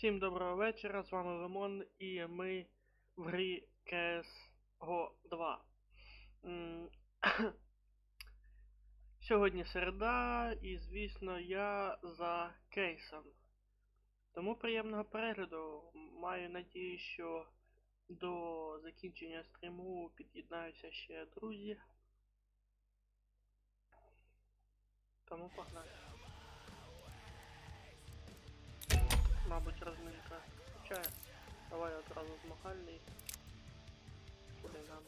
Всім доброго вечора, з вами Лимон і ми в грі CSGO 2. Сьогодні середа і, звісно, я за кейсом. Тому приємного перегляду. Маю надію, що до закінчення стріму під'єднаються ще друзі. Тому погнали. Мабуть, розминка включає. Давай одразу змагальний. Куди нам?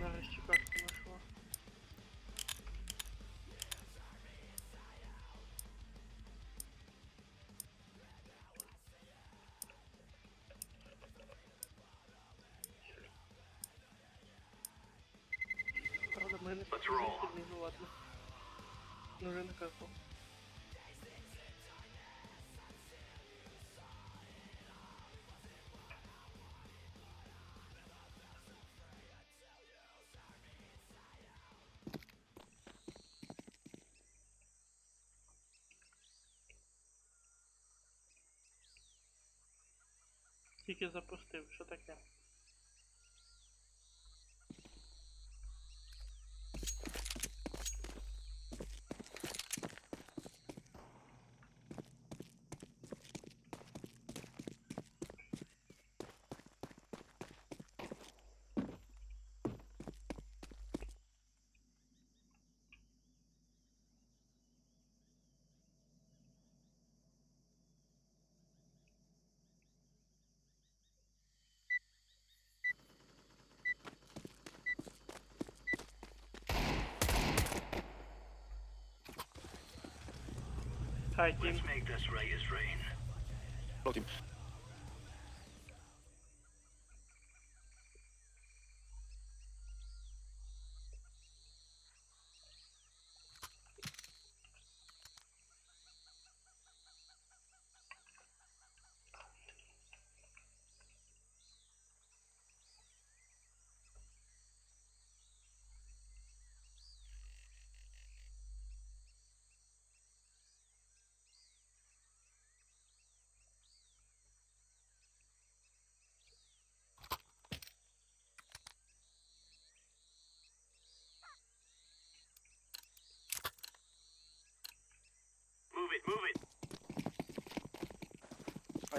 Нарешті карту знайшла. Правда, в мене сильний, ну ладно. Ну вже не кажу. Тільки запустив, що таке? Hi, team. Let's make this Reyes rain. Hello, team.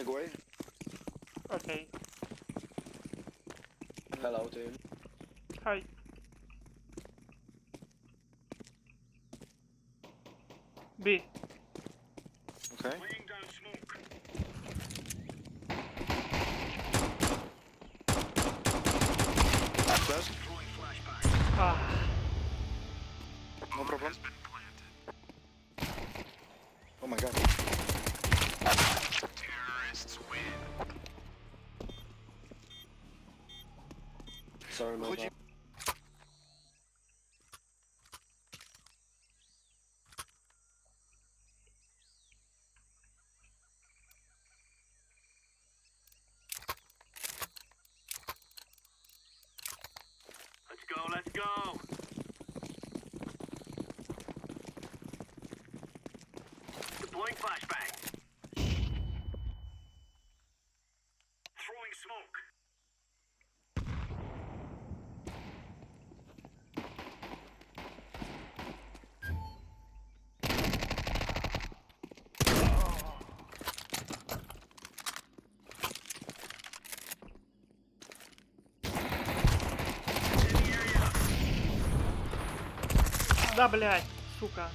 I go away. Окей. Hello team. Хай. Бі. Okay. Flash. Ах. No problem. Oh my god. Sorry, my bad. Let's go! Deploying flashbang. Throwing smoke. Да, блядь, сука.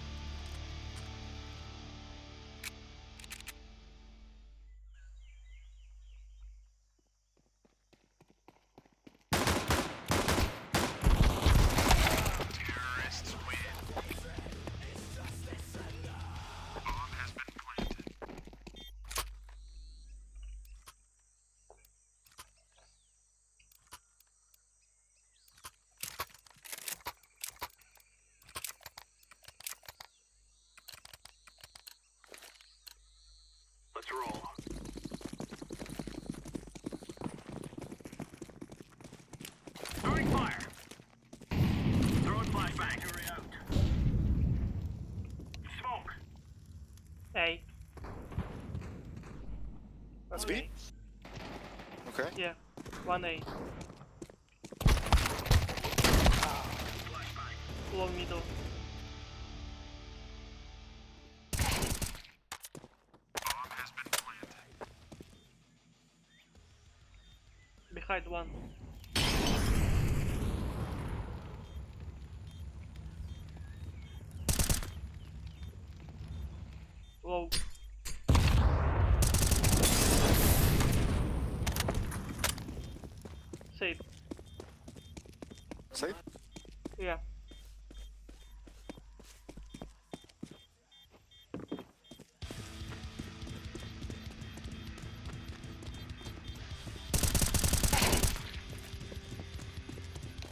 Let's roll. Throwing fire. Throwing flashbang. Hurry out. Smoke. Ей. That's B? Okay. Yeah. 1A. Low middle. Behind one. Low. Safe. Safe? Yeah.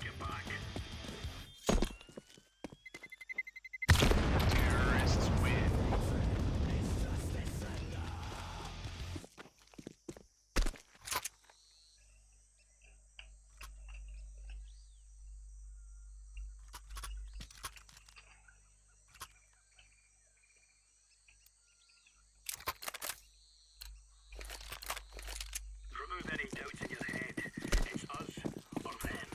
Get back. Remove any doubts in your head. It's us or them.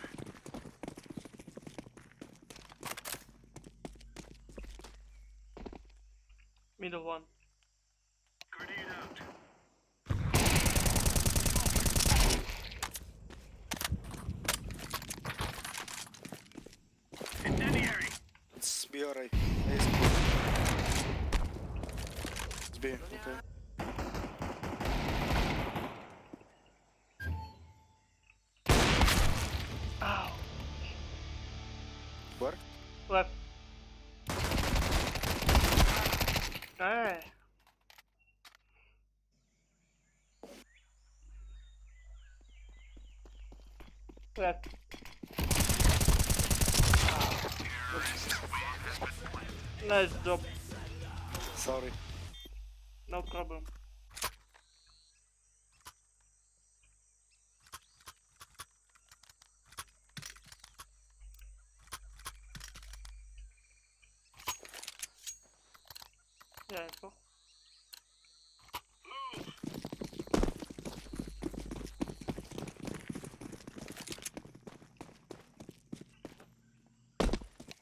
Middle one. Grenade out. Incendiary. It's B or A. A is B. It's B, okay. Ow. Where? Left. Hey. Left. Nice job. Sorry. No problem. Yeah, go.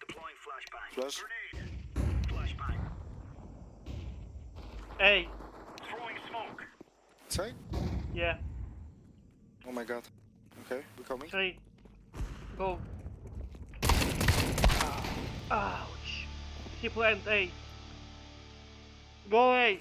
Deploying flashbang. Flash. Grenade. Flashbang. Hey. Throwing smoke. Say? Yeah. Oh my god. Okay, we coming. 3. Go. Ouch. He plant A. Go A.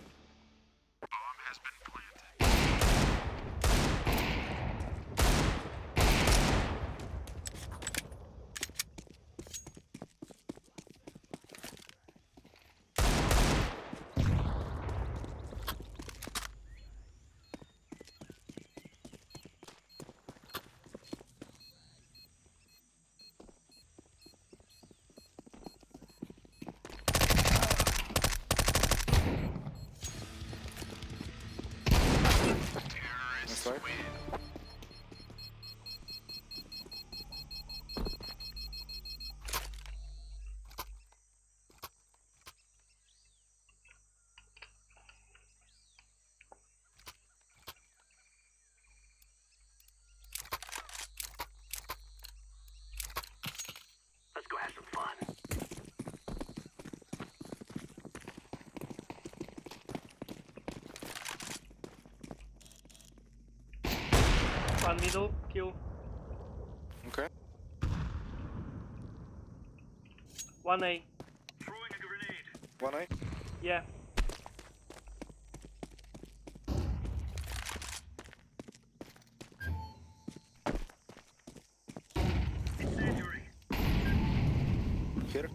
Nice try. Let's go have some fun. One middle. Kill. Okay. 1 A. Throwing a grenade. One eye. Yeah. Incendiary. Here.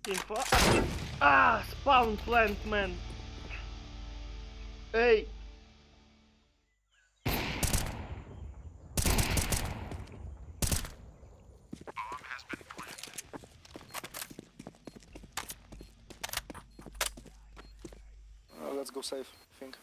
Info. Ah, spawn plant, man. Hey. Let's go safe, I think.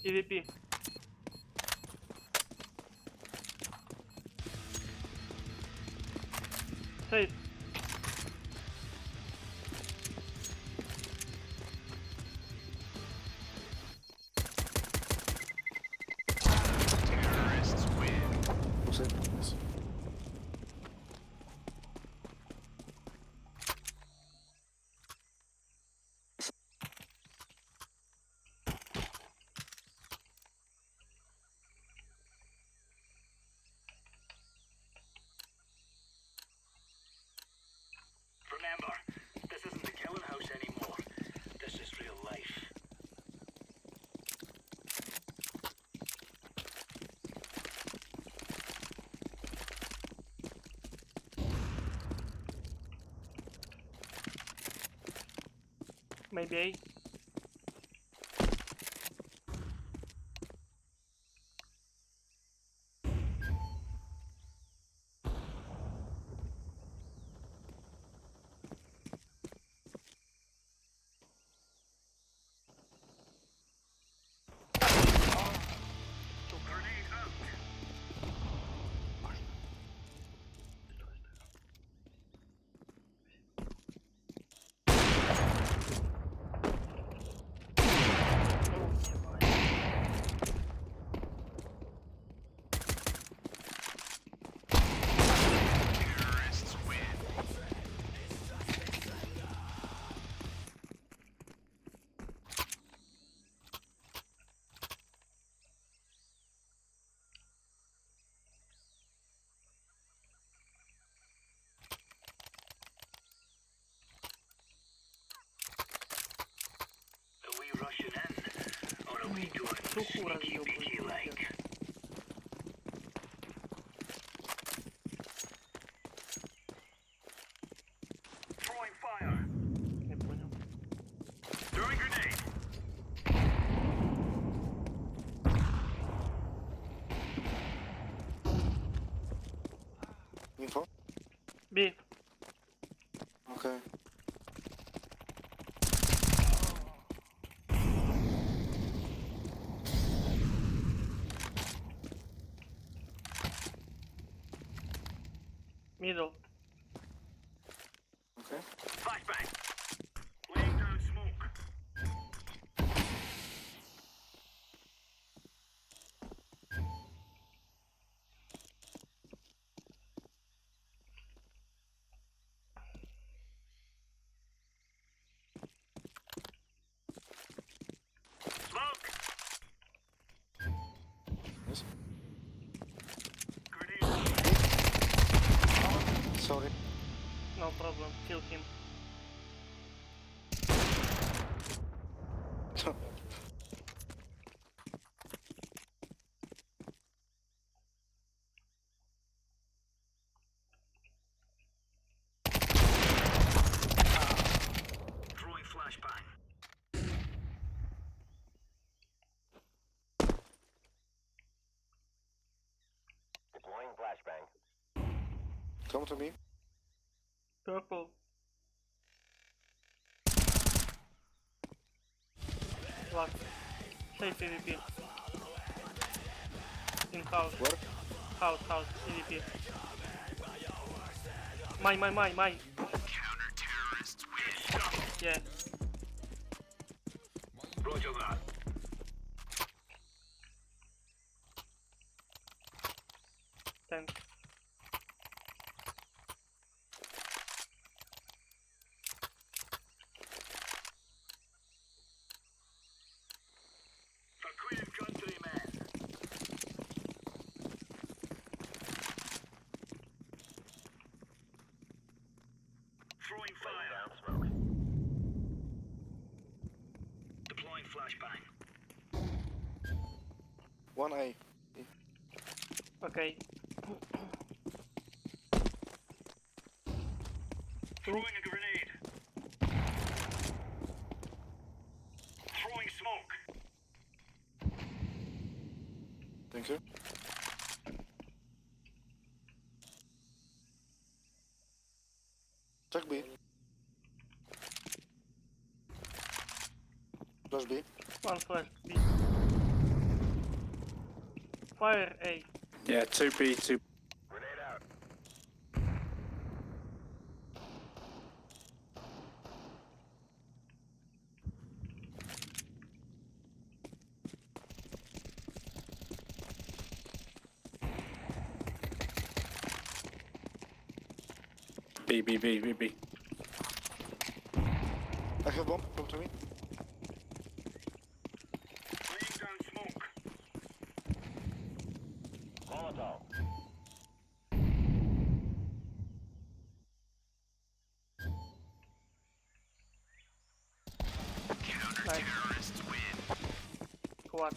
EVP. Safe. Go safe. Yes. Remember, this isn't the killing house anymore. This is real life. Maybe A. Grenade out. Are we rushing in? Or are we doing Суху sneaky beaky разъёбывают. like? Throwing fire. Не понял. Throwing Okay. Middle. Okay. Flashbang. Laying down smoke. Smoke. Yes. Grenade. Sorry. No problem. Kill him. Throwing flashbang. Deploying flashbang. Come to me. Purple. Last. Safe EVP. In house. Where? House. EVP. My. Counter-terrorists win. Yeah. Roger that. Thanks. For Queen Country, man. Throwing fire. Smoke. Deploying flashbang. 1A. Okay. Throwing a grenade. Throwing smoke. Thank you. Check B. Flash B. One flash. B. Fire A. Yeah, 2B, 2. Grenade out. B. I have bomb. Come to me. Laying down smoke. Molotov. Nice. Quad.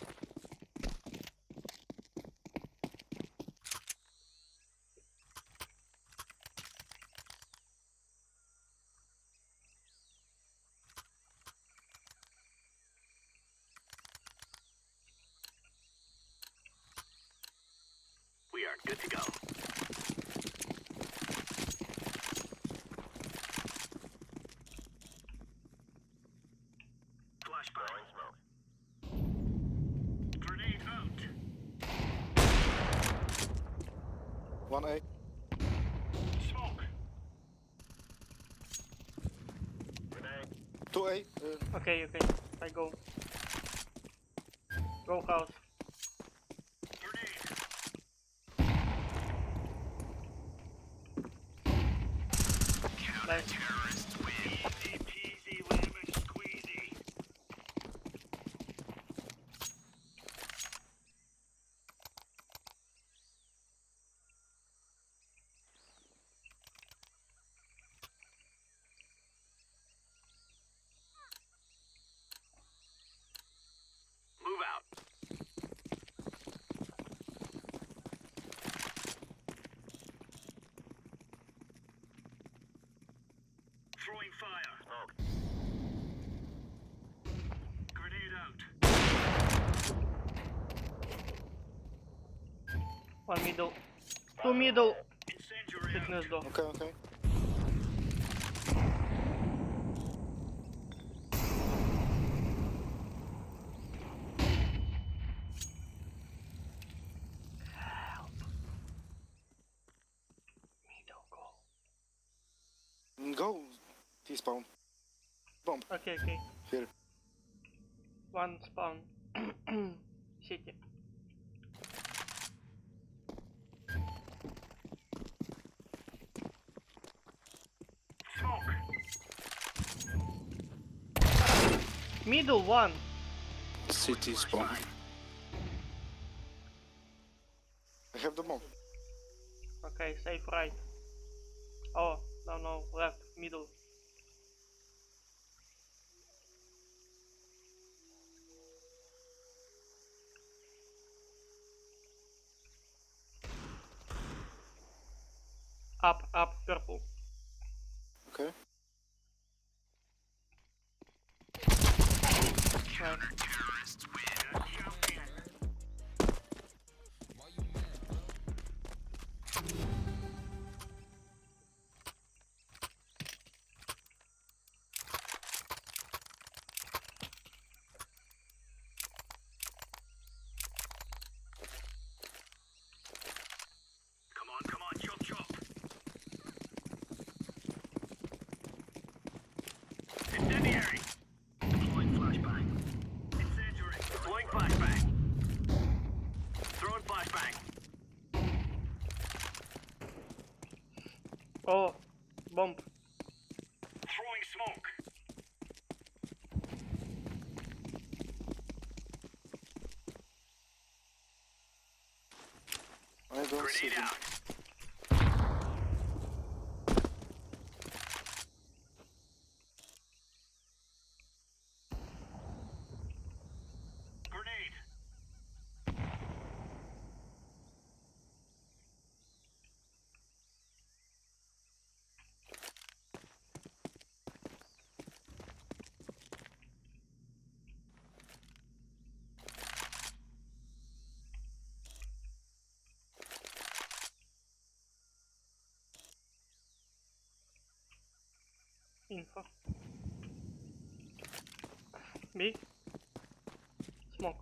We are good to go. Flashbang. Smoke. Grenade out. 1A. Smoke. Grenade. 2A. Okay. I go. Go house. Grenade. Nice. Terrorists win. Easy peasy lemon squeezy. Move out. Throwing fire. Smoke. Grenade out. One middle. Two middle. Incendiary Fitness door. Okay. He spawned. Bomb. Окей, окей. Here. One spawn. City. Smoke. Middle one. City spawn. I have the bomb. Okay, safe right. Oh, no, left, middle. Up, purple. Okay. Nice. Champion. Come on, chop chop. Incendiary. Deploying flashbang. Incendiary. Deploying flashbang. Throwing flashbang. Oh, bomb. Throwing smoke. I don't see Grenade him. out. Grenade. Info. B. Smoke.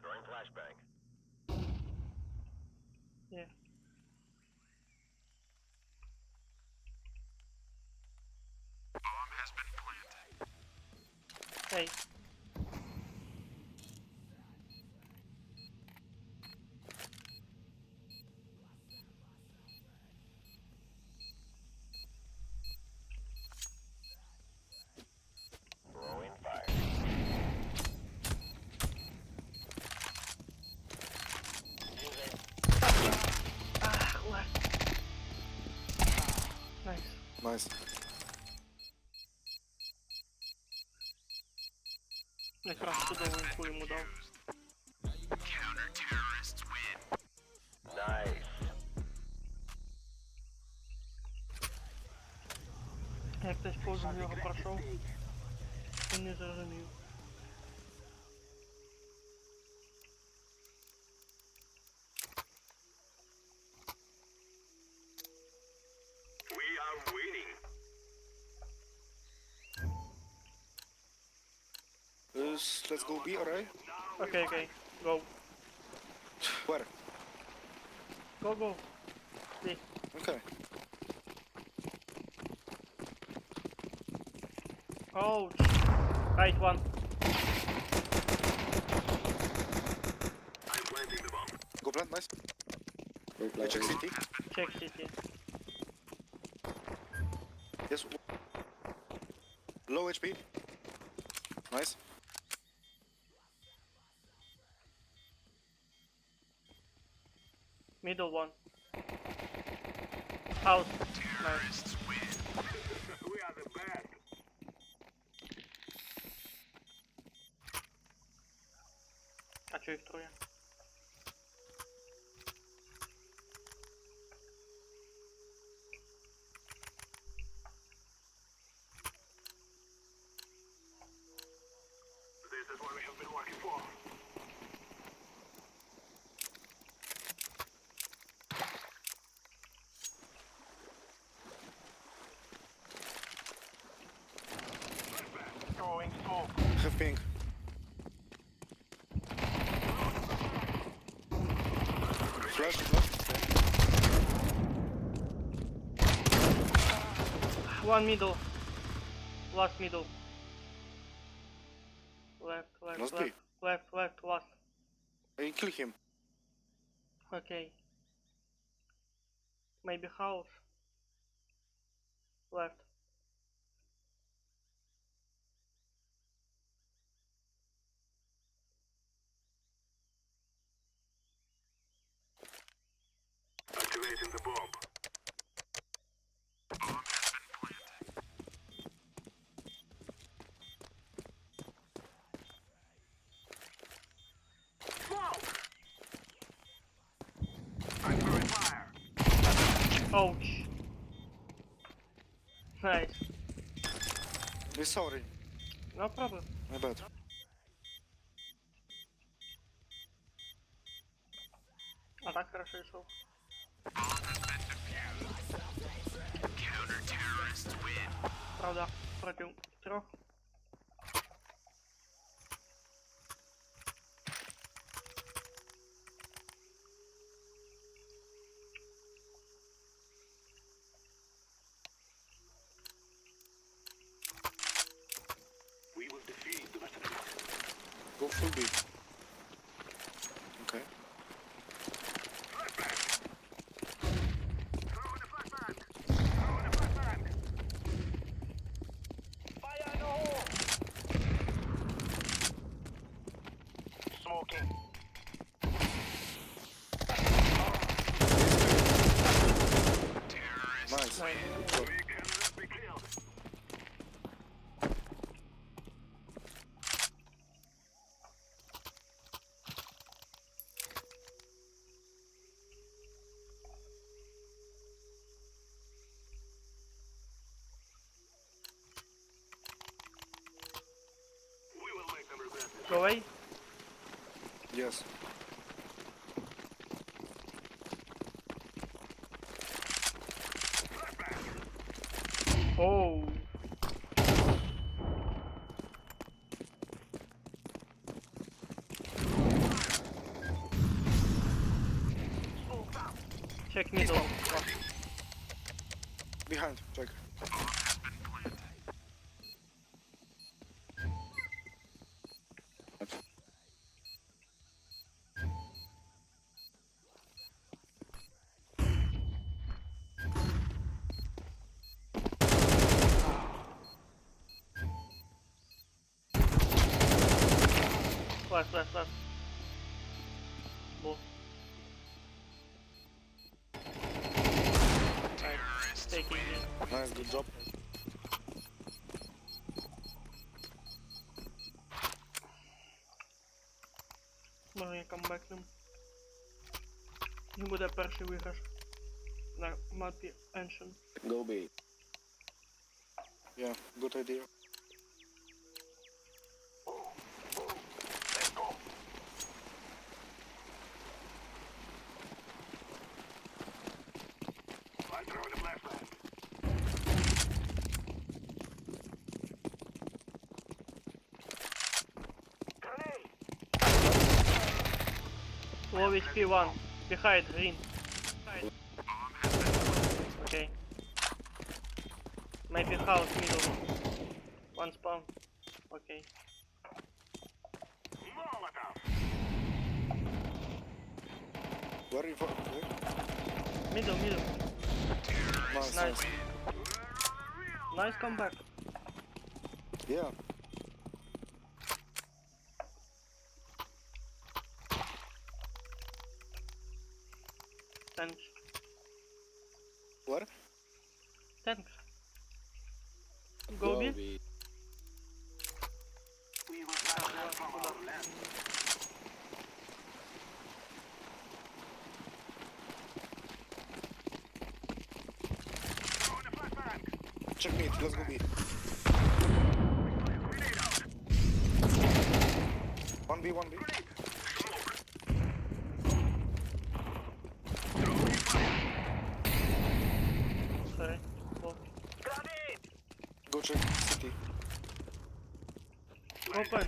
Throwing flashbang. Yeah. Hey. Throwing fire. Ah, left. Nice. Nice. Якраз чудову інфу йому дав. Nice. Як хтось повз нього пройшов, він не зрозумів. We are winning. Let's go B, alright? Окей, окей. Go. Where? Go. B. Okay. Ouch. Right one. I'm planting the bomb. Go plant, nice. I check city. Check city. Yes. Low HP. Nice. Middle one. House. Nice. We are the best. А чо їх троє? This is what we have been working for. Throwing smoke. Have ping. Flash, flash. One middle. Last middle. Left, left, Must left, be. left, last. I kill him. Okay. Maybe house. Left. Activating the bomb. Smoke! I'm throwing fire. Ouch. Nice. We're sorry. No problem. My bad. А так хорошо шел. Правда, против трех. We will defeat the rest of it. Go full B. Okay. Throwing a flashbang. Throwing a flashbang. Fire in the hole. Smoking. Nice. Nice. Good job. We cannot be killed. We will make them regret this. Go away. Yes. Oh. Check middle. Behind. Check. Left. Bull. Nice. Taking it. Nice. Good job. Може я камбекнем. І буде перший виграш на мапі Ancient. Go B. Yeah. Good idea. I'm throwing a flashbang. Grenade! Low HP 1. Behind green. Okay. Maybe house middle. One spawn. Okay. Molotov! Where you from? Where? Middle. Nice. Nice. Nice comeback. Yeah. Thanks. What? Thanks. Go B. B. We will not run from our land. Throwing a flashbang. Check mid. Let's go B. Grenade out. 1B, 1B. Grenade. Smoke. Throwing fire. Sorry. Low. Grenade. Go check city. Open. Throwing fire.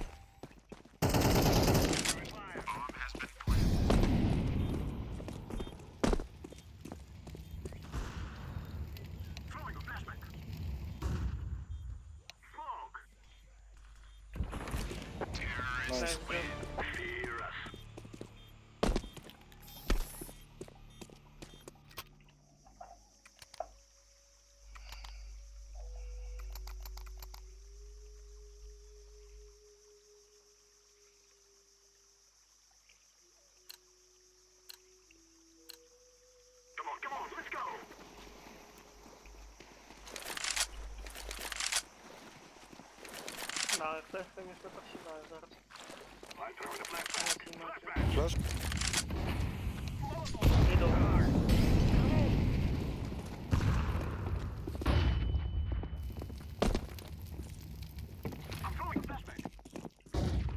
Nice, bro. Fear us. Come on, let's go. Да, це, звісно, посідаю зараз. I'm throwing a flashbang. Окей, окей. Flashbang. Flash. Middle. I'm throwing a flashbang.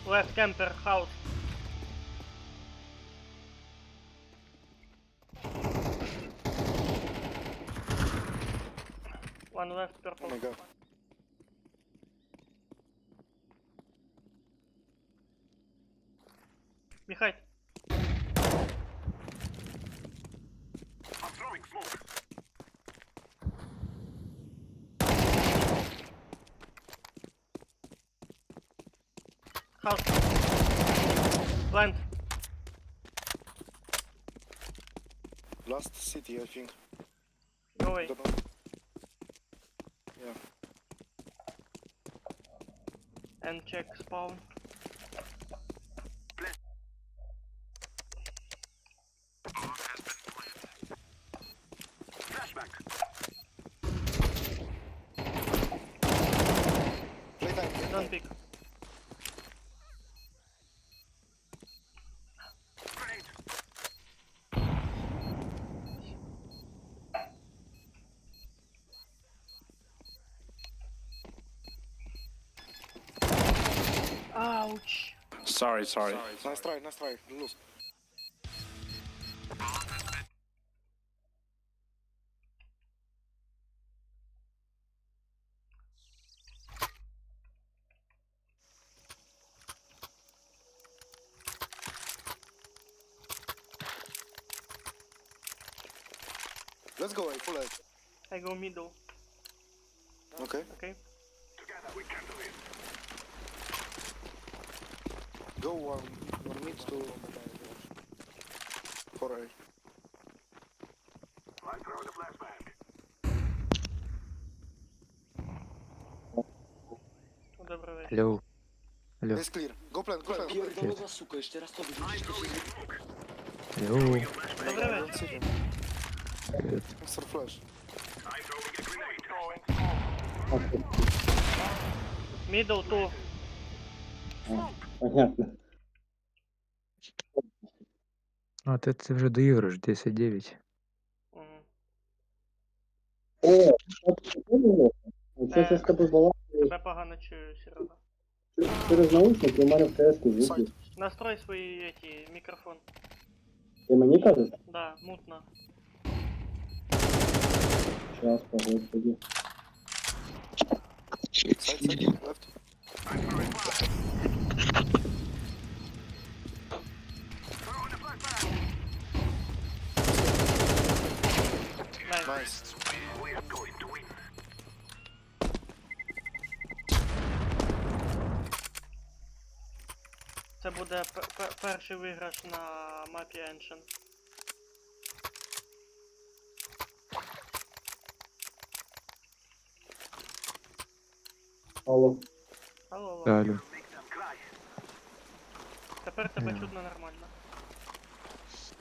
Left camper house. One left Oh purple. my god. Behind. I'm throwing smoke. House. Plant. Last city, I think. Go away. Don't know. Yeah. And check spawn. Flashbang. Playtime. Don't pick. Grenade. Ouch. Sorry. Nice try, nice try. Lose. Let's go, full edge. I go middle. Okay. Okay. Together we can do it. Go one mid to 4A. I'm throwing a flashbang. Ну, добрий вечір. Алло. Алло. It's clear. Go plan, go plan. Pierdolona suka, jeszcze raz to wyrzucisz, to się Алло. Добрий вечір. City. Mr. Flash. I'm throwing a grenade. Middle two. Понятно. А ти вже доіграєш 10-9. Мгм. О, це ж з тобою балакаю Тебе погано чую, Серега. через наушники, у мене в КС-ку звуки. Настрой свої эти, мікрофон. Ти мені кажеш? Да, мутно. Щас, погодь тоді. Side, left. Throwing a flashbang. Найс. Nice. We're going to win. Це буде перший виграш на мапі Ancient. Алло. Алло, Далі. Make them cry. тепер тебе чутно нормально.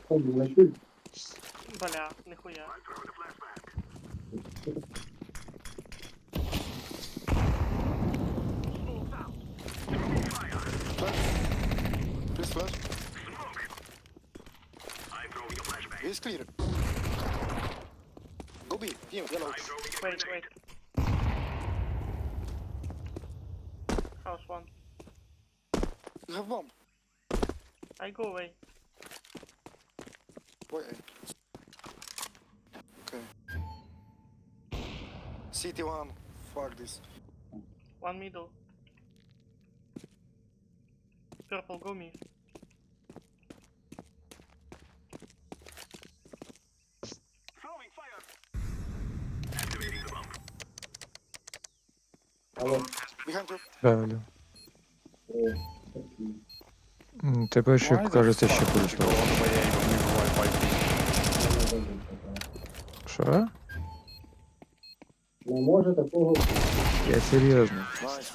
О, не чуй. Бля, ніхуя. I'm throwing a flashbang. Smoke's out. Throwing fire. Please flash. Smoke. I'm throwing a flashbang. It's clear. Go B. Him, yellow. I'm throwing a Wait, grenade. wait. House one. You have bomb. I go away. Wait. Okay. City one. Fuck this. One middle. Purple, go me. Throwing fire. Алло. Behind you. Да, алло. О, окей. Тебе ще, Why the кажеться, ще fuck хуже did you go стало. all the way A when you go right by B? Не може такого. Що? Не може такого. Я серйозно. Nice.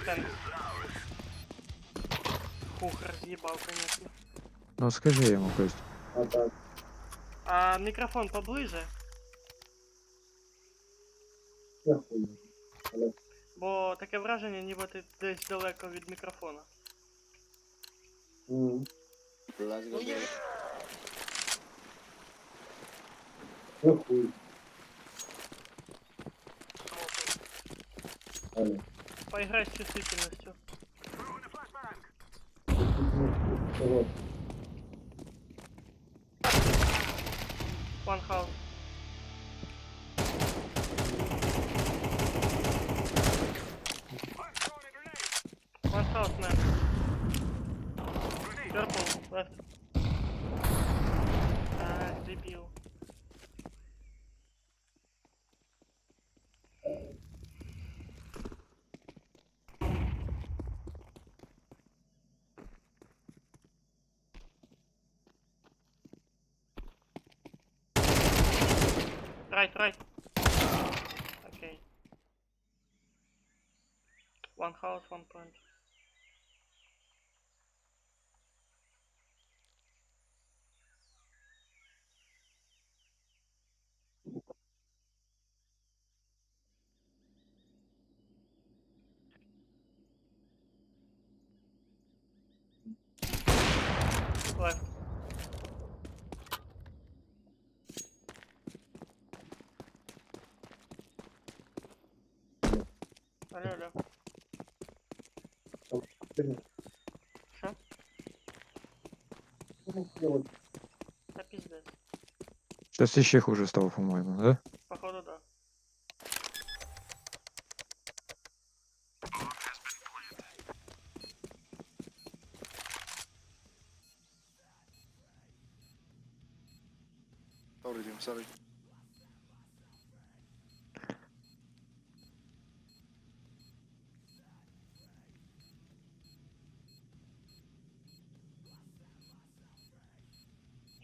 Тенк. Фух, разъебал, конечно. Ну скажи йому, Кость. А так. А микрофон поближе, Я хуй. Алло. бо таке враження, ніби ти десь далеко від мікрофона. Мгм. Let's go, baby. Я хуй. Алло. Поиграй с чувствительностью. Чого? One house. One house, man. Purple, left. А, дебил. Right, right. Okay. One house, 1 point. Left. Алло, алло. Шо? Да пиздец. Зараз іще хуже стало, по-моєму, да? Походу, да. Sorry, Dim, sorry.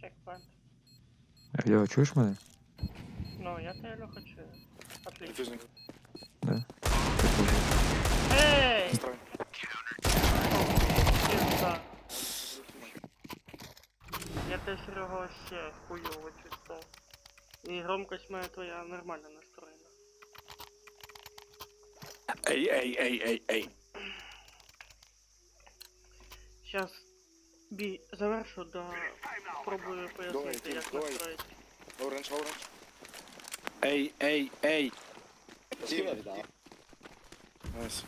Чекпоинт. Алло, чуєш мене? Ну, я тебя алло хочу. Отлично. Diffusing. Да. Эй! Strong. Пизда. Я тебе, Серега, вообще хуёво чувствовал. И громкость моя твоя нормально настроена. Эй. Сейчас бій завершу, да пробую пояснити, Давай, як давай. настроїти. Orange, orange. Эй. Dim. Nice.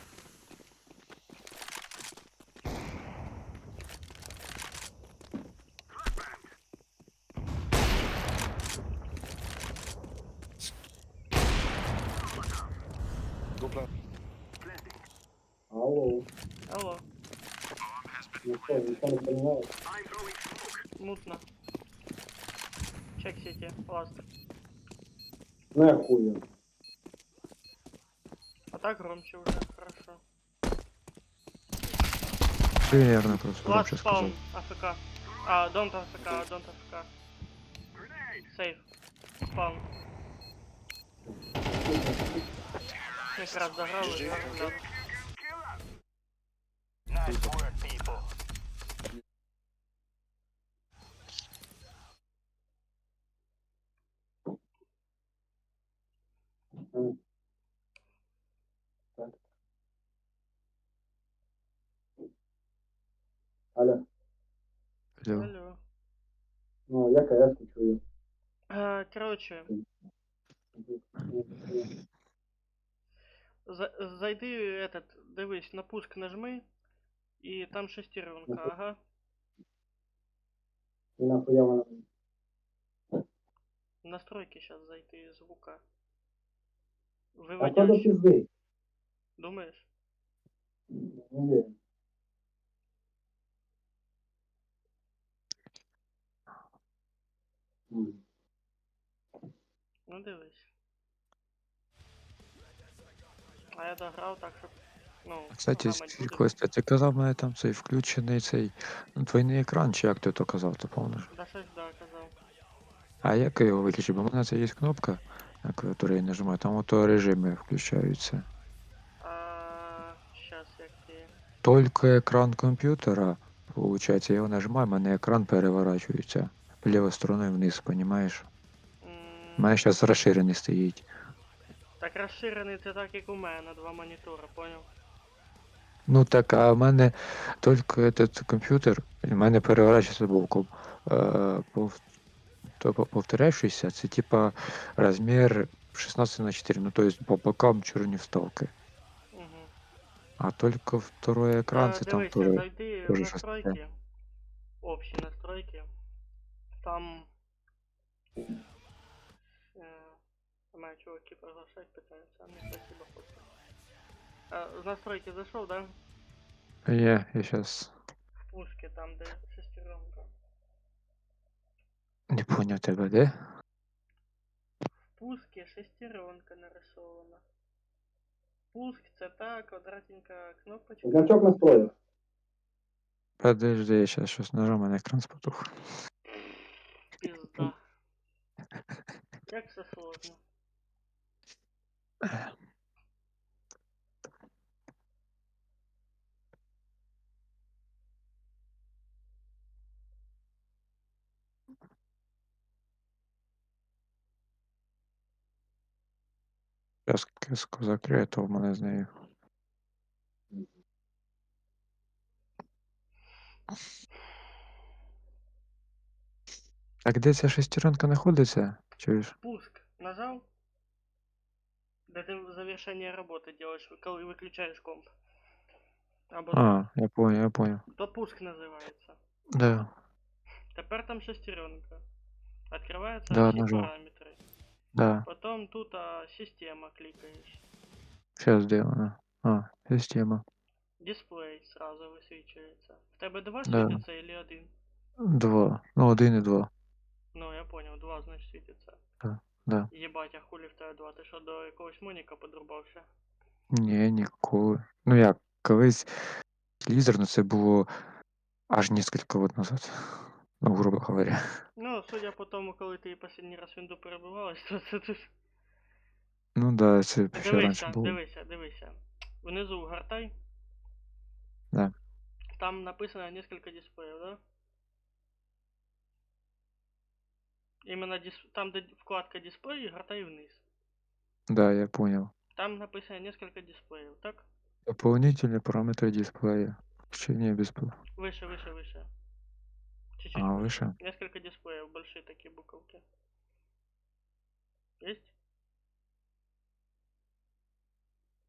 Go plan. Алло. Алло, Ну що, ніхто не понимає? мутно. Чек сети, ласт. Нахуй. А так громче уже, хорошо. Ти, наверное, просто Ласт громче спаун, сказав. АФК. А, don't AFK. Сейф. Спаун. Якраз дограли, я гляну. Nice work, people. М. Так. Алло. Алло. Алло. Ну, я КС чую. Короче, зайди этот, дивись, на пуск нажми, и там шестеренка, ага. І нахуя вона? В настройки сейчас зайти звука. А то до Выводящий. пизды. Думаешь? Не уверен. М. Ну дивись. А я дограв так, щоб, ну, Кстати, гамать буде. Костя, ти казав, мене там цей включений цей двойний екран, чи як ти то казав, ти помниш? Да щось да, казав. А як його виключити? Бо в мене це є кнопка, на клавіатурі я нажимаю, там ото режими включаються. Щас як ти. Тільки екран комп'ютера, виходить, я його нажимаю, в мене екран переворачується лівою стороною вниз, понімаєш? У мене зараз розширений стоїть. Так розширений це так, як у мене, два монітори, поняв? Ну так, а в мене тільки этот комп'ютер, і в мене переворачується боком. Повторяющийся, це типа розмір 16:4, ну то есть по бокам чорні вставки. Угу. А только второй экран, це там Дивися, тоже, зайди в тоже щось таке. настройки. Общі настройки. Там. Має чуваки приглашать, питаються, а не спасибо, хлопці. В настройки зайшов, да? Я сейчас В пушки, там, де шестеренка. не понял тебе, де? В пуске шестеренка нарисована. Пуск це та квадратненька кнопочка. Значок настроїв. Подожди, я сейчас щось нажав, мене екран спотух. Пізда. Як все сложно. Зараз киску закрию, то в мене з нею. А де ця шестеренка знаходиться? Чуєш? Пуск нажал? Да ты в завершение работы делаешь, коли выключаешь комп. Або А, я понял, я понял. то пуск називається. Да, Тепер там шестеренка. Открываются да, все нажал. параметры. Да, Потом тут система кликаешь. сейчас сделано. А, система. Дисплей сразу высвечивается. В тебе два Да. світиться или один? 2. Ну, 1 і 2. Ну, я понял, два, значит, світиться. Да, да. Єбать, а хулі в тебе два? Ти що, до якогось моніка подрубався? Ні, ніколи. Ну як, колись телевізор, ну це було аж несколько років назад. Ну, грубо говоря. Ну, судя по тому, коли ти последній раз вінду перебивалась, то це тут. Ну да, це ще раніше Дивися, було. дивися, дивися. Внизу гортай. Да. Там написано несколько дисплеев, да? Именно там, где вкладка дисплей, гортай вниз. Да, я понял. Там написано несколько дисплеев, так? Дополнительные параметры дисплея. Включение дисплея. Выше, выше, выше. Чуть-чуть А, выше. выше? Несколько дисплеев, большие такие буковки. Есть?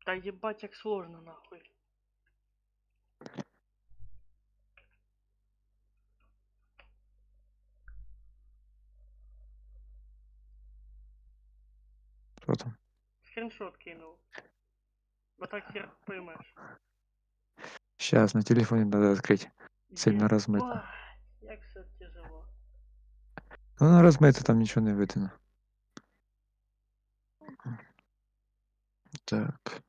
Да ебать, как сложно нахуй. Что там? Скриншот кинул. Вот так хер поймешь. Сейчас на телефоне надо открыть. Сильно размыто. Ебать, як все тяжело. Ну, она размыта, там ничего не видно. Так.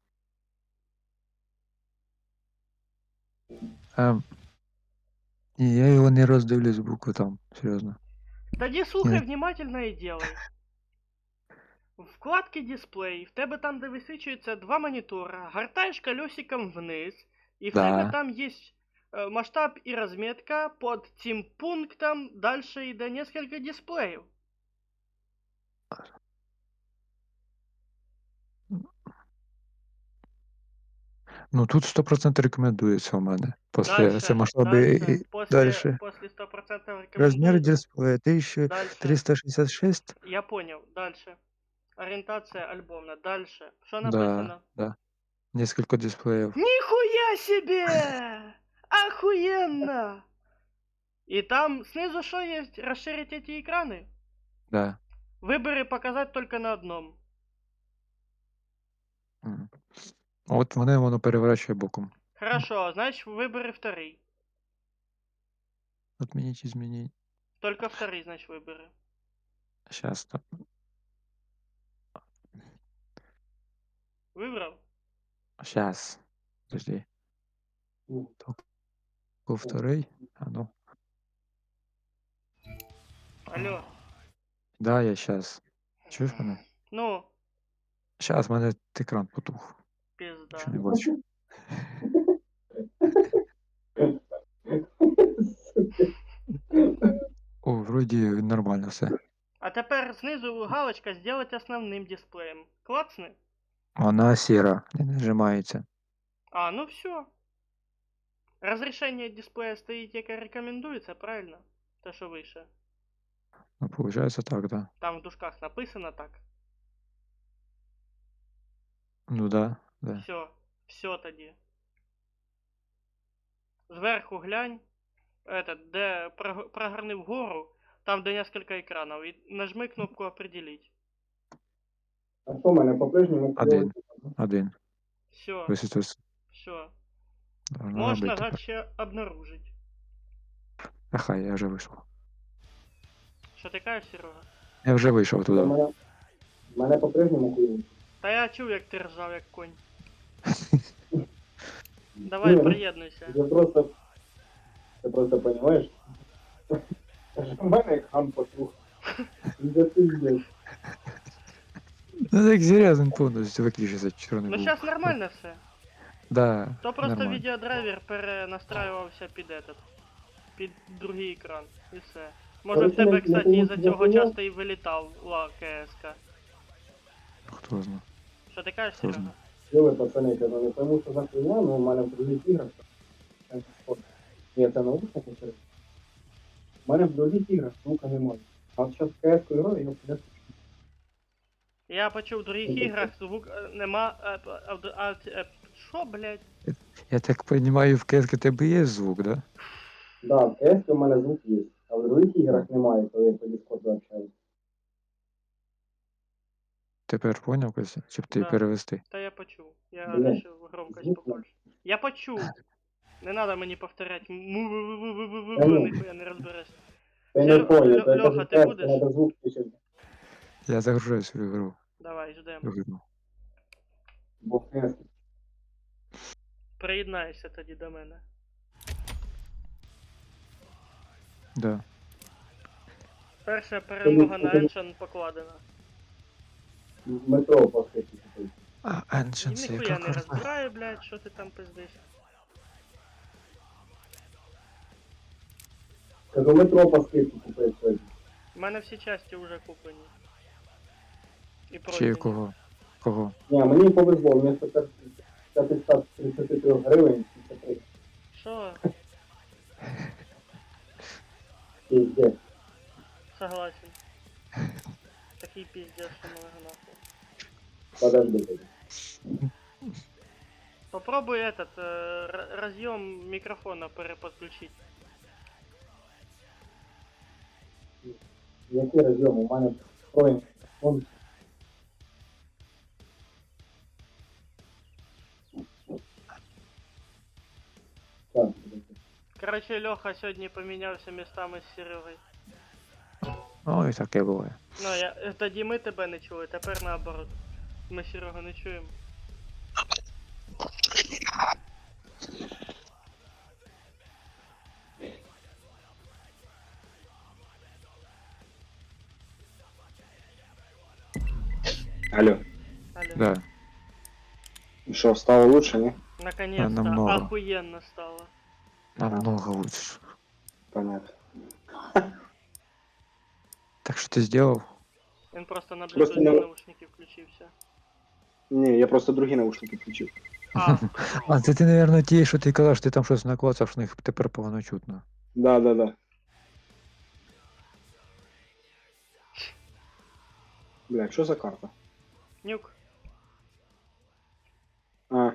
Ні, я його не роздивлюсь букву там, серйозно. Тоді слухай Ні. внимательно і делай. В вкладці дисплей, в тебе там, де висвічується два монітора, гортаєш колесиком вниз, і в Да. тебе там є масштаб і розмітка, під цим пунктом дальше йде несколько дисплеїв. Ну тут 100% рекомендується у мене. Після це масштаби і После, далі. после 100% Розмір рекомендується. дисплея Дальше. 1366. Я понял, дальше. Ориентация альбомна, дальше. Что Да, написано? да. Несколько дисплеїв. Нихуя себе! Охуенно! И там снизу что есть? Расширить эти экраны? Да. Выборы показать только на одном. М. От мене воно переворачує боком. Хорошо, значит выборы вторые. Отмініть, змініть. Только вторые, значит, выборы. Щас. Выбрал? Щас. Подожди. Только второй. А ну. Алло. Да, я щас. Чуєш мене? Ну, Щас, в мене екран потух. пізда. Що не бачу. О, вроді нормально все. А тепер знизу галочка «Сделать основним дисплеєм». Клацни. Вона сіра, не нажимається. А, ну все. Разрешение дисплея стоит, яке рекомендуется, правильно? Те, що вище. Ну, получается так, да. Там в дужках написано так. Ну да, да. Все тоді. Зверху глянь. Этот, де прогорни вгору, там де несколько екранів. І нажми кнопку «Определить». А що в мене по-прежньому? Один. Все, Висвітився. все. Должно Можеш робити нажати тепер. ще «Обнаружить». А хай, я вже вийшов. Що ти кажеш, Серега? Я вже вийшов У туди. мене по-прежнему хуйовий. Та я чув, як ти ржав, як конь. Давай, Ні, приєднуйся. Ти просто понимаєш? У мене екран потух. Де ти йдеш? Ну так серйозно повністю виключився чорний Ну був. зараз нормально все. Да, То просто нормально. відеодрайвер перенастраювався під этот. Під другий екран. І все. Може в Короче, тебе, на кстати, тому із-за цього телефоні- часто і вилітав КСК. Хто знає. Що ти кажеш, Хто Серега? знає. Йоли, пацани, кажу, не пойму, що за хуйня, ну у мене в других іграх. Ні, це наушники через. У мене в других іграх звука немає. А от зараз КС-ку граю, я піде. Я почув в других іграх звук нема. Що, блядь? Я так розумію, в КСК тебе є звук, да? Да, в КС у мене звук є. А в других іграх немає, коли я по Discord общаюсь. Тепер поняв, Кося? Щоб ти Да. перевести. Та я почув. Я Блядь. вирішив громкость Звук побольше. Я почув. Не надо мені повторять. Та Му-му-му-му-му-му-му, ну. ніхуя не розбереш. Ти не понял, Льоха, то это ти же будеш? треба звук включити. Я загружаю свою гру. Давай, ждем. Вигідно. Бо КС. Приєднайся тоді до мене. Да. Перша перемога на Еншен покладена. Метро похити. А, І Ancient це ніхуя яка не карта? розбираю, блядь, що ти там пиздиш. Кажу, метро по скидці купив сьогодні. У мене всі часті вже куплені. І Чи пройдені. кого? Кого? Ні, мені повезло, вместо 533 гривень 53. Що? Пиздец. Согласен. Такий пиздец, що малого нахуй. Подожди. Попробуй этот разъем микрофона переподключить. Який розйом? У мене встроєний телефон. Так, подожди. Короче, Леха сьогодні помінявся містами з Серегою. Ну і таке буває. Ну, тоді ми тебе не чули, тепер наоборот. Ми Серегу не чуємо. Алло. Алло. Да. Что, стало лучше, не? Наконец-то, намного. охуенно стало. Намного лучше. Понятно. Так що ти зробив? Він просто на Просто Bluetooth не- наушники включився. Не, я просто другие наушники включил. А, А це ти, мабуть, ті, що ти казав, що ти там щось наклацав, що їх тепер погано чутно. Да. Бля, что за карта? нюк. А,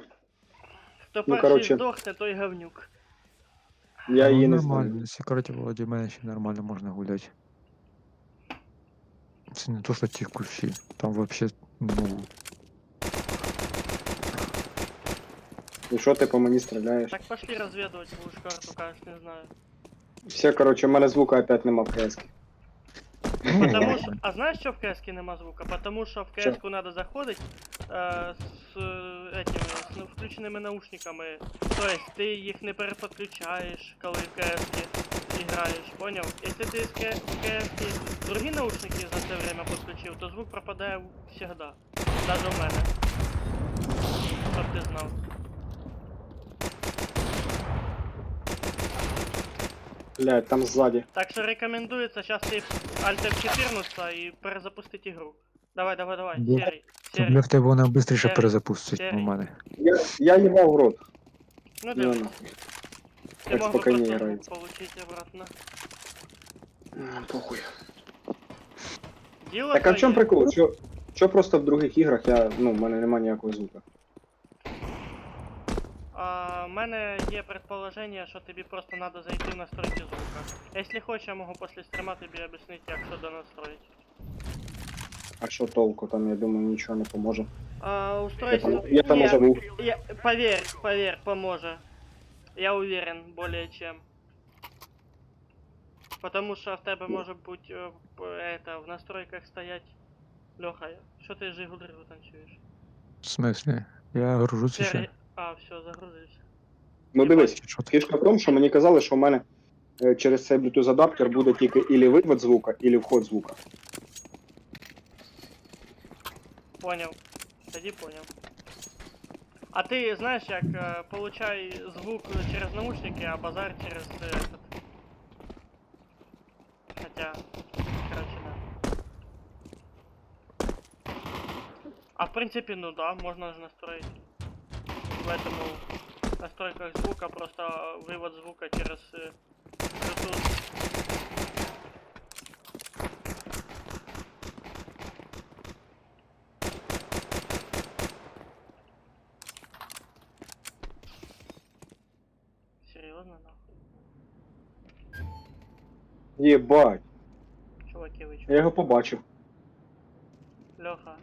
Хто Ну, перший короче. здохне, той говнюк. я Ну, її не нормально, знаю. на секреті Володі мене ще нормально можна гуляти. Це не то, що ті кущі. Там вообще, ну, І що ти по мені стріляєш? Так пошли розвідувати будеш карту, кажеш, не знаю. Все, короче, у мене звука опять нема в КС. Потому що, а знаєш, що в КС нема звука? Потому що в Чо? КС надо заходить з этими, включеними наушниками. Тобто ти їх не переподключаєш, коли в КС граєш, поняв? Якщо ти в КС другі наушники за це время підключив, то звук пропадає завжди. Даже в мене. Щоб ти знав. Блядь, там ззаді. Так що рекомендується зараз ти Alt F14 і перезапустити ігру. Давай, Да. серій, Щоб серій. для в тебе вона швидше Сері. перезапустить у Сері. мене. Я їбав в рот. Ну Ну, дивись, нахуй. ти Так мог би спокійніше просто грається. звук получити обратно. Похуй. Діло Так а в чому твоє. прикол? Що просто в других іграх в мене немає ніякого звука. У мене є предположення, що тобі просто треба зайти в настройки звука. Якщо хочеш, я можу після стрима тобі об'яснити, як що донастроїти. А що толку, там, я думаю, нічого не поможе. Устройство... Я там Ні, уже був. Поверь, поможе. Я уверен, более чем. Потому что в тебе може бути в настройках стоять. Леха, що ти жигу-дригу танцюєш? В смислі? Я гружуся ще. Сергій... А, все, загрузився. Ну дивись, Що ти? фішка в тому, що мені казали, що в мене через цей Bluetooth адаптер буде тільки ілі вивод звука, ілі вход звука. Понял. Тоді понял. А ти знаєш, як получай звук через наушники, а базар через этот. Хотя, короче, да. А в принципе, ну да, можно же настроить. В этом настройках звука просто вывод звука через Bluetooth. Серьезно, нахуй? Єбать, Чуваки, вы чё? я його побачив. Леха,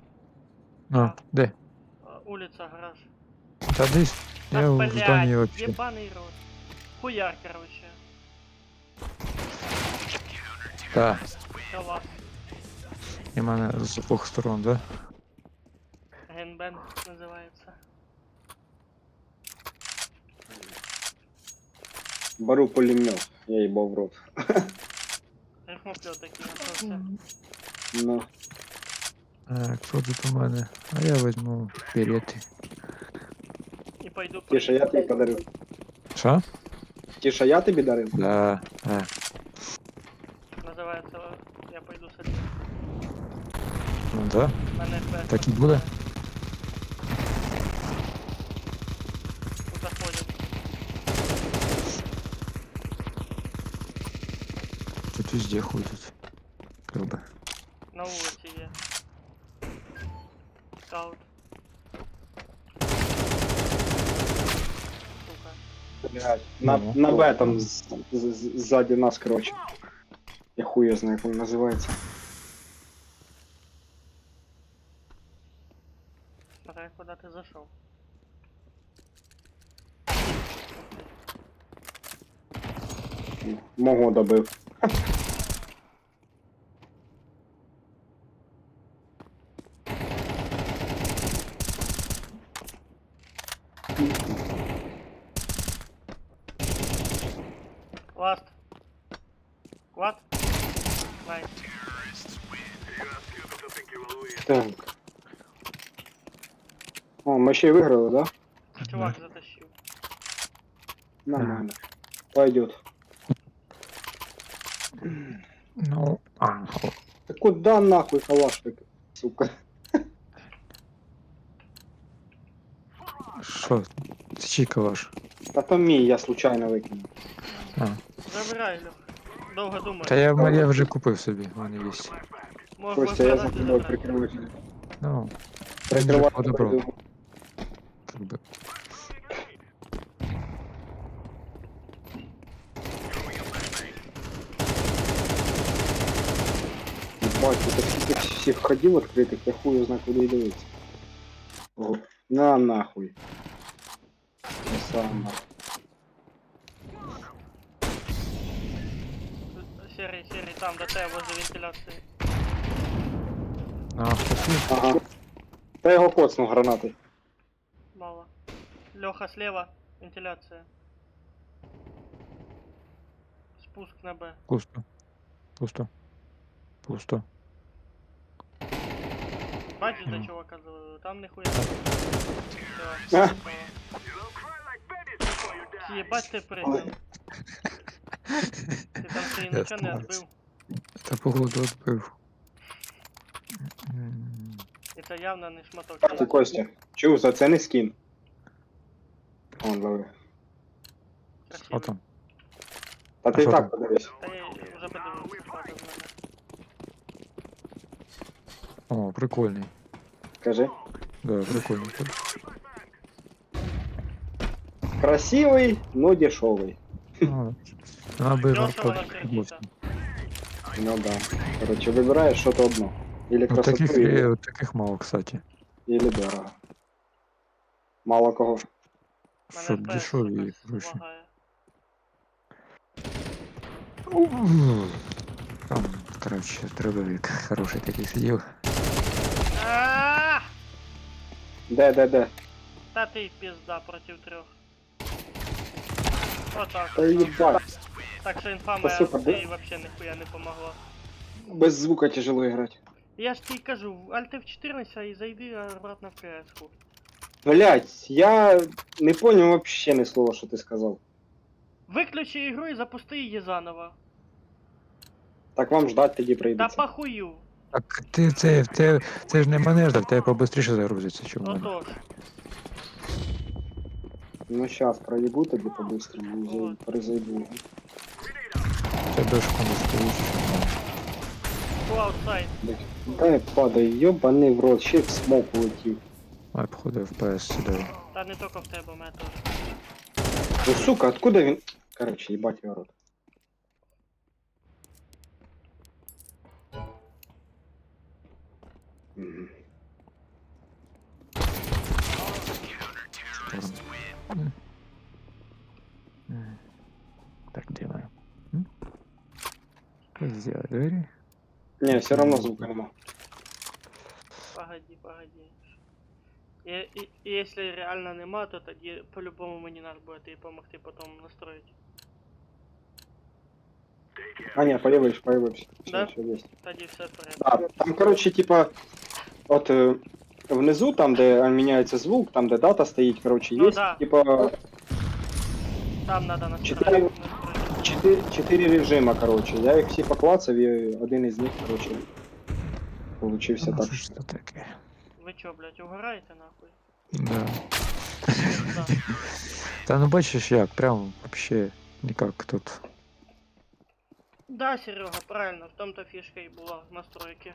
А, де? улица, гараж. Та десь. Я в зданні вообще. ебаный рот. Хуяр, короче. Та, Класс. і мене з обох сторон, да? Генбен называется. Беру пулемет, я їбав в рот. Рифмоплет такий нашелся. Ну, Так, що тут у мене? А я візьму берети. І пойду Тіша, я тобі подарив. Що? Тіша, я тобі дарив? Да. Називається я пойду садити. Ну да. Мене FPS. Так і буде? Тут ходять. Тут везде ходять. Как бы. На вулиці є. Скаут. Сука. Блядь, Ну, на Б там ззаді нас, короче. Я хуя знаю, як він називається. Смотри, куди ти зайшов. Мого добив. Ласт. Квад. Найс. Так. О, ми ще й виграли, да? Чувак затащив. Нормально. Пойдет. Ну, Та куда нахуй калашник, сука? що? Це чий калаш? Та то мій, я случайно викинув. Забирай, Льох. Довго думаю. Та я вже купив собі, вони є. Можна Костя, я за сказати, тобою забирай. прикриваю. Ну, Прикриваю. подобрав. прийду. как бы. Бать, тут скільки всіх ходів відкритих, я хуй знаю, куди й дивитися. О, на нахуй. Це саме. Серый, там, до тебе, возле вентиляции. А, хтось є? Ага. Та його коцнув гранатою. Мало. Леха, слева. Вентиляция. Спуск на Б. Пусто. Пусто. Пусто. Бачиш, до Ну. чувака завалили? Там ніхуя. А. Все. Єбать ти прийняв. Ти там ще й Я нічого не стараюсь. відбив. Та походу відбив. І це явно не шматок. Ти, Костя, чув, за це не скін. Он, добре. Що Красиво. там? Та ти і що так там? подивись. Та я вже подивився, хватить з мене. О, прикольний. Кажи. Да, прикольний. Красивий, но дешевий. Аби Дешево варто. на кредита. Ну да. Короче, вибираєш щось одно. Или Ну, красоту, таких, или, таких мало, кстати. или дорого. Мало кого. Мене Щоб FPS дешеві і якось гроші. лагає. Там, коротше, дробовик хороший такий сидів. А! Де? Та ти пізда проти 3. Отак. Та їбать. Так що інфа Та моя супер, да? і вообще ніхуя не помогла. Без звука тяжело грати. Я ж тобі кажу, Alt F14 і зайди обратно в CS-ку. Блять, я не понял вообще ни слова, що ти сказав. Виключи ігру і запусти її заново. Так вам ждать тоді Та прийдеться. похую. Так це ж не манежда, в тебе побыстріше загрузиться, чим в мене. Отож. Ну щас проїбу тоді по-быстрому, Вот. перезайду. Це дошка не стоїть, чим в мене. Go outside. Дай падай, йобаний в рот, ще й в смок улетів. А, походу, FPS сідає. Та не тільки в тебе, у мене теж. Ну сука, откуда він? Короче, їбать його рот. Мгм. Так, делаем. Сделай двери. Не, все равно звука нема. Погоди. І якщо реально нема, то тоді по-любому мені надо буде тобі допомогти потім настроїти. А, не, появився. Да? Все есть. Тоді все в порядку. Да, там, короче, типа, от внизу, там, де міняється звук, там, де дата стоїть, короче, Ну є, да. типа, Там надо Читаю. настроїти. 4 режима, короче. Я їх всі поклацав, і один із них, короче, получився Ну, так. що ж це таке? Ви чо, блядь, угораєте нахуй? Да. Да. Та ну бачиш як, прям вообще никак тут. Да, Серега, правильно, в том-то фишка и была настройки.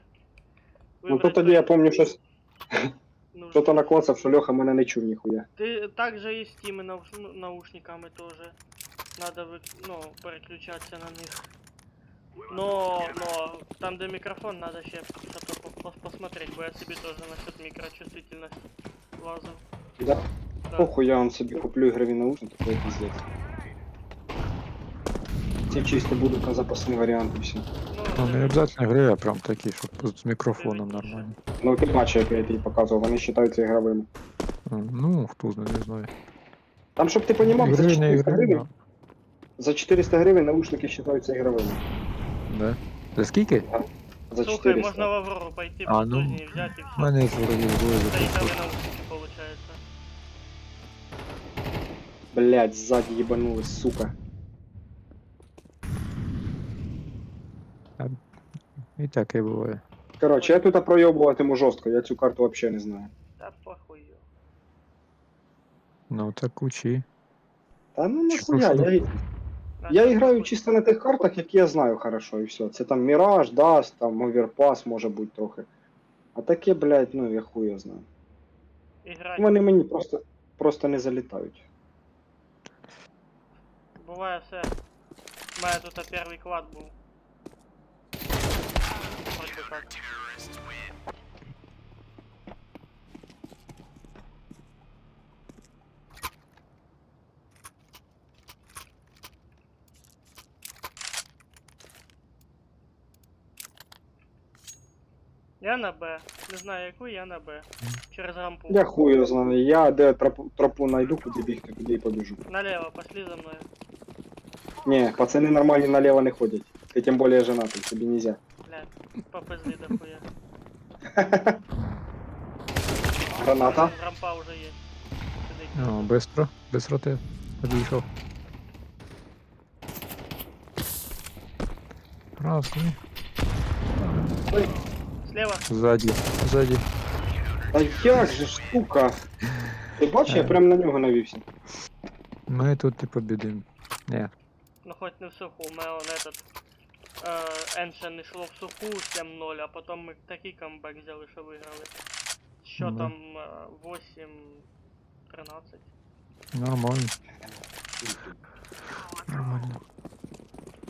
Ну то тоді я помню, щось, нужно. хто-то наклацав, що Льоха мене не чув ніхуя. Ты также и с теми наушниками тоже. Надо ну, переключаться на них. Но там, где микрофон, надо ще посмотреть, бо я себе тоже насчет микрочувствительности лазал. Да? Да. Похуй, я вам собі куплю ігрові наушники, то я пиздец. Це чисто будуть на запасний варіант і все. Ну не обязательно гри, а прям такі, щоб з мікрофоном нормально. Ну ти бачив, як я тобі показував, вони вважаються ігровими. Ну, хто знає, не знаю. Там, щоб ти понімав, за Ігри, не 400 ігри, гривень, ну. за 400 гривень наушники вважаються ігровими. Да. За скільки? За Слухай, 400. можно в Аврору пойти, А, ну, потужнее взять и У все. мене вроді двоє Да и за там наушники получается. Блять, ззаді їбанулись, сука. І таке буває. Короче, я тут пройобуватиму жорстко, я цю карту вообще не знаю. Да похуй. Ну так учи. Та ну Чи нахуя, просто- я граю чисто на тих картах, які я знаю хорошо, і все. Це там Міраж, Даст, там Оверпас може бути трохи. А таке, блядь, ну я хуя знаю. Играть. Вони мені просто не залітають. Буває все. У мене тут перший клад був. Вроде би так. Я на Б. Не знаю яку, я на Б. Через рампу. Я хую знаю. Я де тропу найду, куди бігти, туди і побіжу. Налево, пошли за мною. Не, пацани нормальні наліво не ходять. Ти тим більше женатий, тобі нельзя. Блядь, попизли дохуя. Граната. Рампа уже є. Сидить. Ну, бистро ти підійшов. Разку. Слева. Ззаді. А як же штука? Ти бачиш, я прям на нього навівся. Ми тут і побідимо. Ні. Ну хоть не в суху, ми он этот... Еншен йшло в суху 7-0, а потім ми такий камбек взяли, що виграли. Що Ну. там 8-13. Нормально. Нормально.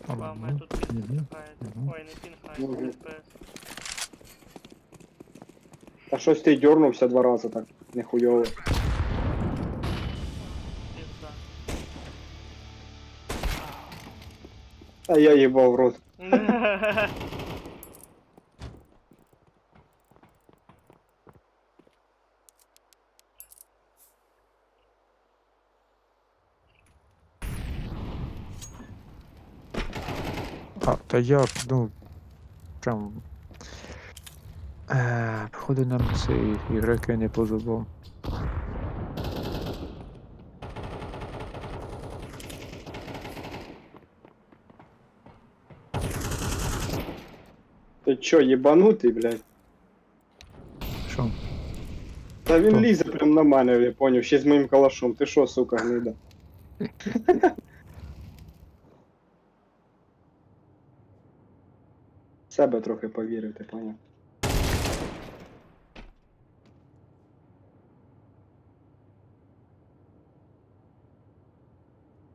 А ми тут пінхаєте. Мгм. Ой, не пінхаєте, Мгм. FPS. А щось ти дернувся 2 рази так. Нехуйово. Пізда. А я їбав в рот. А, та як, ну, прям... Походу нам ці ігроки не по зубам. Ти чо, єбанутий, блядь? Що? Та він Хто? лізе прям на мене, я поняв, ще з моїм калашом. Ти що, сука, гнида? В себе трохи повірив, ти поняв.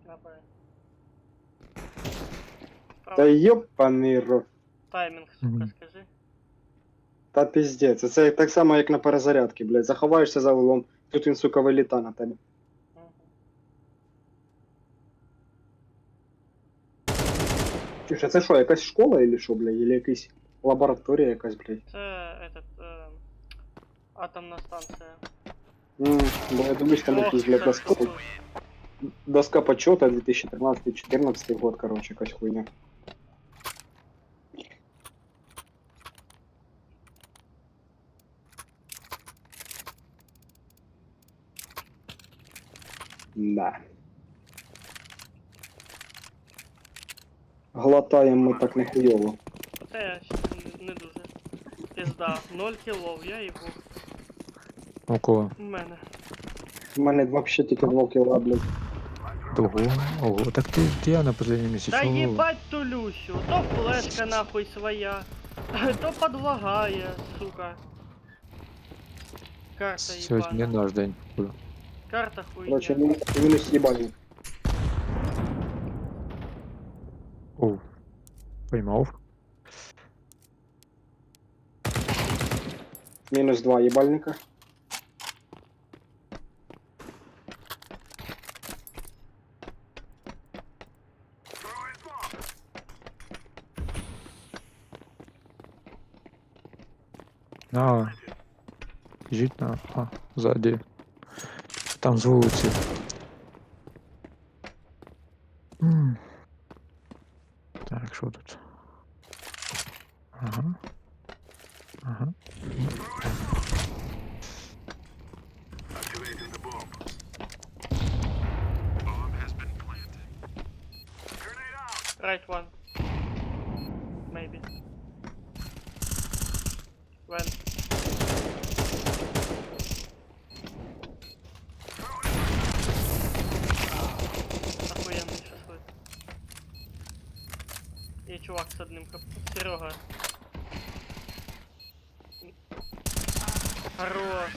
На Б. Та Справа. йопаний рот. Таймінг, сука, Мгм. скажи. Та піздець, це так само, як на перезарядці, блядь. Заховаєшся за углом, тут він, сука, виліта на тебе. Мгм. Чуєш, а це що, якась школа или що, блядь? Или якась лабораторія якась, блядь? Це атомна станція. Бо я думаю, там Ох, якийсь, блядь, це тут. доска почета 2013-2014 год, короче, якась хуйня. Да. Глотаємо ми так нехуйово. Це я ще не дуже. Пізда. 0 кілов, я їбу. У кого? У мене. У мене взагалі тільки 2 кіла, блядь. Ого, так ти я на последнем місяці. Да чого? їбать ту Люсю, то флешка нахуй своя, то подлагає, сука. Карта Сьогодні не їбана. наш день. Карта Короче, хуйня. мінус їбальник. О, поймав. Мінус 2 їбальника. На. Біжить на. А, ззаді. Там з вулиці. Так, що тут? Ага. Ага. Right one. Maybe. When? Охуенный шашлык. И чувак с одним хп. Серега. Хорош.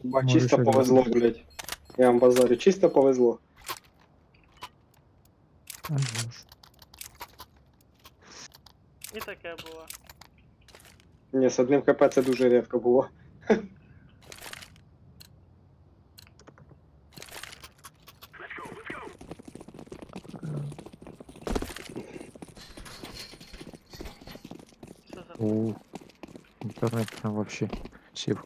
Ба, Може, чисто ще повезло, блядь. Я вам базарю, чисто повезло. Ага ж. І таке було. Ні, з одним ХП це дуже рідко було. Що У, интернет прям вообще сів.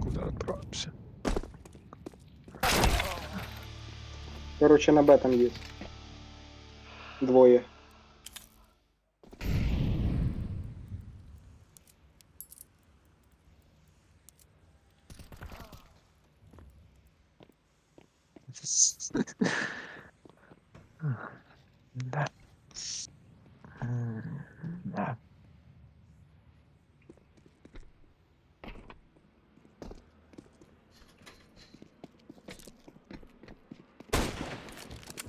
Куда отправимся? Короче, на Б там є. Двоє. Да. Да.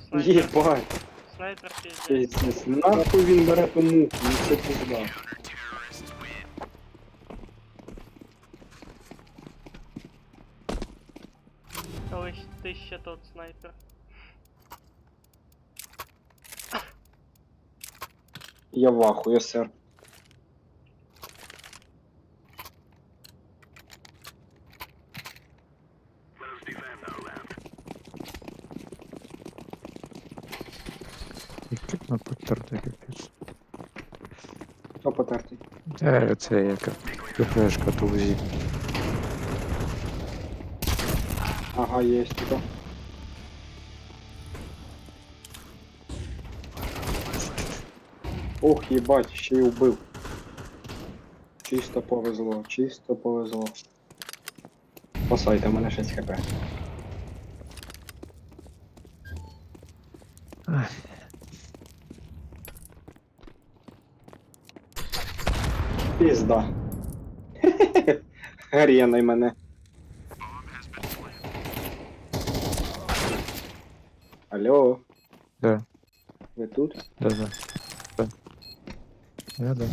Снайпер, Єбать. снайпер пиздец. Пиздец. Нахуй він бере ту муху, ну це пизда. Ось ти ще тот снайпер. Я в ахуї, сер. Яке б на потерти капець. Хто потертий? Це яка ППшка тузі. Ага, є тут. Ох, їбать, ще й убив. Чисто повезло, чисто повезло. Спасайте, у мене 6 хп. Ах. Пізда. Арена мене. Алло, Да, ви тут? да. Да.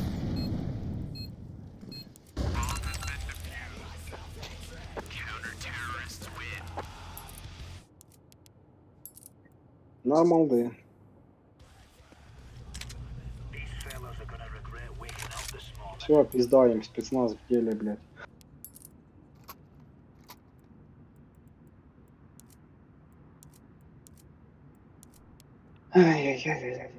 Нормалди. Все, пиздаем, спецназ в деле, блядь. Ай-яй-яй-яй-яй.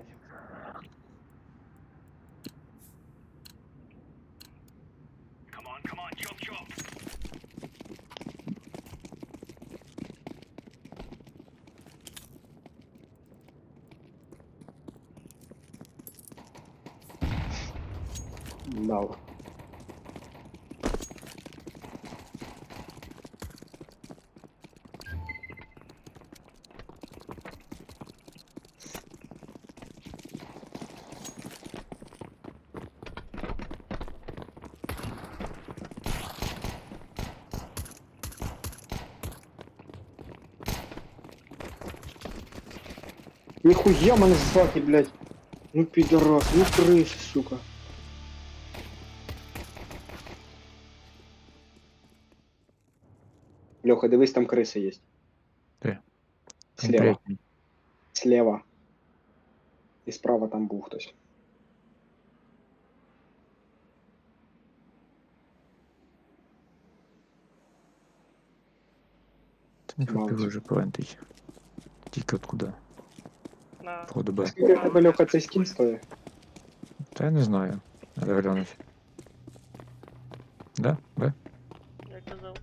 Come on, chop chop. Дал. Нихуя мене ззаді, блядь. Ну пидорас, ну крыса, сука. Леха, дивись, там крыса есть. Де? Слева. Конкретні. Слева. І справа там був хтось. Не Мало хотів цього. вже плентить. Тільки откуда? На Входу Б. Скільки в тебе, Леха, цей скін стоїть? Та я не знаю. Надо глянуть. Да? Б? я казав,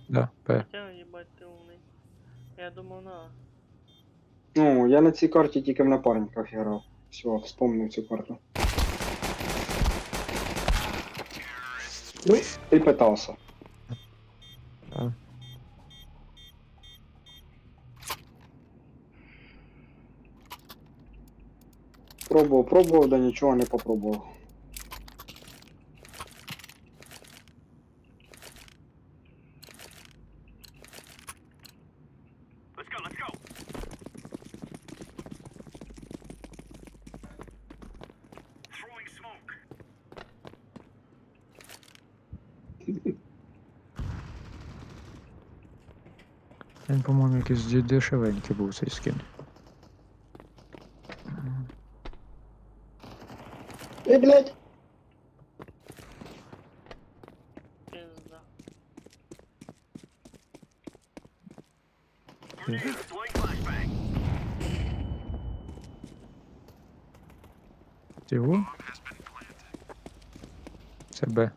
Да, Б. хотя їбать ти умний. Я думав на. Ну, я на цій карті тільки в напарниках грав. Все, вспомнив цю карту. Ну, ти питався. А. Пробував, да нічого не попробував. Let's go, let's go. Throwing smoke. Він, по-моєму, якийсь дешевенький був цей скін. Блядь! Пизда. Deploying flashbang. Його? Це Б.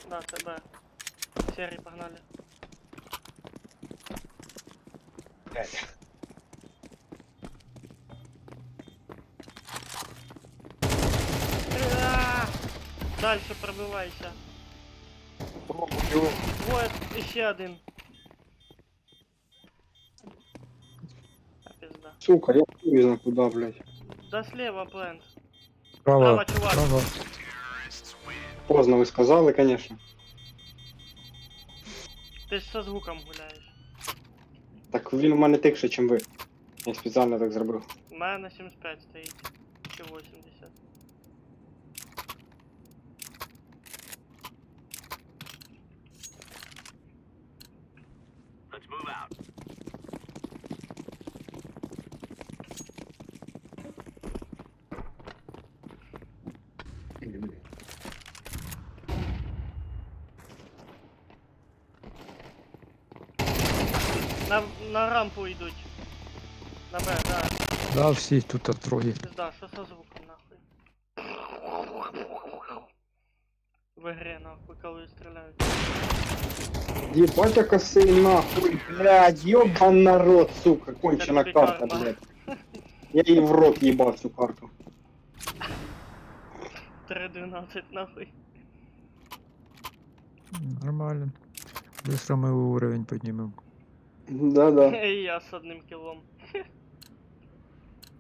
Да, це Б. Серії погнали. Дальше пробивайся. Пробую. Вот, ще один. А пизда. Сука, я хуй знаю куда, блядь. Да слева плент. Право, Право, чувак. право. Поздно ви сказали, конечно. Ти ж со звуком гуляєш. Так він у мене тихше, чим ви. Я спеціально так зробив. У мене на 75 стоїть. Чи 80. Let's move out. На рампу йдуть. На Б, да. Да, всі тут троє. Пизда, що со звуком нахуй? В ігрі нахуй, коли стріляють. Ебать, я косий нахуй, блядь, ёбан народ, сука, кончена тобі карта, карма. блядь. Я їй в рот їбав цю карту. 3.12 нахуй. Нормально. Быстро ми уровень піднімемо. Да-да. І я з одним кілом.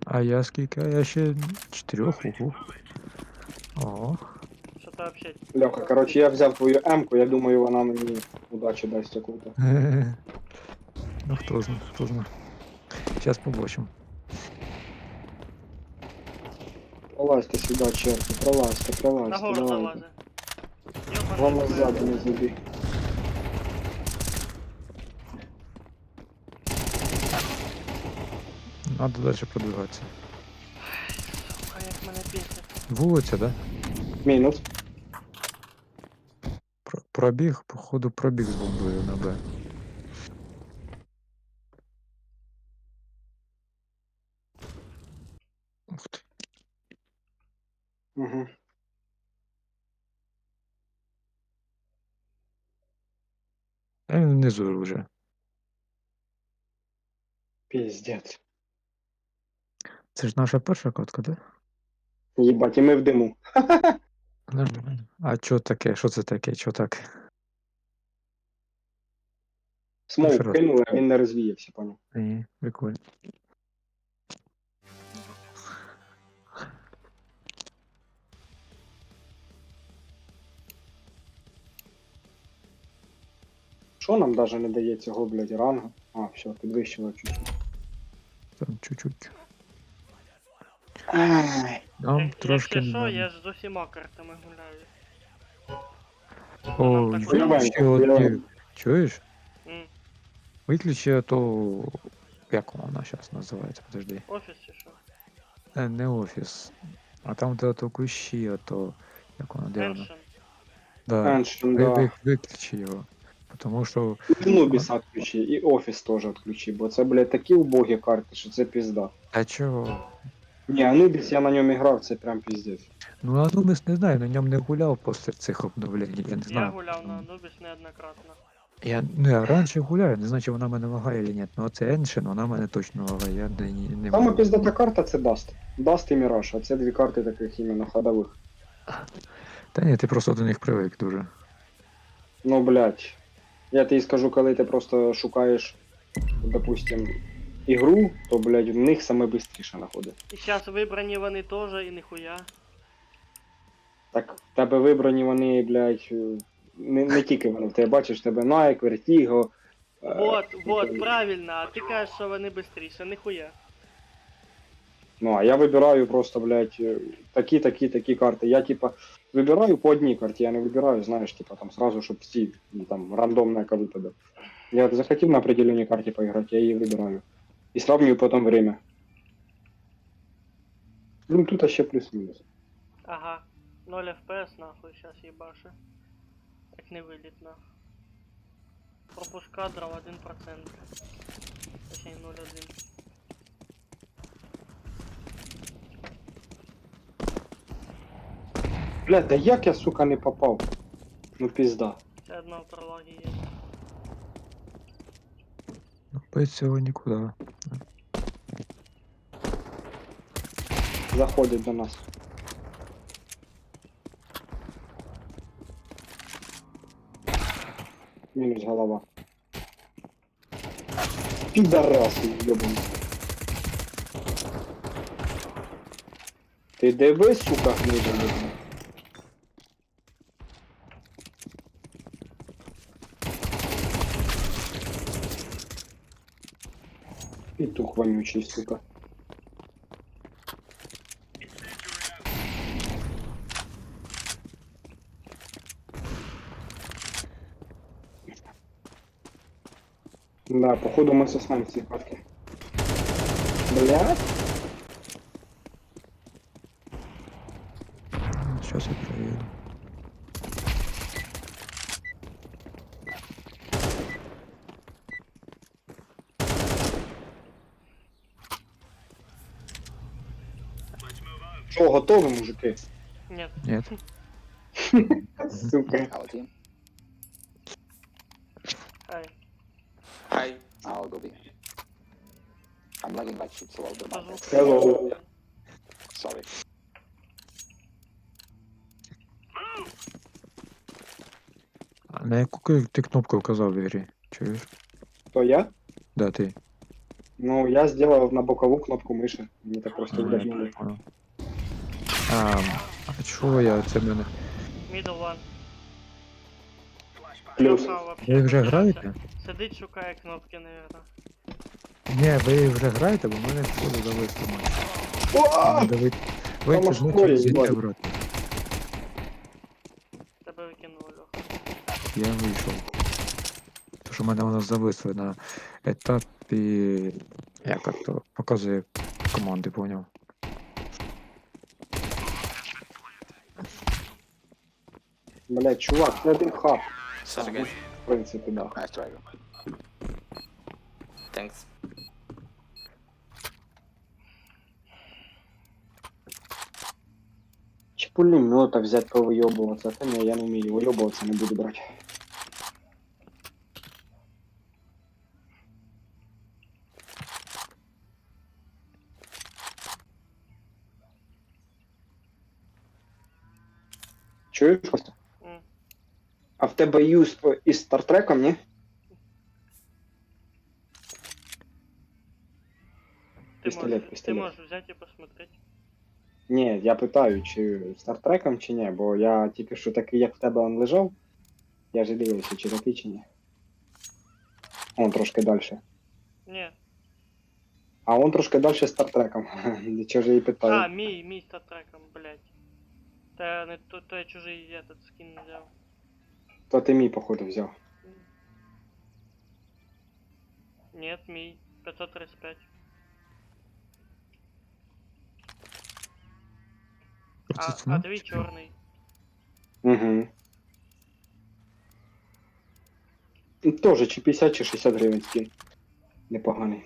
А я скільки? А я ще 4, ого. О. Що то вообще? Леха, короче, я взяв твою М-ку, я думаю, вона мені удачі дасть яку-то. Ну хто знає, хто знає. Зараз побачимо. Пролазьте сюди, черти, пролазьте, Нагору давайте. залази. Вам Йобаний ззаду хуй. не забій. Надо далі продвигатися. Сука, як мене бісить. Вулиця, да? Мінус. Пробіг, походу пробіг з бомбою на Б. Ух ти. Угу. А він внизу вже. Піздець. Це ж наша перша катка, да? Їбать, і ми в диму. Нормально. А чо таке? Що це таке? Чо так? Смоук Перший раз. кинули, а він не розвіявся, поняв. Ні, прикольно. Що нам даже не дає цього, блядь, рангу? А, все, підвищило чуть-чуть. Там чуть-чуть. Ай, Нам трошки Якщо що, надо. я ж з усіма картами гуляю. О, нам так виключи нормально. одні. Чуєш? М, Виключи то. Як вона зараз називається? Подожди. Офіс чи що? Не офіс. А там де то кущі, а то. Як вона де вона? Еншен. Да. Еншин, да. Виключи його. Тому що. Нубіса відключи, і офіс теж відключи, бо це, блядь, такі убогі карти, що це пізда. А чого? Ні, Анубіс, я на ньому грав, це прям піздець. Ну Анубис не знаю, на ньому не гуляв після цих обновлень, я не Я знаю. гуляв на Anubis неоднократно. Я раніше гуляю, не знаю, чи вона мене лагає чи ні. Ну оце Еншин, вона мене точно лагає, я не Сама можу. піздата карта це Даст. Даст і Міраж, а це дві карти таких іменно ходових. Та ні, ти просто до них привик дуже. Ну, блядь. Я тобі скажу, коли ти просто шукаєш, допустим, ігру, то, блядь, в них саме бистріше знаходить. І зараз вибрані вони теж і ніхуя. Так, в тебе вибрані вони, блядь, не тільки вони, в тебе бачиш, в тебе Nike, Vertigo. Вот, правильно, а ти кажеш, що вони швидше, ніхуя. Ну, а я вибираю просто, блядь, такі карти. Я, типа, вибираю по одній карті, я не вибираю, знаєш, типа, там, сразу, щоб всі, ну, там, рандомно, яка випаде. Я захотів на определенной карте поиграть, я її вибираю. І сравнюю потім время. Ну, тут ще плюс-мінус. Ага. 0 FPS нахуй, сейчас ебаши. Так не виліт нахуй. Пропуск кадров 1%. Точнее 0,1. Блядь, да як я, сука, не попав? Ну пізда. Це одна в пролагі є. Ну, без цього нікуди. Заходять до нас. Мінус голова. Підараси, йобані. Ти дивись, сука, гнида, йобаний. Петух вонючий, сука. Да, походу мы соснем ці катки. Блядь. Зараз я перевірю. Що, готові, мужики? Нет. Ні. Сука. Our team. Хай. Hi. I'll go B. I'm lagging like shit, so I'll do my best. Hello. Sorry. А на яку ти кнопку вказав в ігрі? Чуєш? То я? Да, ти. Ну, я сделал на бокову кнопку мыши. Мне так просто А, я удобнее. понял. А чого я? Це мене. Middle one. Плюс. Леха вообще Ви вже потерявся. граєте? Сидить, шукає кнопки, наверное. Ні, ви вже граєте, бо в мене входу зависло. О! Давид, Там вийти аж з ночі море зійти їбать. обратно. Тебе викинуло, Леха. Я вийшов. Тому що в мене воно зависло на етапі. Як то показує команди, поняв. Блять, чувак, це один хаб. Such a good. В принципі, да. Nice try. Thanks. Чи пулемета взять повыебываться? Та ні, я не вмію, вийобуватися не буду брати. Чуєш, Костя? М. А в тебе юз із Стартреком, ні? Пістолет, пістолет. Ты можешь взять и посмотреть. Ні, я питаю, чи Стартреком, чи ні, бо я тільки що такий, як в тебе он лежав. Я ж дивився, чи такий, чи ні. Он трошки далі. Нет. А он трошки далі Стартреком. Для чого ж я і питаю? А, мій статреком, блядь. Та не то я чужий этот скин взяв. То ти мій, походу, взяв. Нет, мій. 535. А твій чорний. Угу. Тоже чи 50, чи 60 гривень скин. Непоганий.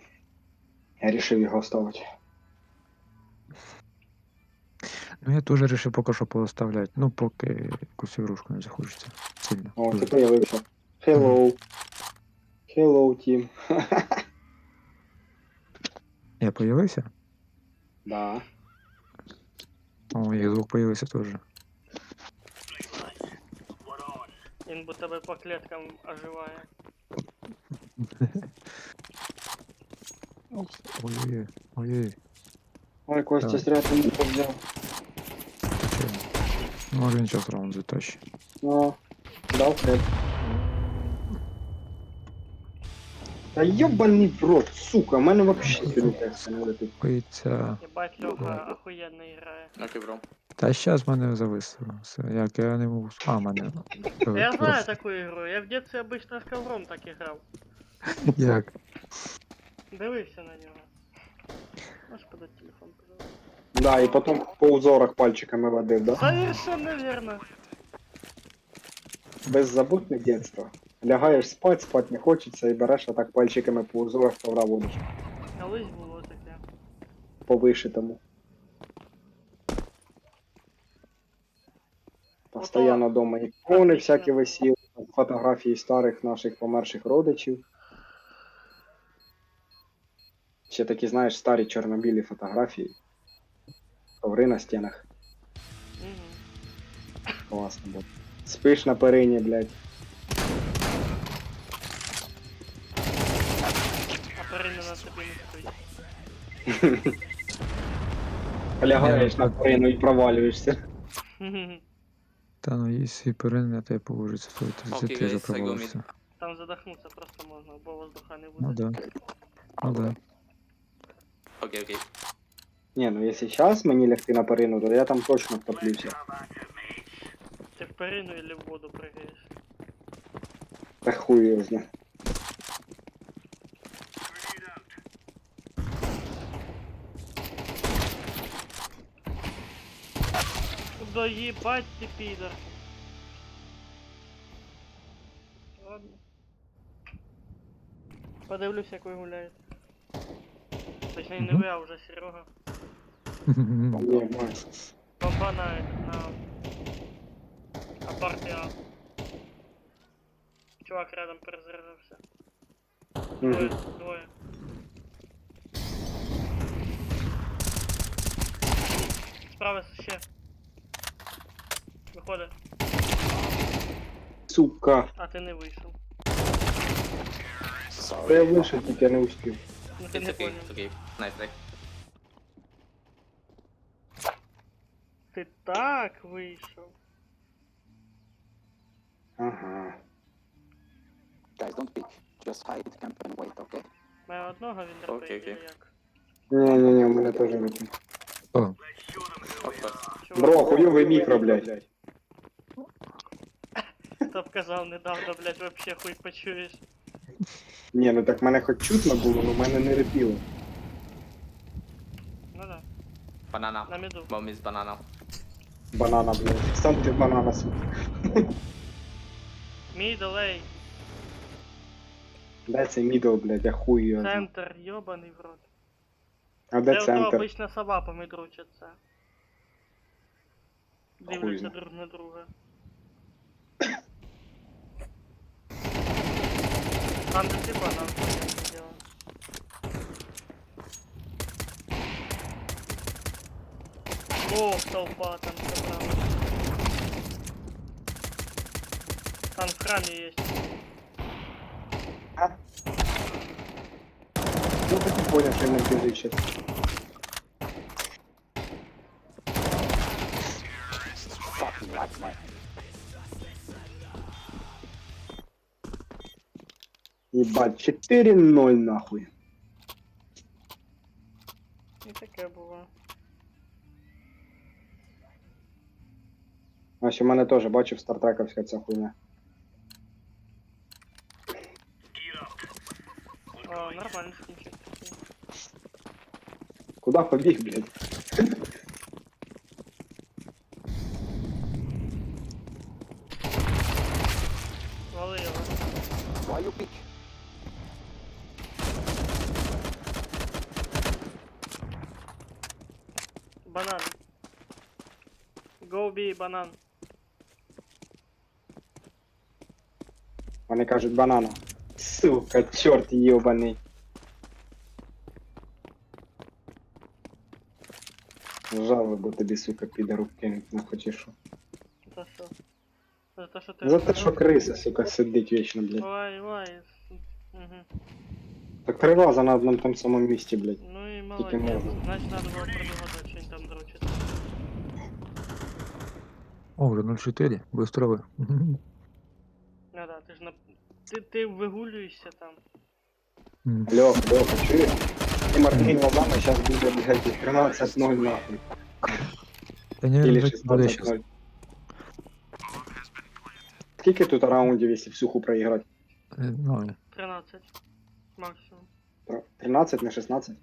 Я рішив його оставити. Ну я теж вирішив поки що пооставляти. Ну, поки якусь ігрушку не захочеться. Сильно. О, Дуже. ти появився. Hello. Hello, team. Я появився? Да. О, їх двох появився теж. Він будто би по клеткам оживає. Ой-ой-ой. Ой-ой. Ой, Костя, Так. зря ти не взяв. Може він зараз раунд затащить. Ну, дав хлеб. Та ёбаний в рот, сука, у мене вообще текста не летить. Боїться. Єбать, Леха охуєнно грає. Okay, bro. Та щас мене зависло. Все, як я не можу. А, мене. Я знаю такую игру, я в детстве обычно с ковром так играл. Як? Дивився на нього. Можешь подать телефон, пожалуйста? Да, і потім по узорах пальчиками водив, да? Совершенно верно. Беззаботне дитинство. Лягаєш спать, спать не хочеться і береш отак пальчиками по узорах ковра водиш. Колись було таке. По вишитому. Постоянно дома ікони отлично. всякі висіли, фотографії старих наших померших родичів. Ще такі, знаєш, старі чорно-білі фотографії. Коври на стінах. Угу. Класно було. Спиш на перині, блядь. А перина на тобі не стоїть. Лягаєш на перину і провалюєшся. Та ну, якщо перин на тебе положиться, то ти Окей, ти guys, I go запровалився. Там задохнуться просто можна, бо воздуха не Ну буде. да. Ну да. Окей. Ні, ну якщо зараз мені лягти на перину, то я там точно втоплюся. Ти в перину или в воду пригаєш? Та хуй його знає. Да ебать ты пидор. Ладно. Подивлюсь, як ви гуляєте. Точніше, не ви, а вже Серега. Ні, май. Бомба на этот, на апарте А. Чувак рядом перезарядився. Двоє, Мгм. двоє. Справа ще. Виходить. Сука. А ти не вийшов. Та я вийшов, тільки я не успів. Ну ти It's не okay, поняв. it's okay. Nice try. Ти так вийшов. Ага. Guys, don't peek. Just hide, camp and wait, okay? Має одного він Окей, драпає, окей. як. Ні, у мене теж випив. О, Of course. Чувак, Бро, хуйовий мікро, блядь. хто б казав недавно, блядь, вообще хуй почуєш. Ні, ну так мене хоч чутно було, але мене не репіло. Ну да, Banana. на міду. Bomb is banana. Банана, блядь. Сам ти банана, сука. Мідл, Де цей мідл, блядь, я хуй його. знаю. центр, йобаний в рот. А де Це ото центр? обично собаками дручаться. Дивляться знає. друг на друга. Там де ти банан, понятне діло. Ох, толпа там собралась. Там в храме есть. Ну так і поняв, що не біжить щас. Fucking right, man. Єбать, 4-0 нахуй. І таке було. Ось у мене теж бачив стартрековська ця хуйня. О, нормальний скінчик такий. Куда побіг, блядь? Вали його. Why you peek? Банан. Go be банан. Вони кажуть банана. Сука, чорт йобаний. Жало, бо тобі, сука, підару кинуть, не хочеш що. За що? За те, що ти... За те, що криса, сука, сидить вічно, блядь. Ой. Угу. Так 3 рази на одному тому самому місці, блядь. Ну і Тільки молодець. можна. Значить, треба було предугадати, що він там дрочить. о, вже 0,4. Быстро ви. Ну да, ти ж на... Ти вигулюєшся там. М. Льох, чуєш? Ти моргни глазами, зараз буде, блядь, 13-0 нахуй. Та ні, Или буде щас. 16-0. Скільки тут раундів, якщо всюху проіграти? Ну, 13. Максимум. 13 на 16?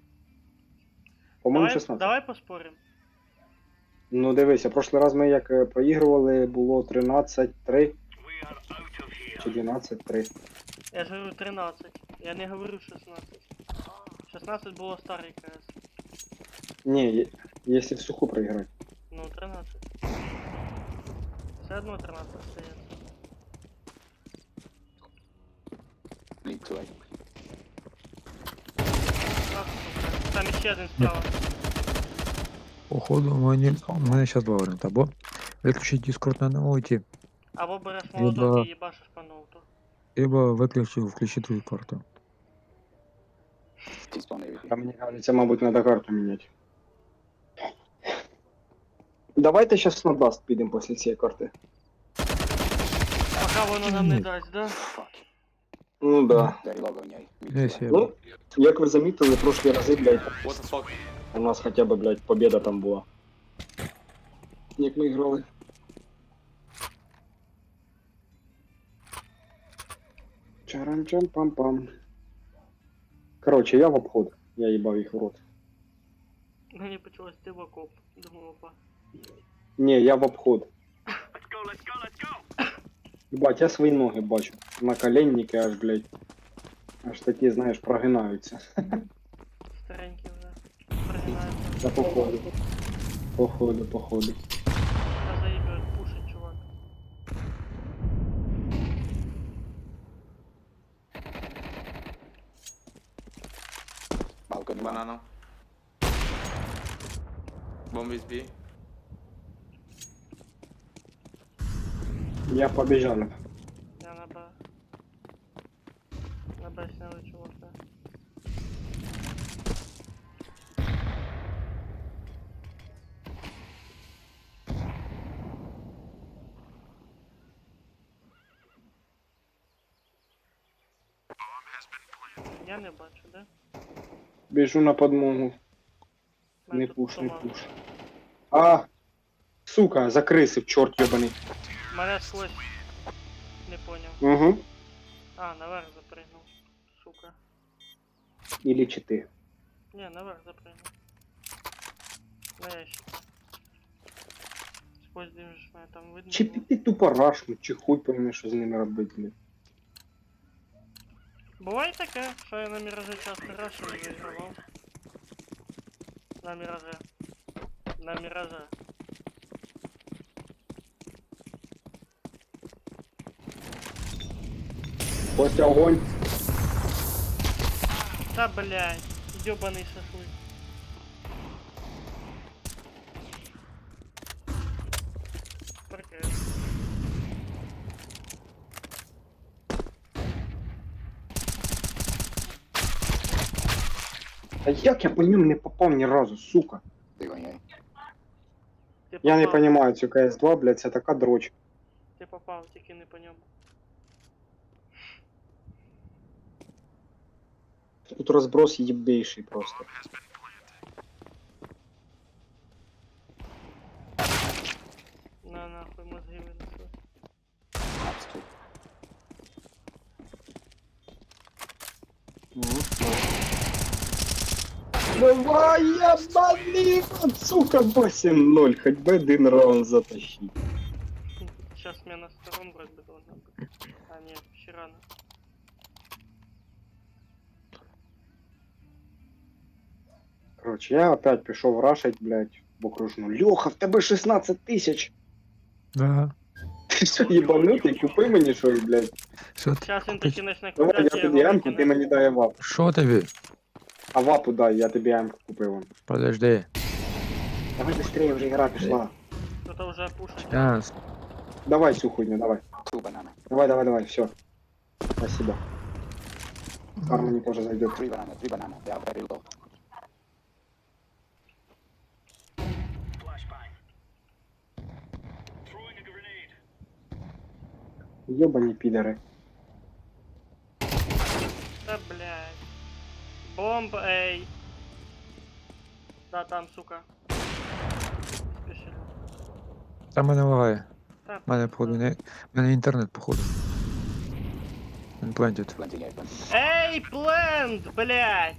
По-моєму, Давай, 16. давай поспорим. Ну дивися, прошлий раз ми як проігрували, було 13-3. We are out of here. чи 12, 3. Я ж говорю 13. Я не говорю 16. 16 було старий КС. Не, если в суху проиграть. Ну, 13. Все одно 13 остається. Lead to A. Там іще один справа. Походу, у мене зараз два варіанти. Або виключити Discord на ноуті, Або береш молоток і їбашиш по ноуту. або включити твою карту. He's spawned A with you. А мені кажется, мабуть, треба карту міняти. Давайте сейчас на даст підемо після цієї карти. Поки воно нам не дасть, да? Ну да. Very low going A. Mid Yes, to A. yeah. Ну, як ви замітили, прошлі рази, блядь, What the fuck? у нас хоча б, блядь, победа там була. Як ми грали. Чарам-чам-пам-пам. Короче, я в обход. Я їбав їх в рот. Мені почалось ти в окоп. Думаю, опа. Не, я в обход. Let's go, let's go, let's go! Ебать, я свої ноги бачу. Наколенники аж, блядь. Аж такі, знаєш, прогинаються. Старенький вже. Пригинається. Та походу. Походу. Я заїбаю, пушить, чувак. Balcony one. Banana. Bomb is B. Я побіжав. Я на Б. На Б сняли чувака. Я не бачу, да? Біжу на подмогу. Мене Не тут пуш, не туман. пуш. А! Сука, закрисив, чорт йобаний. Мене сквозь. Не понял. Угу. А, наверх запрыгнул. Сука. Ілі чи ти. Не, наверх запрыгнул. На ящик. Сквозь дым же мене там видно. Чи було. піти тупо рашну, чи хуй пойми, що з ними робити, блядь. Буває таке, що я на міражі часто рашу не вигравав. На міражі. На міражі. Костя, огонь. Та блядь, ёбаний шашлык. Прикрив. А як я по ньому не попав ні разу, сука? They're going A. Ти Я не попав, понимаю, цю КС2, блядь, це така дрочь. ти попав, тільки не по ньому. Тут розброс єбейший просто. На нахуй мозги винесли. Maps 2. Давай, я болів, сука, 8-0, хоть бы один раунд затащить. Сейчас смена сторон вроде бы должна быть. А нет, еще рано. Короче, я опять пішов рашить, блядь, в окружну. Льоха, в тебе 16 тисяч! Да. Ти що, єбанутий? Купи мені щось, блядь. Що, Сейчас він таки начне Давай, я купляти, тобі його емку, ти викине. мені дай вапу. що тобі? А вапу дай, я тобі емку купив. вон. Подожди. Давай быстрее, вже гра пішла. Тут уже пушить. Сейчас. Давай цю хуйню, давай. 2 banana. Давай, все. Спасибо. Harmony тоже зайдет. 3 banana. 3 banana. They are very low. Flashbang. Throwing a grenade. Ёбані підари. Да блядь. Бомба, эй. Да, там, сука. Спешили. Там мене лагає. Та, Походу, мене інтернет, походу. Він плентить. Planting A. Planting. Эй, плент, блядь!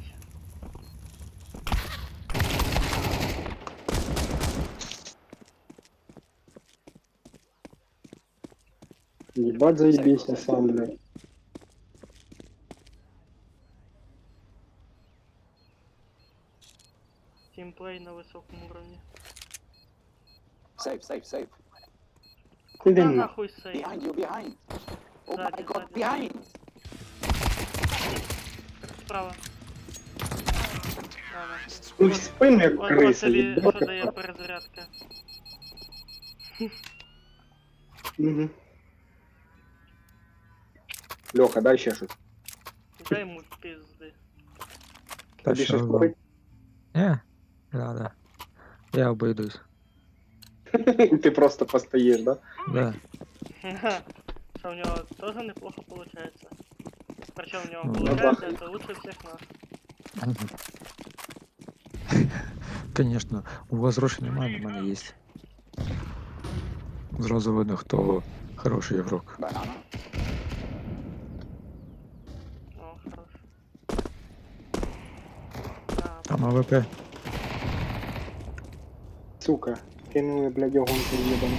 Ебать заебись, я сам, блядь. Тімплей на високому уровні. Safe, safe, safe. Ти де Та на? нахуй сейв. Behind you, behind. Oh Сзади, my god, сзади. behind. Справа. Да, нахуй. Ну в спину як От криса, тобі, ебать. що дає перезарядка. Угу. Льоха, дай ще щось. Дай йому пизди. Та Тобі що щось вам? купить? Ні, да. Я обійдусь. Ти просто постоїш, да? Да. Що в нього теж неплохо получается. Причем в нього Ну, получается это лучше всех нас. Конечно, у вас грошей немає, в мене є. Зразу видно, хто хороший ігрок. Banana. О, хорош. А, Там АВП. Сука, кинули, блядь, огоньку ебану.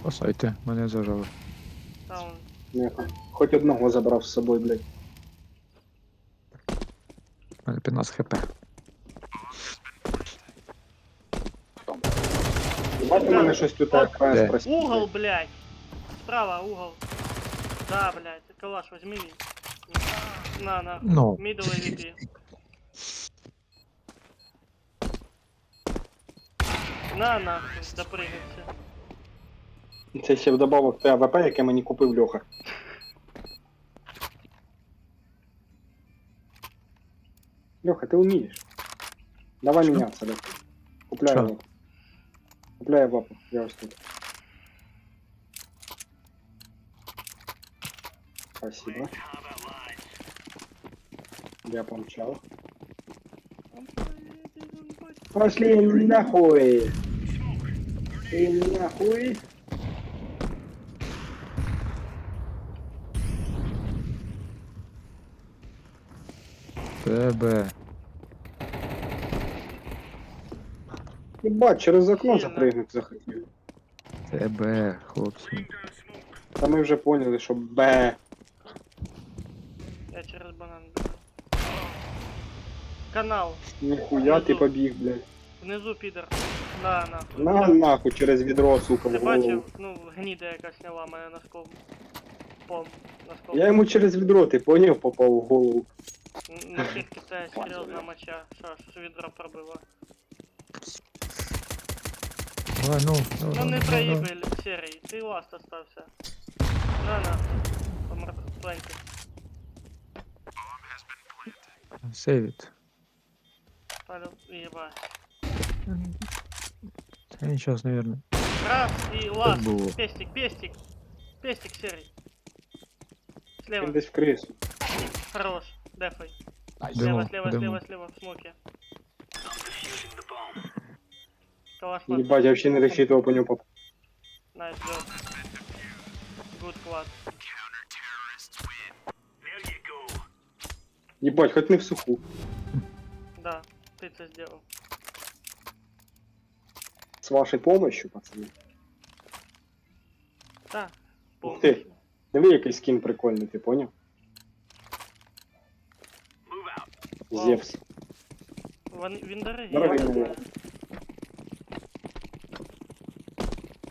Спасайте, мене зажали. та он. Нехуй. Хоч одного забрав з собою, блядь. У мене 15 хп. Ебать у мене щось тут О, РПС де? прості. Угол, блядь. Справа угол. Да, блядь, калаш возьми. На. Ну. Middle AVP. На, нахуй, допрыгався. Це ще вдобавок те АВП, яке мені купив Льоха. Льоха, ти вмієш. Давай мінятися, Льоха. Купляй Що? АВП. Купляй АВП, я ось тут. Спасибо. Я помчал. Пошли нахуй! И нахуй! Тебе. Ебать, через окно Сильно. запрыгнуть захотів. Тебе, хлопці. Та ми вже поняли, що Б. Я через банан бежу. Канал. Ніхуя ти побіг, блядь. Внизу підер. На, нахуй. На нахуй через відро, сука, Ти в голову. бачив? Ну, гніда яка сняла мене на скоб. Пом. На скоб. Я йому через відро, ти поняв, попав в голову. На сітки це серйозна моча. Що ж відро пробило. Давай, ну. Ну не проїбель, серій. Ти ласт остався. На. Помр... Пленьки. Сейвіт. Палю. Єбать. Та нічого, наверное. Раз і ласт. було. Пестик. Пестик серій. Він Слева. десь в крису. Хорош. Дефай. Nice. Демо, Слева, демо. в смоке. Defusing the bomb. Калаш ласт. Ебать, я вообще не рассчитывал по нему попасть. Найс, джоб. Good клад. There you go. Ебать, хоть не в суху. Да, ти це зробив. С вашей помощью, пацаны. Так. Ух ти. Диви, який скін прикольний, ти поняв? Move out. Вау. Зевс. Він дорогий. Дорогий, я не ну. знаю.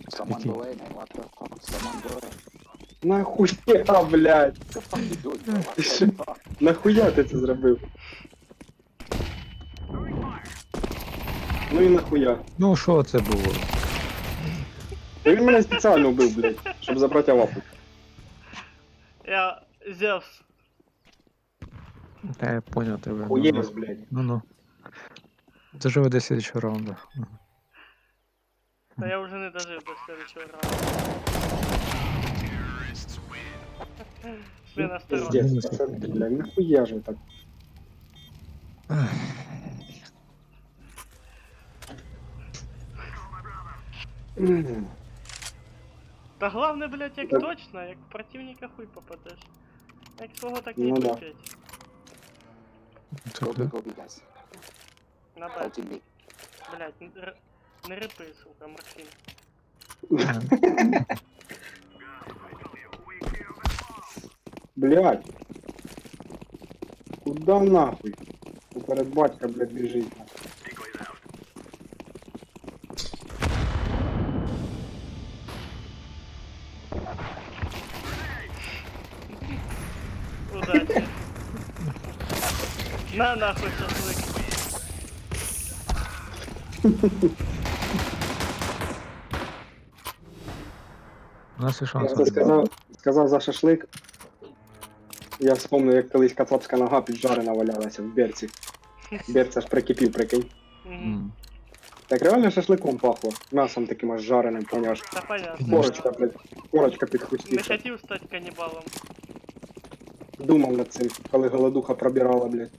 Someone Какие? go in, man. What the fuck? Someone go in. Нахуя, блядь? What the fuck you doing, bro? What Ти the що? fuck? Нахуя ти це зробив? Ну і нахуя. Ну, що це було? Та він мене спеціально вбив, блядь, щоб забрати авапу. Я Зевс. Та я понял тебе. Хуєс, блядь. Ну. Доживи до следующего раунда. Та я вже не дожив до следующего раунду. Шли на сторону. Пиздец, пацаны, блядь, нахуя же так? М. Та головне, блядь, як Так. точно, як противника хуй попадеш. Як свого, так не Ну да. терпеть. Go B, go B, guys. На Б. Hold B. Блядь, не рипи, сука, Максим. Блядь. Куда нахуй? Поперед батька, блядь, біжить. Удачі. На нахуй шашлик. У нас і Я шанс. це сказав за шашлик. Я вспомнив, як колись кацапська нога піджарена валялася в берці. Берці аж прикипів, прикинь. Мгм. Так реально шашликом пахло. М'ясом таким аж жареним, поняш. Та понятно. Корочка, блядь, корочка Не підхрустіша. хотів стати канібалом. Думав над цим, коли голодуха пробирала, блядь.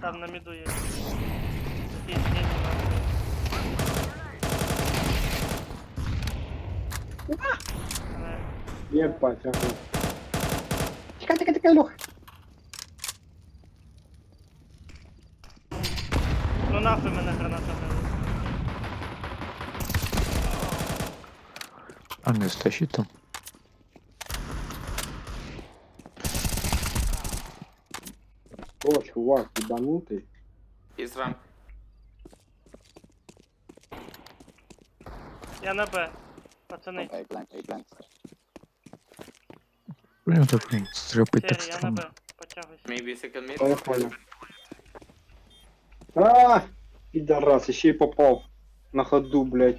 Там на міду є. Такий хрень нахуй. Єбать, ага. Тікай, Льох. Ну нахуй мене граната били. А не стащить там. О, чувак, ебанутий. He's ramp. Я на Б. Пацани, A blank, A blank. Блін, так стрипить так Сері, я на странно. Б. Потягуйся. Maybe second mid. Та я понял. А, підарас, ще й попав. На ходу, блядь.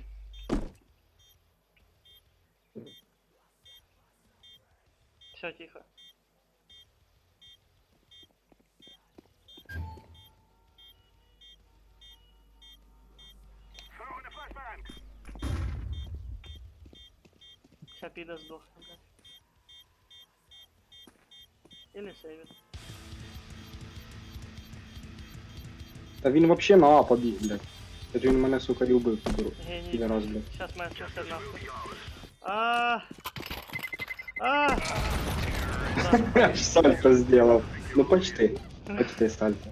Все, тихо. Ща піде здохне, блядь. Или сейвит. Та він вообще на А побіг, блядь. Та він мене, сука, і убив, Геній. підарас, блядь. Сейчас мене слухай нахуй. А. Сальто сделал. Ну почти. Почти сальто.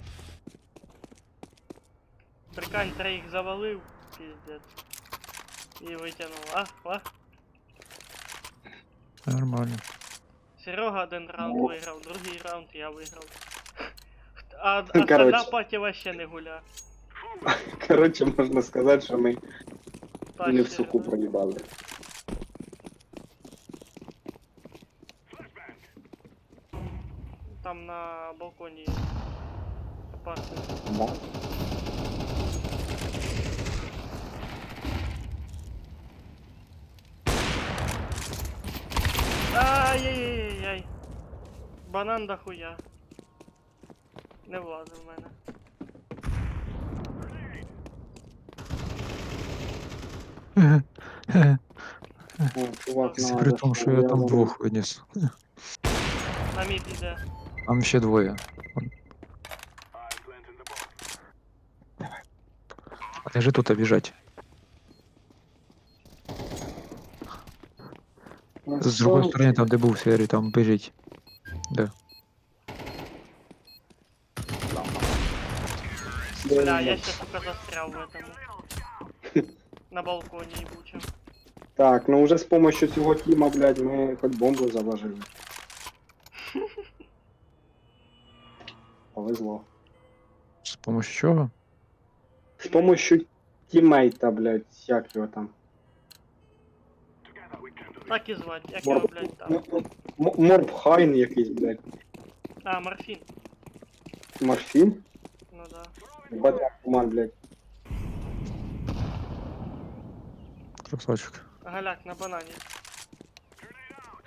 Прикань, троих завалив, пиздец. И вытянул. Нормально. Серега один раунд виграв, другий раунд я виграв. А Короче. остальна паті вообще не гуля. Короче, можна сказати, що ми Так, не в ще суку раз. проїбали. Там на балконі опасно. Да. Ай-яй-яй-яй. Банан до хуя. Не влазив в мене. О, чувак, Це надо, при тому, що я там можу. двох виніс. На мід іде. Там ще двоє. А ти же тут біжать. З другої сторони, там де був серій, там біжить. Де? Бля, я ще, сука, застрял в этому. На балконі ебучем. Так, ну уже з помощью цього тіма, блядь, ми хоч бомбу заложили. Повезло. З помощью чого? З помощью тіммейта, блядь, як його там. Так і звать, як його, блядь, там. Морбхайн якийсь, блядь. А, морфін. Морфін? Ну да. Бадяк туман, блядь. Красавчик. Галяк на банані.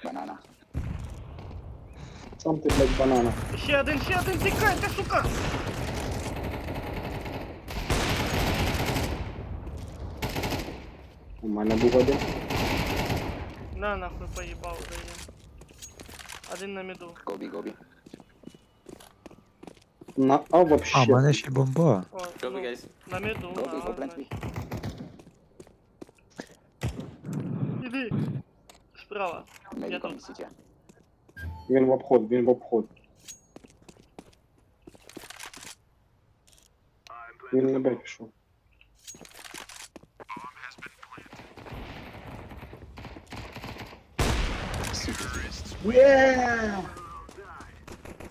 Banana. Сам ти, блядь, банана. Ще один, тікайте, сука! У мене був один. На нахуй поїбав уже їм. Один на міду. Gobi, Gobi. На А А, вообще. в мене ще бомба. О, Go, ну, guys. на міду, Go, на go, plant me. Іди. Справа. Maybe Я coming тут. city. Він в обход, він в обход. Він на Б пішов. Super.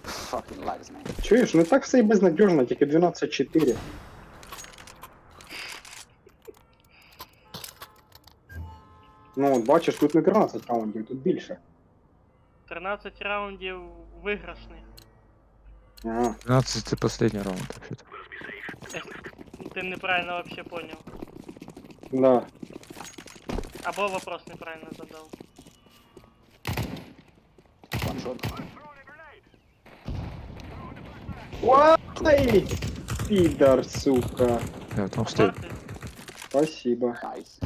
Fucking lags, man. Чуєш, не так все і безнадіжно, тільки 12-4. Ну, от бачиш, тут не 13 раундів, тут більше. 13 раундів виграшний. Ага. 12 це останній раунд, вообще-то. Ти неправильно вообще понял. Да. Або вопрос неправильно задав. One shot. Ой! Підар, сука. Я там встиг. Морти, Спасибо. Nice.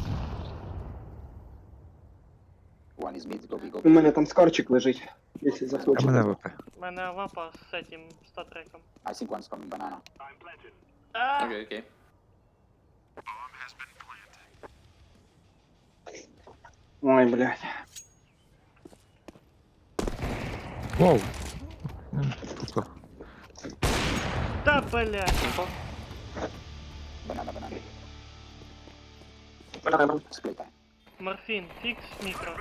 One is mid, go, У мене там скарчик лежить, якщо А захочете. мене ВП. в мене лапа з цим статреком. I think one's coming banana. А, Okay, okay. Ой, блядь. Воу! Сука. та блядь. Banana, banana. Split time. Морфін, фікс, мікро.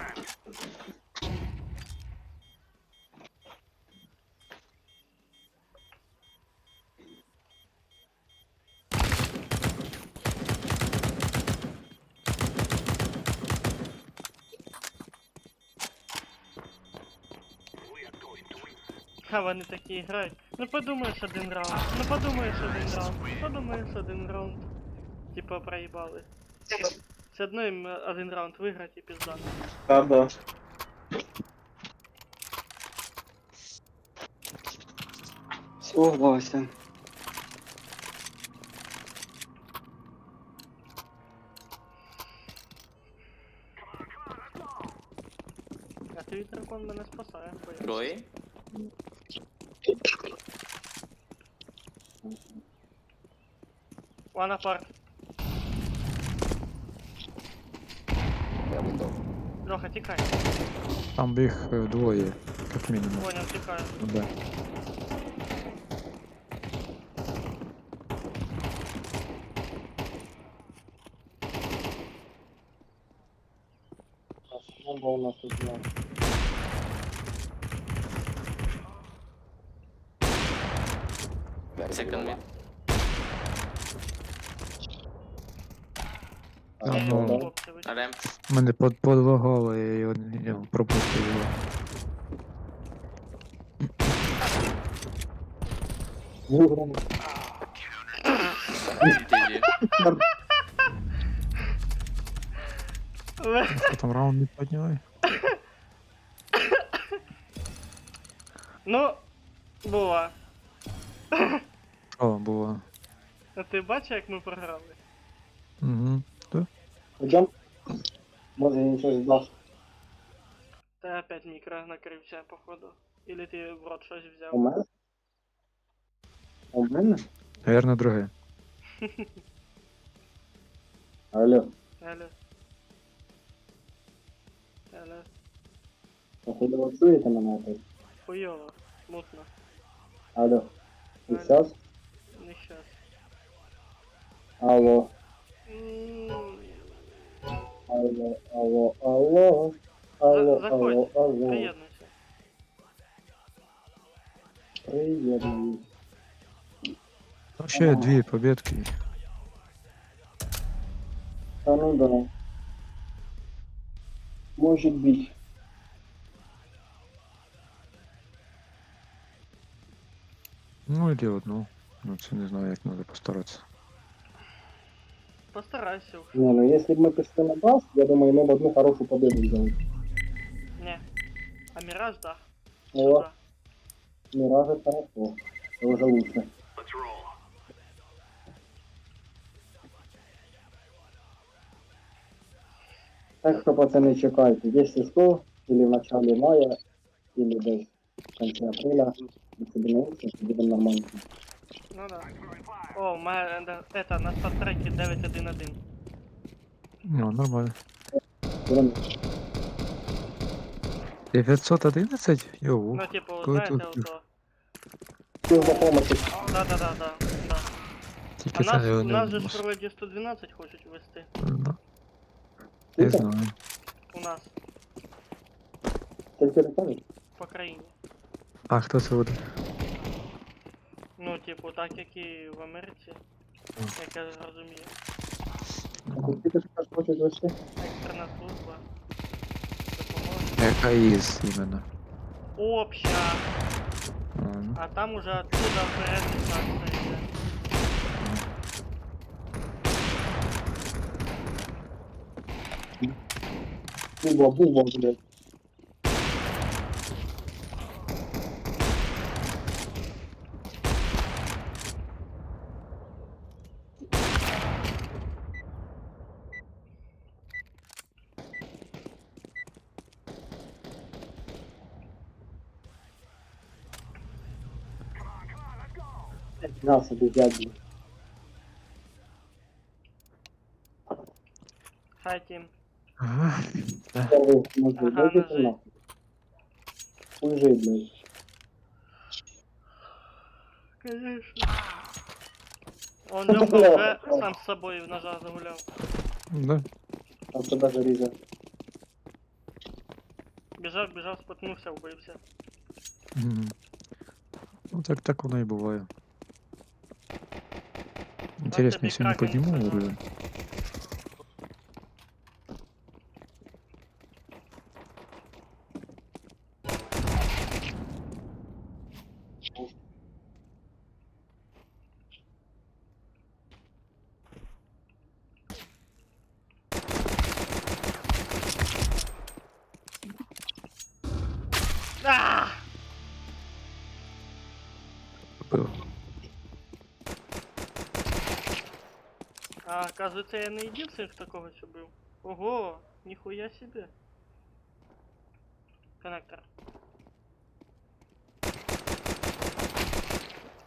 А вони такі грають. Ну подумаєш один раунд. Ну подумаєш один раунд. Подумаєш один раунд. Типа проїбали. Все одно їм один раунд виграти і пізда. Да. Согласен. А твій дракон мене спасає, бо я... Go A. One apart. Yeah, window. Льоха, тікай. Там їх двоє, як мінімум. Понял, тікаю. Ну, да. Бомба у нас тут є. Very Second good mid. one. А, ну, Хлопці, ви A ramp. мене подлагало, я його пропустив його. Виграно. GG. Що там раунд не підняли? Ну, була. О, було. А ти бачиш, як ми програли? Угу. Идем. Може нічого здаш. Та опять мікро накрився, походу. Или ти в рот щось У взяв. мене? У мене? Наверно, друге. Алло. Алло. Алло. Походу ви чуєте мене опять? Хуйово. Мутно. Алло. І Алло. зараз? Не щас. Алло. М, Алло, алло, алло. Алло, Заходь. алло, алло. Приєднуйся. Приєднуюсь. Вообще дві победки. Та ну да. Може бути. Ну, іди одну. Ну, це не знаю, як треба постаратися. Постарайся уж. Не, ну если бы мы пішли на бас, я думаю, мы бы одну хорошую победу взяли. Не. А Мираж, да. О, Да. Мираж это хорошо. Это уже лучше. Let's roll. Так что, пацаны, чекайте. Если что, или в начале мая, или десь в конце апреля, мы соберемся, будем нормально. Ну да. О, у мене это на стартреке 9.1.1. Ну, нормально. Будем 911? Йоу. Ну, типу, коли знаєте, тут- ото. всем за помощь. Да. Тільки А це нас, я нас же не ж вроді 112 хочуть ввести. Ну, не знаю. У нас. Только руками. по країні. А хто це буде? Ну, типу, так як і в Америці, як я зрозумію. Ти ж хочеш вести? Екстрена служба. Допомога. Яка із іменно? Обща. Ну, А там уже оттуда вперед дистанція йде. Буба, блядь. На собі, дядю. Хай тім. ага. Первый мужик, Ага, дай ты ножи. нахуй. Мужик, блядь. Конечно. Он Лёха уже сам с собой в ножа загулял. Да. Там туда зарезал. Бежав, споткнувся, вбився. Мгм. Ну так воно і буває. Інтересно, тобі я сьогодні кракен підніму сказав. уровень. А! Було. А, оказывается, я не единственный, кто когось убил. Ого, нихуя себе. Коннектор.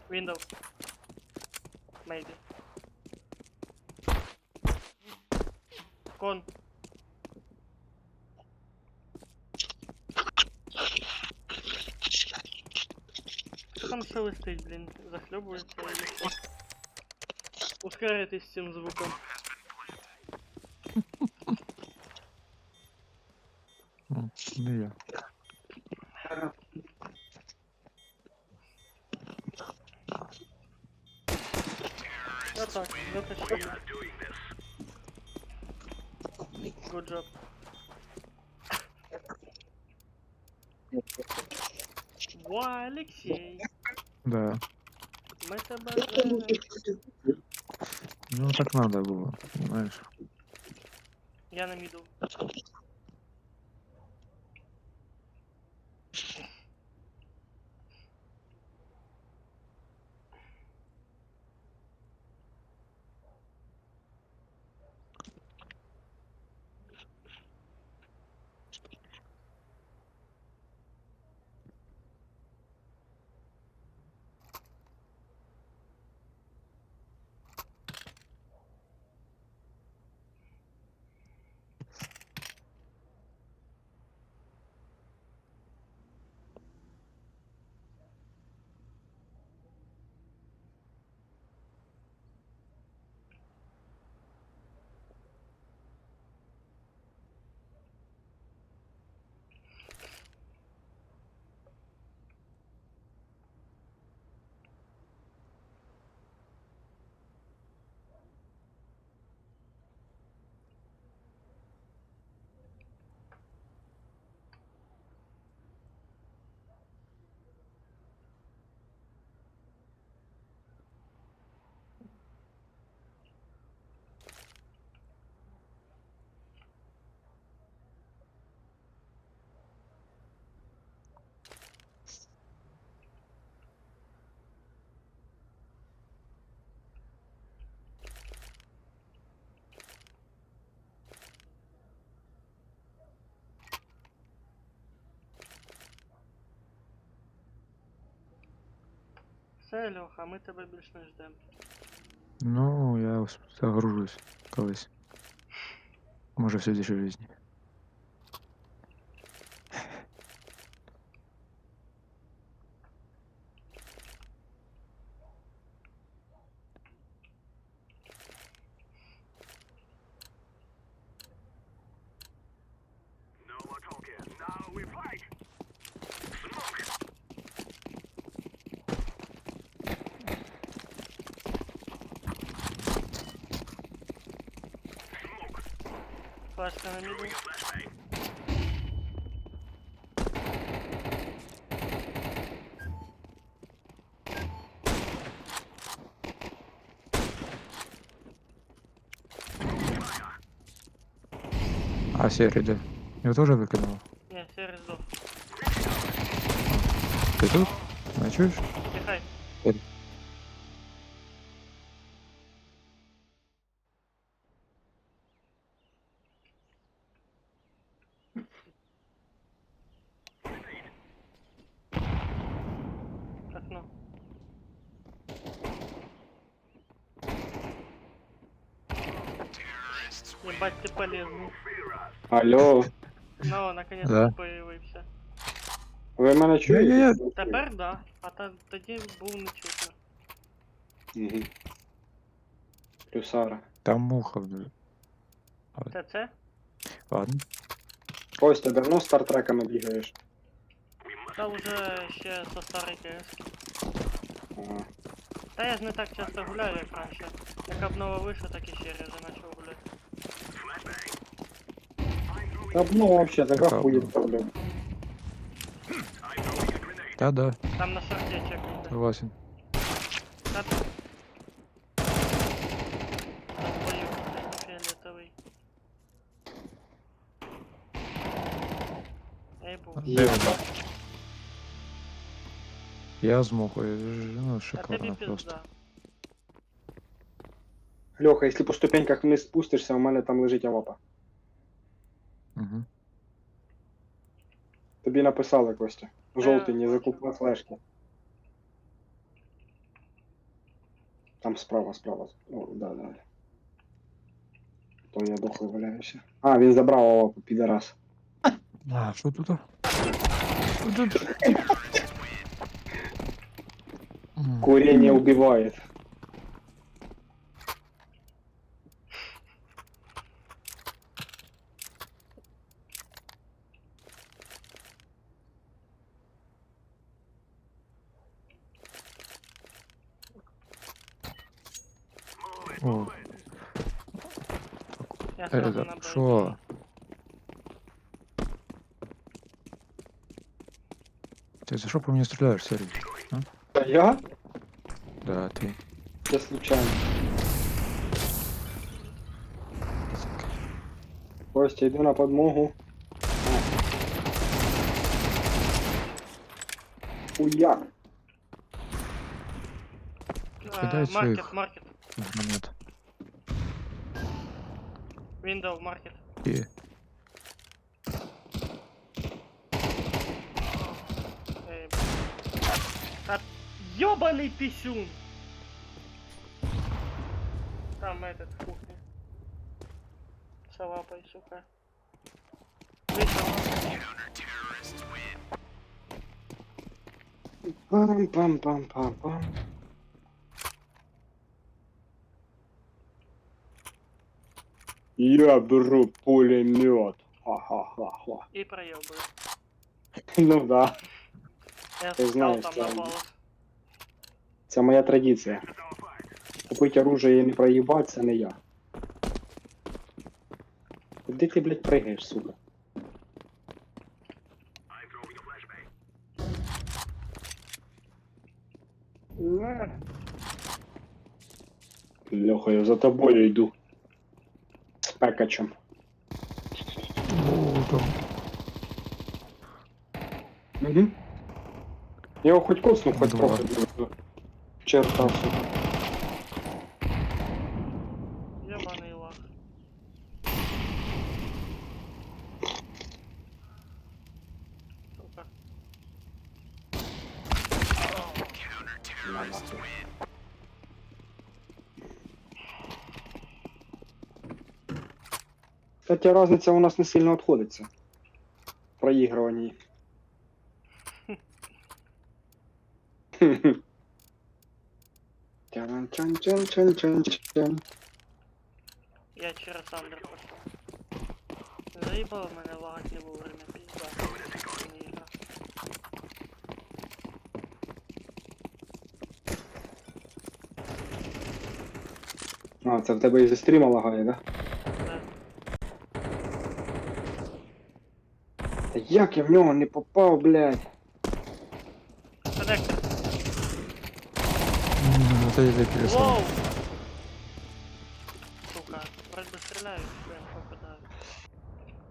Window. Maybe. Кон. Что там шелестить, блин? Захлебывается или что? Ускоряйтесь с тем звуком. Ну, не я. А так, затащили. Good job. Во, Алексей, Да. мы тебя знаем. Ну так надо було, знаєш. Я на миду. Все, Льоха, ми тебе більш не ждемо. Ну, я загружусь колись. Може в следующей жизни. No more talking. Now we fight. Флешка на міду. А серый, да? Его тоже выкинуло? Ні, серий здох. Ты тут? А чуешь? Тихай. Окно. Ебать, ти полезний. Алло, Ну, наконец-то Да. ви появився. мене Я- чуєте? Тепер да, а тоді був не чутно. Угу. Плюсара. Там муха. Блин. Це? Ладно. Ось ти давно стартреками бігаєш. Та вже ще со старої КС. Ага. Та я ж не так часто гуляю, як раніше. Як обнова вийшла, так і ще реже почав гуляти. Та ну вообще, така Така хуєта, блін. Да-да, Там на шарте чекнути. согласен. Та ти. Там бою, фіолетовий. Ей був. Де вона? Я з мухою, ну, А тобі шикарно просто. пізда. Льоха, якщо по ступеньках вниз спустишся, у мене там лежить авапа. Угу. Тобі написали, Костя. Жовтий, не бачу. закупна флешки. Там справа. О, да. То я дохлий валяюся. А, він забрав авапу, підарас. А, що тут? Що тут? Курение убивает. О, Я сразу это, набрав. що? Ты за что по мне стреляешь, Сергей? Да я? Да, ты. Я случайно. Костя, иду на подмогу. Хуяк. Кидай своих. Маркет. Монет. Window, маркет. И Эй, а, ёбаный писюн! Там этот в кухне. Шалапай, сука. Вышел. Пам-пам-пам-пам-пам. Я беру пулемет. Ха-ха-ха-ха. И проебываю. Ну да, Я Ты стал знаешь, там да. на баллах. це моя традиція. Купити оружие і не проїбать, це не я. Куди ти, блядь, пригаєш, сука? Леха, я за тобою йду. З пекачем. О, там. Угу. Я його хоч коснув, хоч Два. трохи. Черта, сука. Ёбаный лох. Сука. Кстати, разниця у нас не сильно відходиться. В проігруванні. Чан-чан-чан-чан-чан. Я через Андер пошел. Заебало мене лагать не вовремя, пизда. Не игра. А, це в тебе і зі стріма лагає, да? Да. Та як я в нього не попав, блядь? Коннектор. Это я перестал. Воу! Сука, вроде бы стреляют, прям попадают.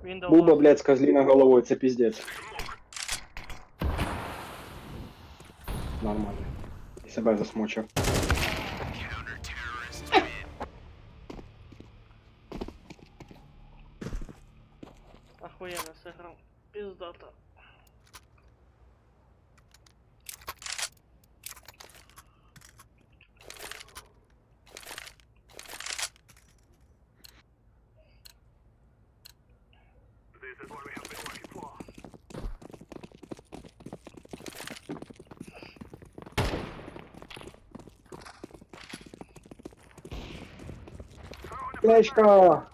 Windows Буба, lost. блядь, з козліна головою, це піздець. Нормально. І себе засмочив. Охуенно сыграл. Пиздата. Флешка!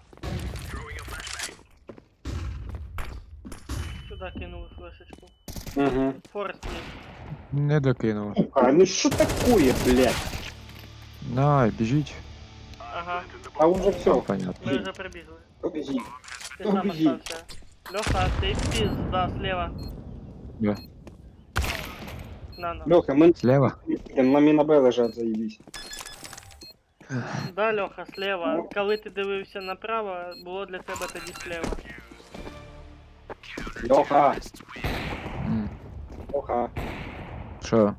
Сюда кинул флешечку. Угу. Форест есть. Не докинув. А, ну що такое, блядь? На, біжіть. Ага, А уже все. Понятно. мы уже прибегли. Побіжи. Ты сам Побеги. остался. Леха, ты пизда слева. Да. На. Льоха, ми Слева? на мінабе лежать, заїбісь. Да, Леха, слева. Коли ти дивився направо, було для тебе тоді слева. Льоха, М. Льоха. Що?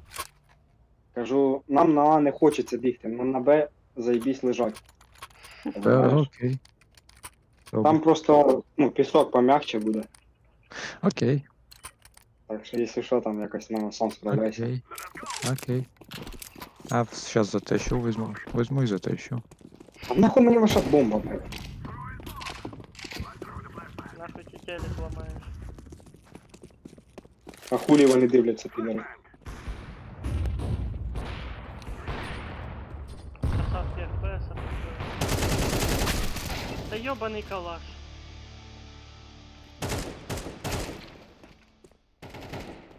Кажу, нам на А не хочеться бігти, нам на Б заїбісь лежать. Окей. Там Добре. просто, ну, пісок пом'якче буде. Окей. Так що, якщо що, там якось на сам справляйся. Окей. Окей. А сейчас затащу, возьму. Возьму и затащу. А нахуй мені ваша бомба, блядь? Нахуй ти телек ламаєш. А хулі вони дивляться, підери. Красавки FPS. Та ёбаний калаш.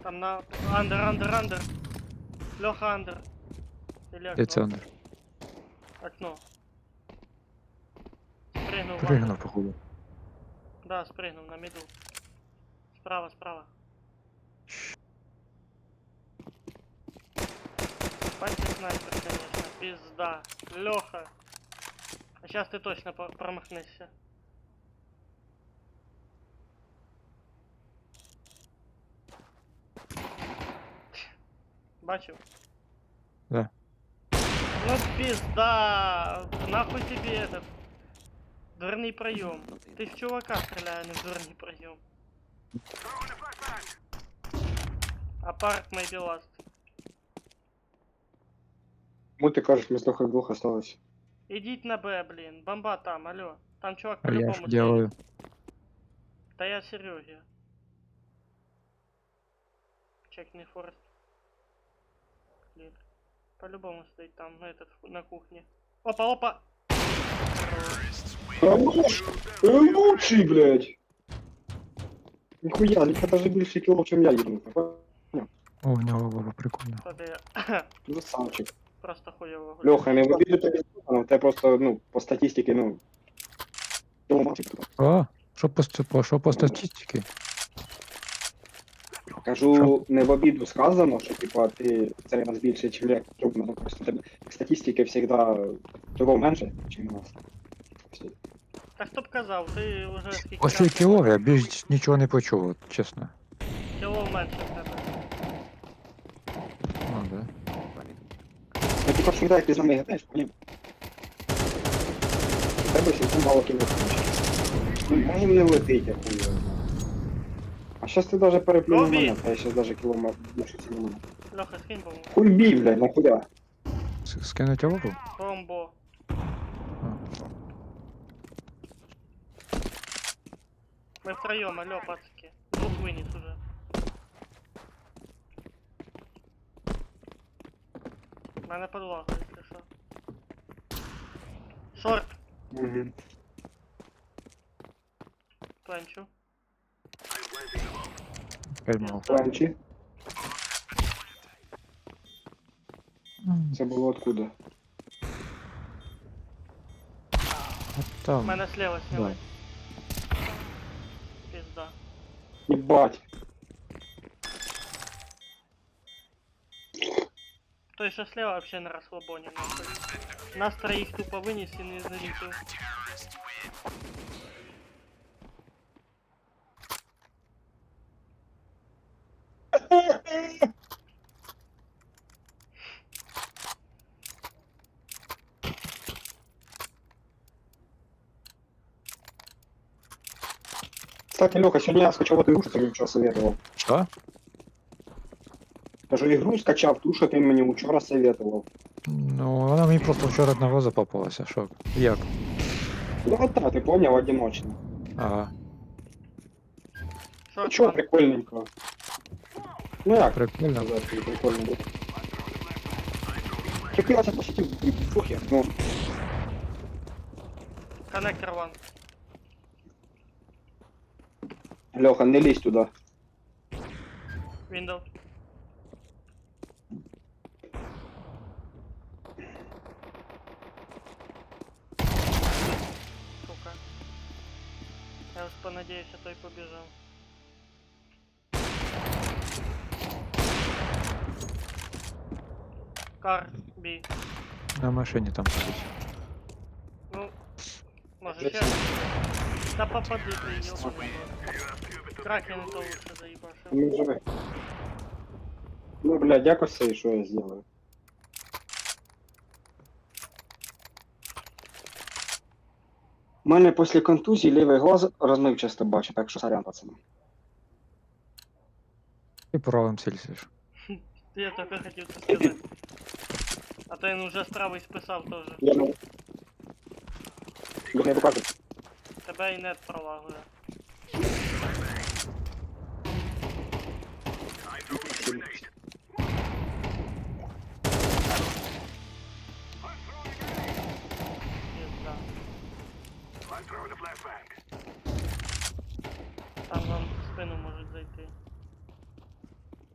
Там на... Андер. Леха андер. Или окно? Де це Андер? Окно. Спрыгнул. в Пригнув, андер. походу. Да, спрыгнул на миду. Справа. Пальцы снайпер, конечно. Пизда. Леха. А сейчас ты точно промахнешься. Бачив? Да. Ну пизда! Нахуй тебе этот дверний проем. Ты в чувака стреляю, а не в дверний проем. А парк maybe last. Му ти кажеш, ми з Льохою двох осталось. Идите на Б, блин. Бомба там, алло. Там чувак А я по-любому ж делаю. стоит. Да я Сереге. Чекни Форест. Блин. По-любому стоит там, ну этот, на кухне. Опа! Хорош! Лучший, блядь! Ніхуя, Ліха даже більше кілов, чим я їду. О, у нього баба прикольно. Тобі Красавчик. просто хуёво гуляє. Льоха, не в обіду тобі, але те просто, ну, по статистиці, ну... кілометрів. О, що по статистиці? Кажу, не в обіду сказано, що, типа, ти це нас більше, чим я. Ну, просто тебе статистики завжди того менше, чим у нас. Та хто б казав, ти вже скільки Після раз кіло я більш нічого не почув, от, чесно. кіло менше в тебе. Ну, да. Ну, типа, що так, ти з нами граєш, поняв? У тебе сілком мало кілометрів. Ну, може не летить, я хуй його знаю. А щас ти даже переплюнув Робі! мене, а я щас даже кілометр більше цілу. Леха, скинь бомбу. Хуй бій, блядь, нахуя? Скинуть авару? Бомбо. Мы втроем, алло, пацки. Двух вынес уже. Мене подлага, если что. Шорт, Угу. пленчу. Поймав. Пленчі. Це було откуда? От там. Мене слева сняли. Пизда. Ебать. Той, що слева, вообще на розслабоні. Нахуй. Нас троїх тупо виніс і не залітив. Кстати, Леха, сегодня я скачал эту игру, что ты мне вчера советовал. Що? Кажу, игру скачав, ту, що ти мені вчора советував. Ну, вона мені просто вчора одного запопалася, що? Як? Ну вот так, ти поняв, одиночно. Ага, А Що чого там? прикольненько? Ну як прикольно. сказати, прикольненько. Тільки я це посетив трохи, ну. Коннектор ван. Леха, не лізь туди. Window. Сука. Я уж понадеюсь, а то и побежал. Кар, би. На машині там сидить. Ну, может сейчас. Да попади ты, ёбаный. Кракен это лучше заебашил. Ну, живи. Ну, блядь, якось це, і що я зроблю? У мене після контузії лівий глаз розмивчасто бачить, так що сорян, пацани. І правим сільсиш. Я только хотел это сказать. А то он уже с правой списал тоже. Я не... Я не покажу. Тебе и нет пролагує. Пизда. Там вам в спину может зайти.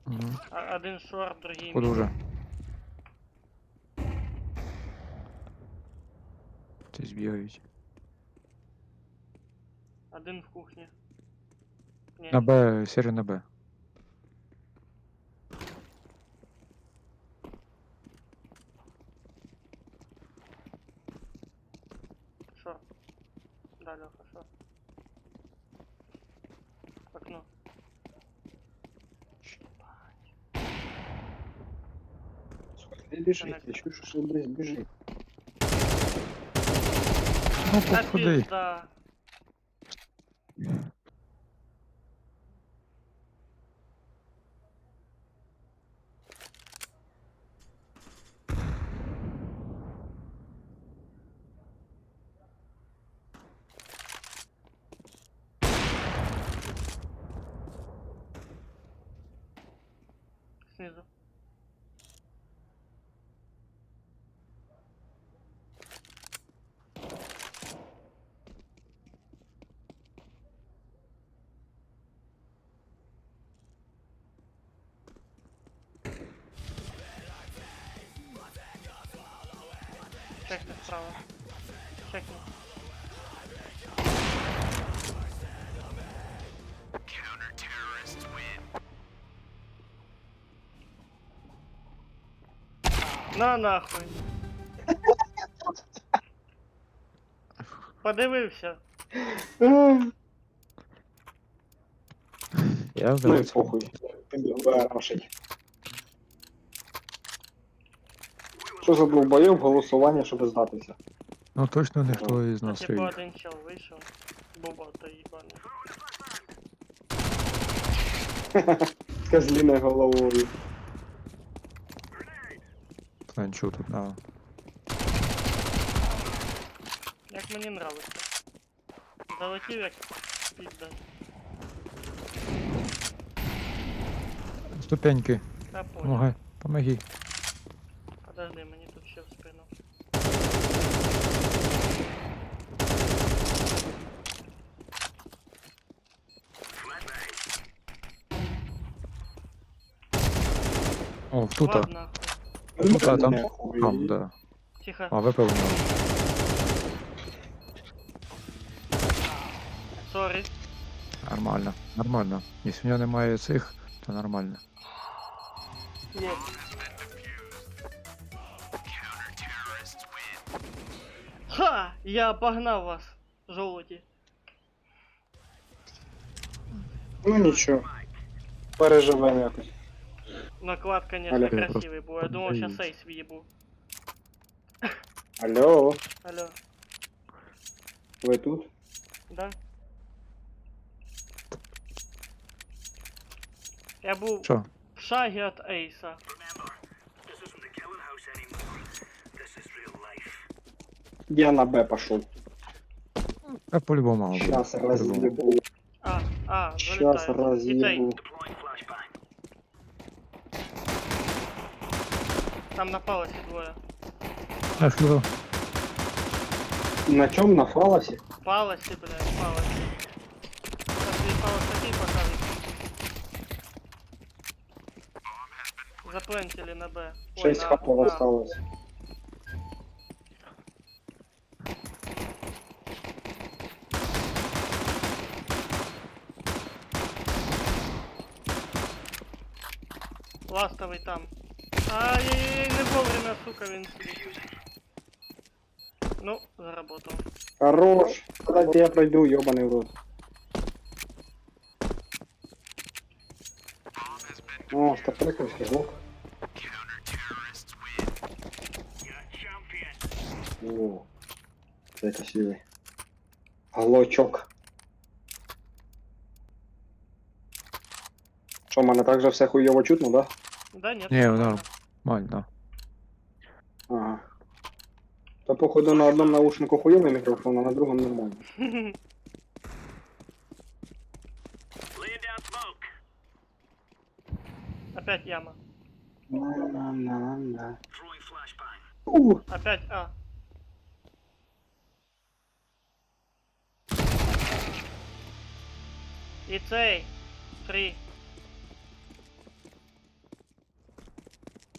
Угу. Один шорт, другий Куди мід. вже? Ці збігають. Один в кухні. Ні, На Б, сірі на Б. шорт. Да, Леха, шорт. Окно. Не біжить, я чую, що десь біжить. Ну, Да походи. пизда. Снизу. Чекни справа. Чекни. На нахуй. Подивився. Я Ну і здивився. похуй. Тобі рашить. Що за долбойов голосування, щоб здатися? Ну точно ніхто із Ну, нас типу не один чел вийшов. Боба той їбаний. З козліною головою. Планчу тут на. Як мені нравиться. Залетів як пізда. Ступеньки. Та понял. Помагай. Помоги. Подожди, мені тут ще в спину. О, тут. Ладно, нахуй. Тут, а там. Нахуй. Там, да. Тихо. А, випевнено. Сорі. Нормально, нормально. Якщо в нього немає цих, то нормально. Ні. Ха! Я обогнав вас, жолуді. Ну нічого. Переживемо якось. Наклад, конечно, Алло. красивый был. Я думал, сейчас Подавись. эйс въебу. Алло, Алло, ви тут? да? Я був Що? в шагі від ейса. Remember, this isn't the killing house anymore. This is real life. Я на Б пошел. А по-любому мало буде. Щас По-любому. разъебу. Щас залітаю. І цей, разъебу. Deploying flashbang. там на палці двоє. А що? На чем на фалосе? Палці, блядь, палці. Сейчас дві палці такий поставить. Заплентили на Б. Ой, 6 на хапов А. осталось. Ластовий там. Ай-яй-яй, не вовремя, сука, він сидить. Ну, заработал. Хорош. Кстати, я пройду, ёбаный в рот. О, стопрековский звук. О, це красивый. Глочок. Що, мене так же все хуйово чутно, да? Да, нет. Ні, нормально. нормально. Ага. То походу на одному наушнику хуйовий мікрофон, а на другому нормально. Laying down smoke. Опять яма. На-на-на-на. Throwing flashbang. Опять А. І цей. 3.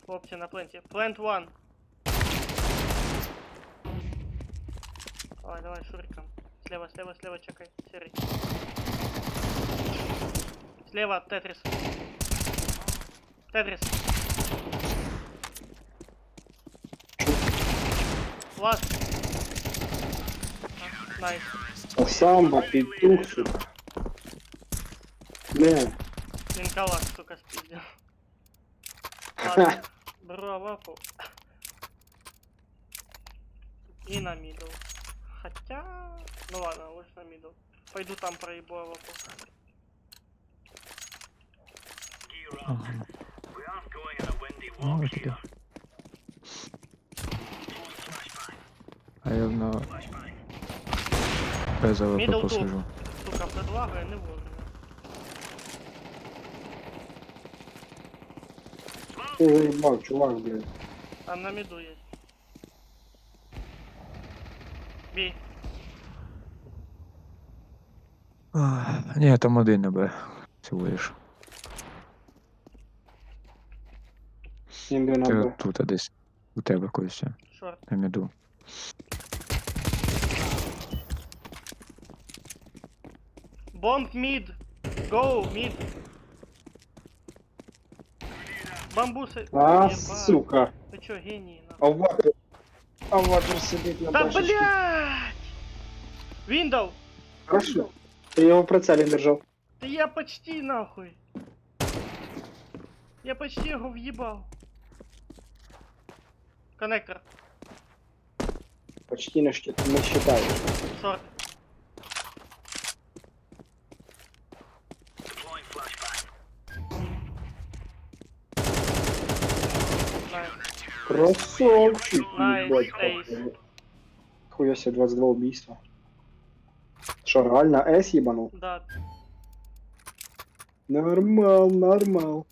Хлопці на пленті. Плент 1. Давай, давай, шуриком. Слева, слева, слева, чекай. Серый. Слева, Тетрис. Тетрис. Ласт. А, найс. Самбо, петух, сука. Не, Він калаш, сука, спиздил. Ладно. Беру авапу. И на мидл. Хотя... Ну ладно, лучше на мидл. Пойду там проебу авапу. Gear up. Ага. We aren't going on a windy Ну, walk ось таке. here. Throwing flashbang. А я на Flashbang. без Middle АВП тут. посижу. Сука, предлагаю не вовремя. ти заїбав, чувак, блядь. Там на миду есть. Бей. Ні, там один на Б. Всього лиш. Імби на Ти Б. от тут десь. У тебе Костя. Шорт. На міду. Бомб мид. Гоу, мид. Бамбусы. А, Ебать. сука. Ты чё, гений, нахуй? А ватер. А ватер сидить на Да башечке. блять! Виндоу! Хорошо. Ты его в прицеле держал. Да я почти нахуй! Я почти его въебал. Коннектор. Почти не считаю. Шорт. Deploying flashbang. Найс. Красавчик. Найс, ебать. эйс. Хуя себе 22 убийства. Что, реально С ебанул? Да. Нормал, нормал.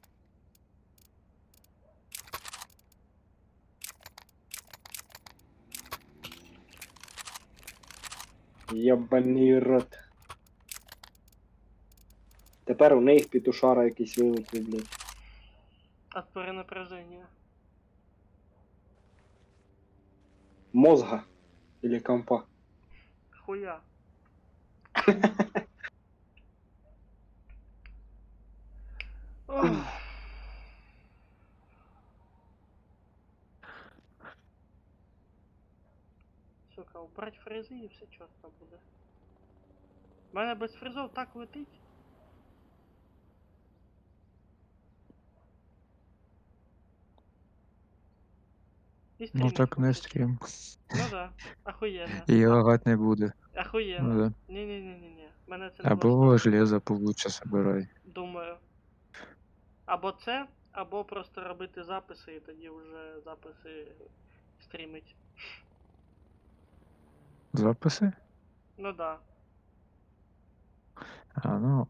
Єбаний рот. Тепер у них петушара якийсь вилетів, блядь. От перенапряжения. Мозга. Или компа. Хуя. убрать фрези і все чітко буде. У мене без фрезов так летить. І Ну стрімить так не хочеться. стрім. Ну да, охуєнно. І лагать не буде. Охуєнно. Ну да. Ні-ні-ні-ні. Мене це не Або влаштовує. железо получше собирай. Думаю. Або це, або просто робити записи і тоді вже записи стрімить. Записи? Ну да. А, ну,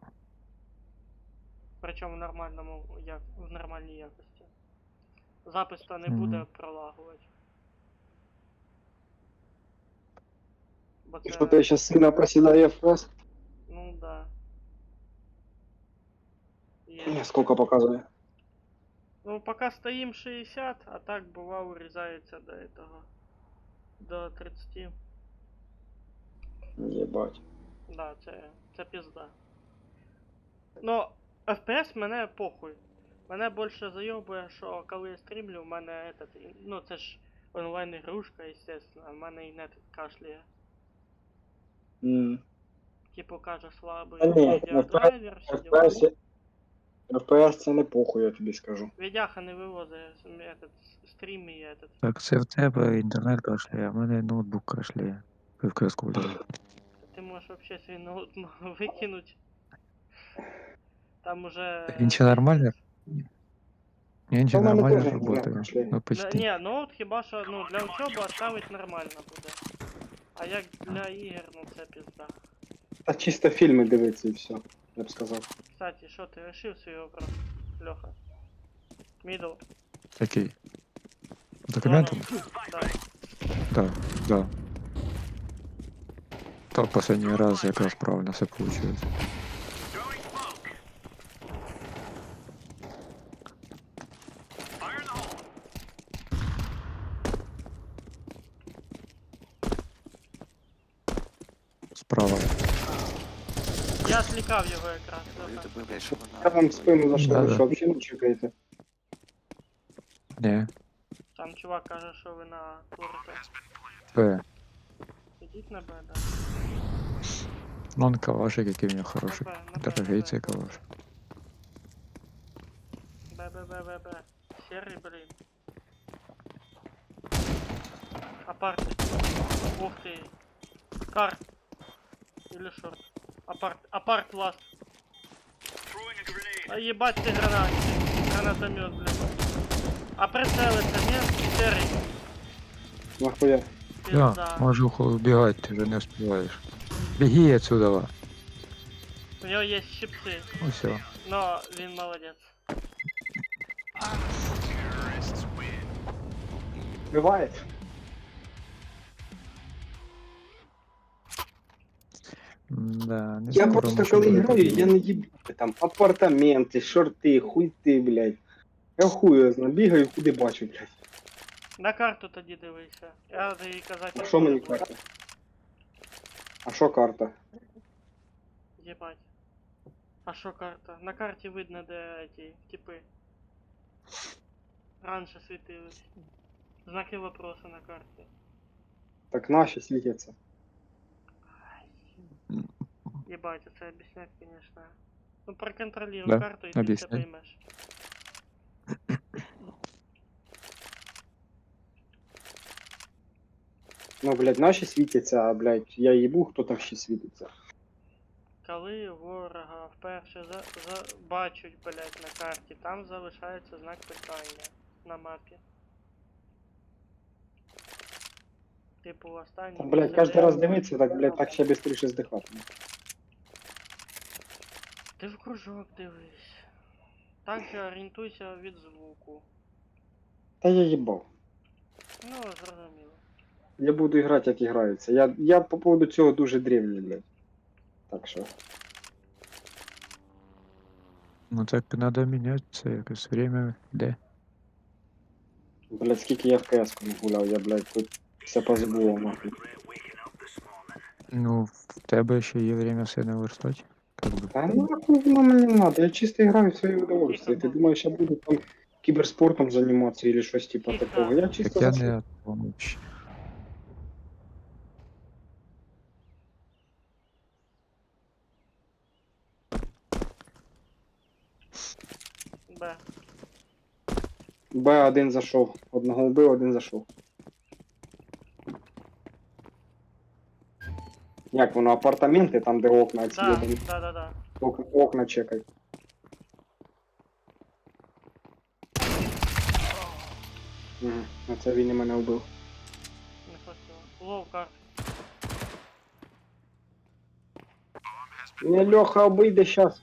Причому в нормальній якості. Запис то не Мгм. буде пролагувати. Бо І це, що ти зараз сильно просідає FPS? ну да. Є. Ні, скільки показує? Ну, поки стоїм 60, а так бува урізається до этого. До 30. Єбать. Да, це пізда. Ну, FPS мене похуй. Мене більше зайобує, що коли я стрімлю, в мене этот, ну це ж онлайн ігрушка, естественно, а в мене і нет кашляє. Типу каже слабий Та ні, відеодрайвер, всі діла. FPS це не похуй, я тобі скажу. Відяха не вивозить этот, стрім і этот. так це в тебе інтернет кашляє, а в мене ноутбук кашляє. В креску вдарив. Ти можеш вообще свій ноут викинуть. Там уже... Він ще нормально? Він Та же в мене нормально теж інтернет работає. кашляє. Ну Да, почти. ні, ноут хіба що, ну, для учоби оставить нормально буде. А як для ігор, ну це пізда. Та чисто фільми дивиться і все, я б сказав. Кстати, що ти решив свій вопрос, Льоха? Мідл? Такий. З документами? Да. Да, да. То последний раз якраз правильно все получилось. Throwing smoke. Fire in the hole. Справа. Я слікав його якраз, Льоха. Я вам в спину зайшов, Да-да. ви що взагалі не чекаєте? Не. Там чувак каже, що ви на курите. Б. Ідіть на Б, да. Ну он калашик, який в нього хороший. На Б, на Б, Дорогий на цей Б. калаш. Б. Серый, блин. Апарт. Ух ты. Карт. Или шорт. Апарт ласт. Throwing a grenade. А ебать ты гранатомет, блин. А прицелиться, нет? Серый. Нахуя? Да, Пизда. можу убегать, ты же не успеваешь. Беги отсюда. У него есть щипцы, Ну все. но він молодец. Буває? Да, не Я скоро просто можу коли буде граю, я побігти. не їбу там апартаменти, шорти, хуйти, блядь. Я хуй знаю, бігаю, куди бачу, блядь. На карту тоді дивися. Я тобі казати. А не що мені буду. карта? А що карта? Ебать. А що карта? На карті видно, де ті типи. Раніше світились. Знаки вопроса на карті. Так наші світяться. Ебать, це об'яснять, конечно. Ну проконтролируй Да, карту і ти все об'ясняй. поймеш. Ну, блядь, наші світяться, а, блядь, я їбу, хто там ще світиться. Коли ворога вперше бачать, блять, на карті, там залишається знак питання на мапі. Типу останній. Та, блядь, кожен раз дивиться, так, блядь, так ще швидше здихати. Ти в кружок дивись. Также орієнтуйся від звуку. Та я їбав. Ну, зрозуміло. Я буду грати, як грається. Я по поводу цього дуже древній, блядь. Так що. Ну так надо меняться, якось время йде. Блядь, скільки я в КС не гуляв, я, блядь, тут все позабував, нахуй. Regret waking up this morning. Ну, в тебе ще є время все наверстати. Как бы. Та нахуй воно мені не надо, я чисто граю в своє удовольствие. Ти думаєш, я буду там кіберспортом займатися или щось типа Тихо. такого? Я Так чисто я за не о том вообще. Б. Б один зайшов. Одного вбив, один зайшов. Як воно, апартаменти, там де окна ці Да, один. да. Окна чекай. Угу. Ну це він і мене вбив. Не хватило. Лоу карт. Не, Льоха, обійде щас.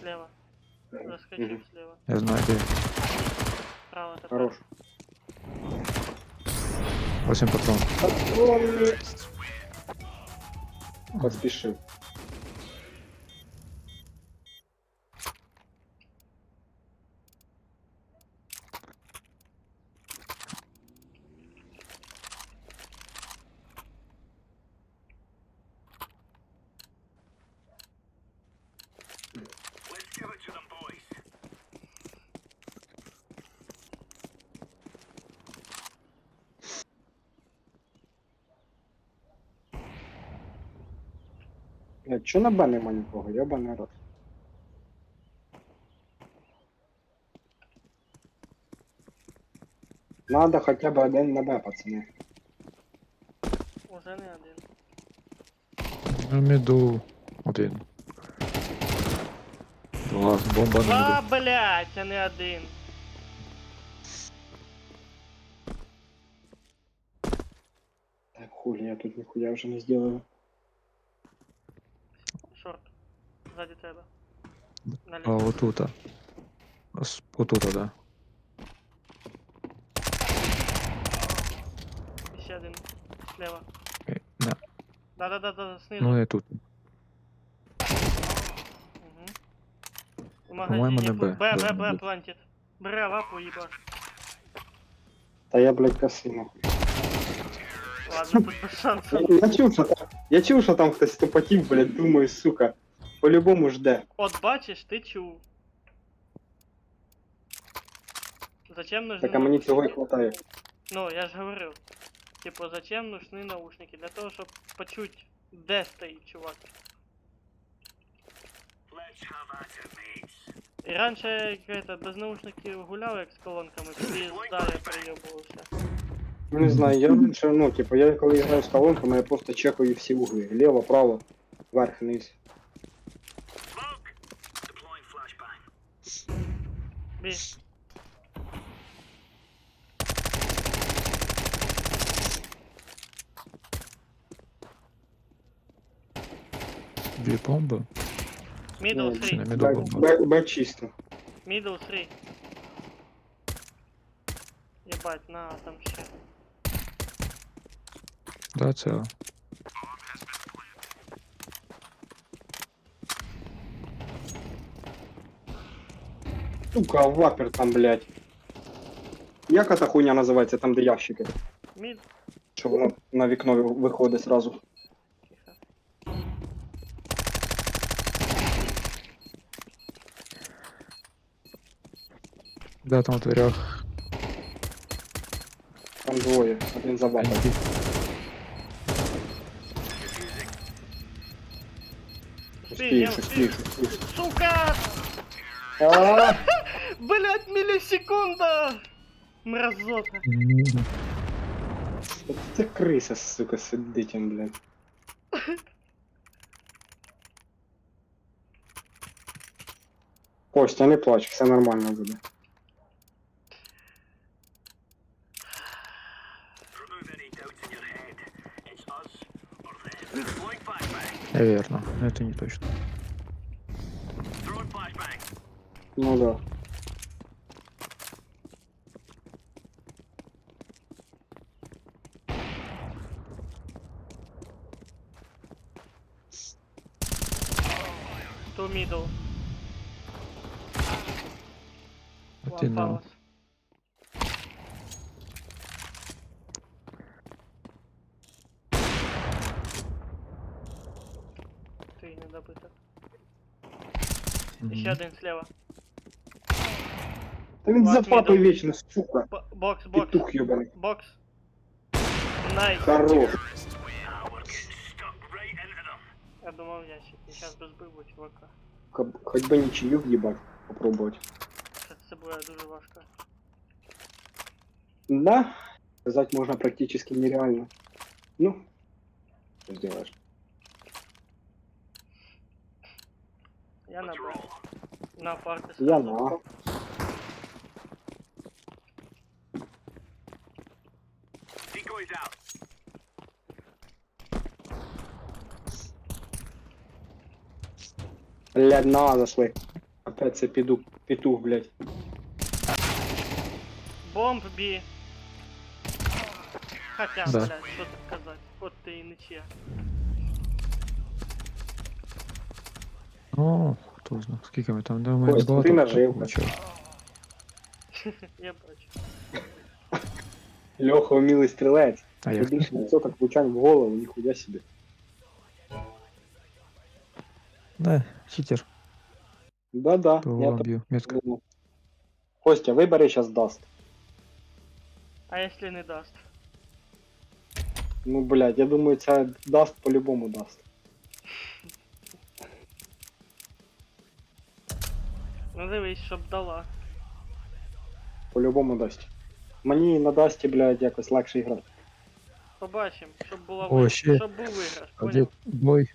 Слева. Заскочив Мгм. слева. Я знаю де. Право тепер. Хорош. 8 патрон. Патрони. Поспішив. Let's give it to them, boys. Чо на Б нема нікого? Йобаний рот. Надо хоча б один на Б, пацани. Уже не один. На міду. Один. Два. Бомба на Два, міду. блять, а не один. Так, хулі, я тут ніхуя вже не зробив. Шорт. Ззаді тебе. А Наліво. отута. Отута, да. Ще один. Слева. На. Да, снизу. Ну і тут. Угу. В По-моєму, магазині. не Б. Должно Б, бути. плантит. Бери лапу, їбаш. Та я, блядь, косий нахуй. Ладно, тут без шансів. Я чув, що там хтось тупотів, блядь, думаю, сука. По-любому жде. От бачиш, ти чув. Зачем нужны Так а мені цього і наушники? хватає. Ну, я ж говорив. Типу, зачем нужны наушники? Для того, щоб почуть, де стоїть чувак. Let's have at it, mates. І раніше, як это, без наушників гуляв, як з колонками, пізда я прийобувався. Не знаю, я раніше, ну, типу, я коли граю з колонками, я просто чекаю всі угли. Ліво, право, вверх, вниз. Smoke! Deploying flashbang. Бі. Дві бомби. Мідл Ні, Чи не 3. міду бомба? Б чисто. Мідл 3. Єбать, на, там ще. Да, це. Сука, вапер там, блядь. Як эта хуйня називається, там де ящики? Мід. Що воно на вікно виходить зразу. Тихо. Да, там в дверях. Там двоє, один за вапер. Успій, Успієш, успієш, успієш. Сука! А, Блять, мілісекунда! Мразота. Це криса, сука, сидить, він, блядь. Костя, не плач, все нормально буде. Remove any doubts in your head. It's us or them. Deploying flashbang. Наверно, но это не точно. Throwing flashbang. Ну да. Two middle. Один One на. palace. Ти не добито. Мгм. Ще один слева. Та він Лак за фапою мідл. вічно, сука. Бокс. Петух йобаний. Бокс. Найс. Хорош. Now we're getting stuck right into them. Я думав ящик. Я зараз розбив чувака. Хоч би нічию в'їбать, попробувати. Це буде дуже важко. Да, сказать можно практически нереально. Ну, что сделаешь? Я на Б. На парти Я сразу. на. Decoys out. Блядь, на зашли. Опять це петух, блядь. Бомб бі. Хотя, Да. блядь, що тут казати. От ти і нічия. Ну, хто знає, скільки ми там, думаю, Кость, небагато ти нажив. получили. Я бачу. Леха умілий стрілець. А як? Більше відсоток влучань в голову, ніхуя собі. Да, читер, Да-да, по я головам так б'ю, метко. думав. Костя, вибери сейчас даст. А якщо не дасть? Ну, блядь, я думаю, це даст по-любому даст. Ну дивись, щоб дала. По-любому дасть. Мені на дасті, блядь, якось легше грати. Побачим, щоб була О, ще. щоб був виграш, Один поняв? бой.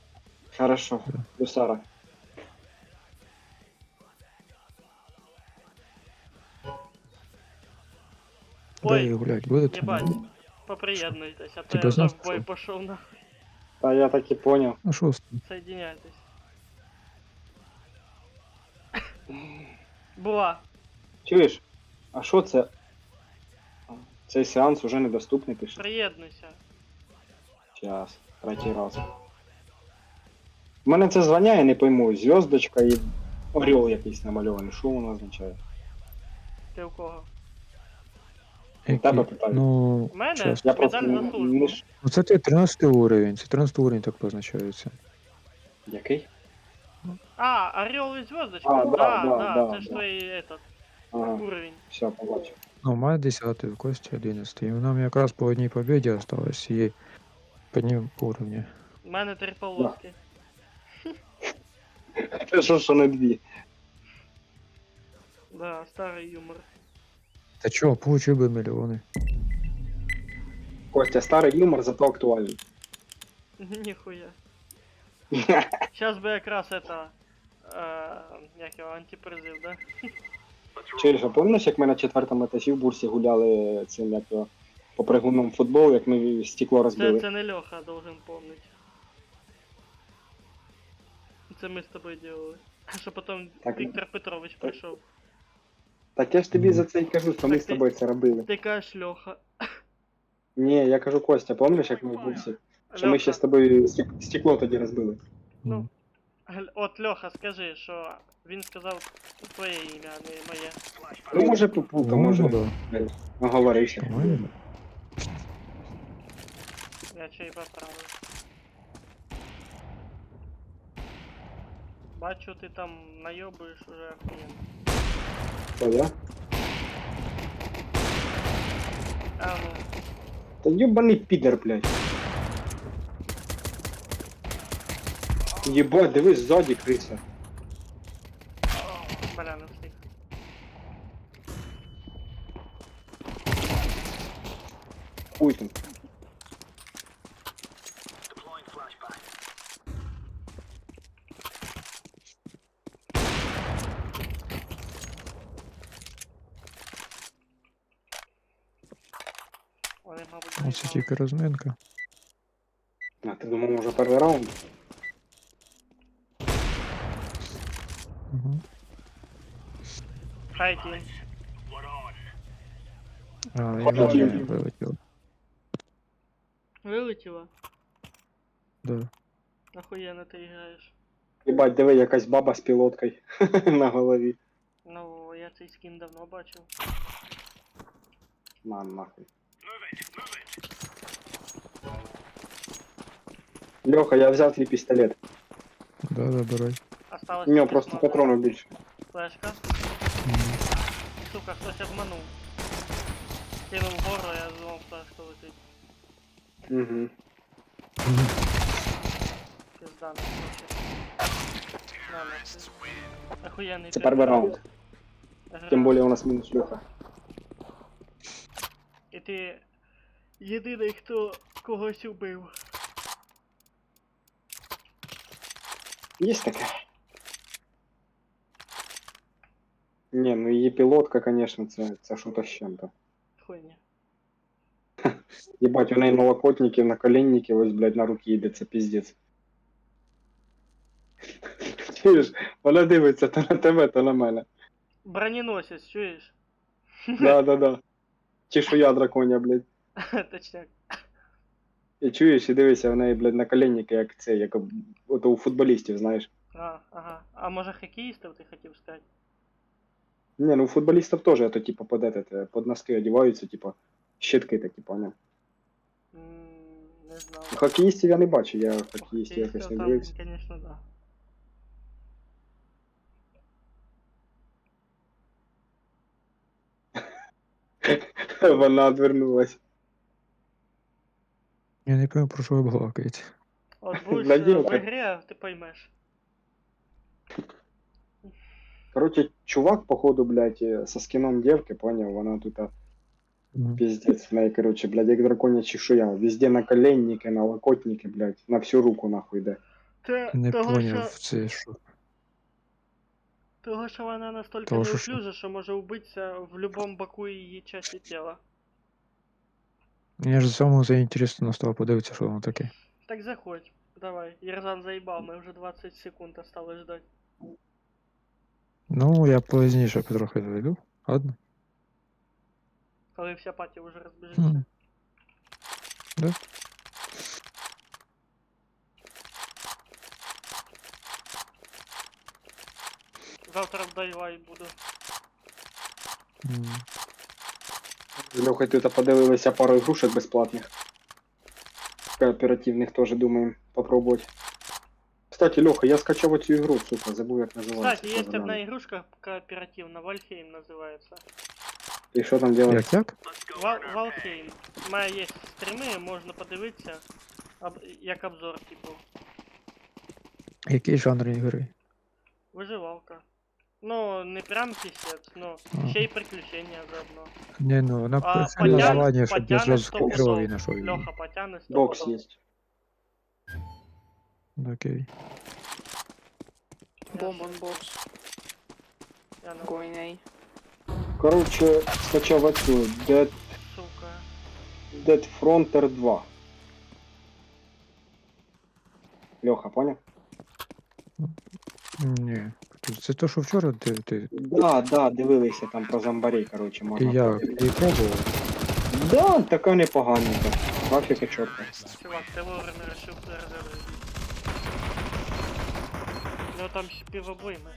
Хорошо, Люсара. Ой, Дай гулять, будете? єбать, поприєднуйтесь, а то Типа я вже знав, в бой що? пішов на. Та я так і поняв. Ну що, Соединяйтесь. Була. Чуєш? А що це? Цей сеанс уже недоступний, пише. Приєднуйся. Час. Третій раз. У мене це звання, я не пойму. Зв'язочка і орел якийсь намальований. Що воно означає? Ти у кого? який? тебе питаю. Ну, У мене? щас. Я просто Медаль за службу. не ж- Ну це ти 13 уровень, це 13 уровень так позначається. Який? А, орел и звездочка? А, да, да, это ж да. твой этот Ага, уровень. все, побачив. Ну, має 10, в Кості 11. І нам якраз по одній победі осталось, і піднім по уровню. У мене 3 полоски. Це що не дві? Да, старий юмор. Та чого, получив би мільйони. Костя, старий юмор, зато актуальний. Ніхуя. Сейчас бы якраз это... як його, антипризив, да? Чельша, пам'ятаєш, як ми на 4-му етажі в бурсі гуляли цим, як його, по пригунному футболу, як ми стекло розбили? Це не Льоха должен помнить. Це ми з тобою делали. Що потім Так. Віктор Петрович прийшов. Так я ж тобі за це і кажу, що ми Так з ти- тобою це робили. Ти кажеш Льоха. Ні, я кажу, Костя, пам'ятаєш, як ми в бурсі? Що ми ще з тобою стекло тоді розбили? Ну. От Льоха, скажи, що він сказав твоє ім'я, а не моє. Ну, може, попутав, Ну, може, да. наговорився. По-моєму. Я ще й поправив. Бачу, ти там найобуєш уже охуєнно. Що, я? А ну, Та ёбаний підер, блядь. Єбать, дивись, ззаді криса. бля, не встиг. Хуй там. Deploying flashbang. Вони, мабуть, Оце заїбали. тільки розминка. А, ти думав, може перший раунд? Угу. Хайті. We're on. А, Хоч я один. не вилетів. Вилетіло? Да. Охуєнно ти граєш. Єбать, диви, якась баба з пілоткою на голові. Ну, я цей скін давно бачив. На, нахуй. Льоха, я взяв твій пістолет. Да, забирай. Осталось У нього тільки просто смок. патронів більше. Флешка. Мгм. Сука, хтось обманув. Кинув вгору, я думав, флешка летить. Угу. Мгм. Пизда, ну, короче. На, нахуй. Охуєнний Це перший раунд. Тим більше. більше у нас мінус Льоха. І ти єдиний, хто когось убив. Є таке. Ні, ну її пілотка, конечно, це що-то з чим-то. Хуйня. Єбать, у неї налокотники, наколенники, ось, блядь, на руки йде, це піздець. Чуєш, вона дивиться то на тебе, то на мене. Броненосець, чуєш? Да. Ті, що я драконя, блядь. Точняк. І чуєш, і дивися, в неї, блядь, наколенники, як це, як ото у футболістів, знаєш. Ага. А може хокеїстів ти хотів сказати? Не, ну у футболістів теж, это, типа, под носки одягаються, типа, щитки такі, поняв. Не знав. Хокеїстів я не бачу, я хокеїстів якось не Там, дивився. конечно, да. Вона відвернулась. Я не пам'ятаю, про що ви балакаєте. От будеш Владимир, в так- ігрі, ти поймеш. Короче, чувак, походу, блядь, со скином девки, понял, вона тут пиздец. В неї, короче, блядь, як драконья чешуя. Везде наколенники, налокотники, блядь, на всю руку нахуй йде. Це Не того, поняв, що, це що. того, що вона настільки Того, що що? неуклюжа, що може вбитися в будь-якому боку її часті тіла. Я ж самому заінтересно став подивитися, що воно таке. Так заходь. Давай. Єрзан заїбав, ми вже 20 секунд осталось ждать. Ну, я пізніше трохи зайду. Ладно. Коли вся паті вже розбіжиться. Мгм. Да. Завтра в Дайлай буду. М. З Льохою тут подивилися пару ігрушек безплатних. Кооперативних теж думаємо попробувати. Кстати, Леха, я скачав оцю ігру, сука, забув як називається. Кстати, есть одна игрушка кооперативна, Вальхейм называется. І що там делать? Як? Валхейм. У мене є стріми, можна подивитися, як обзор, типу. Який жанр ігри? Виживалка. Ну, не прям пісець, но ще й приключення заодно. Не, ну, на А названня, щоб я потягне зразу 100 скопірував і пудов. знайшов її. Льоха потягне 100 Бокс пудов. є. Окей. Я Бомбон щас- бокс. Я на Going A. Короче, скачав оцю сука. Dead Fronter 2. Леха, понял? Ні. Це то, що вчора ти Да, дивилися там про зомбарей, короче, і можна. я і пробував. Да, така непоганенька. Графіка чорта. Чувак, ти вовремя решив резерви. Ну там ще півобойми.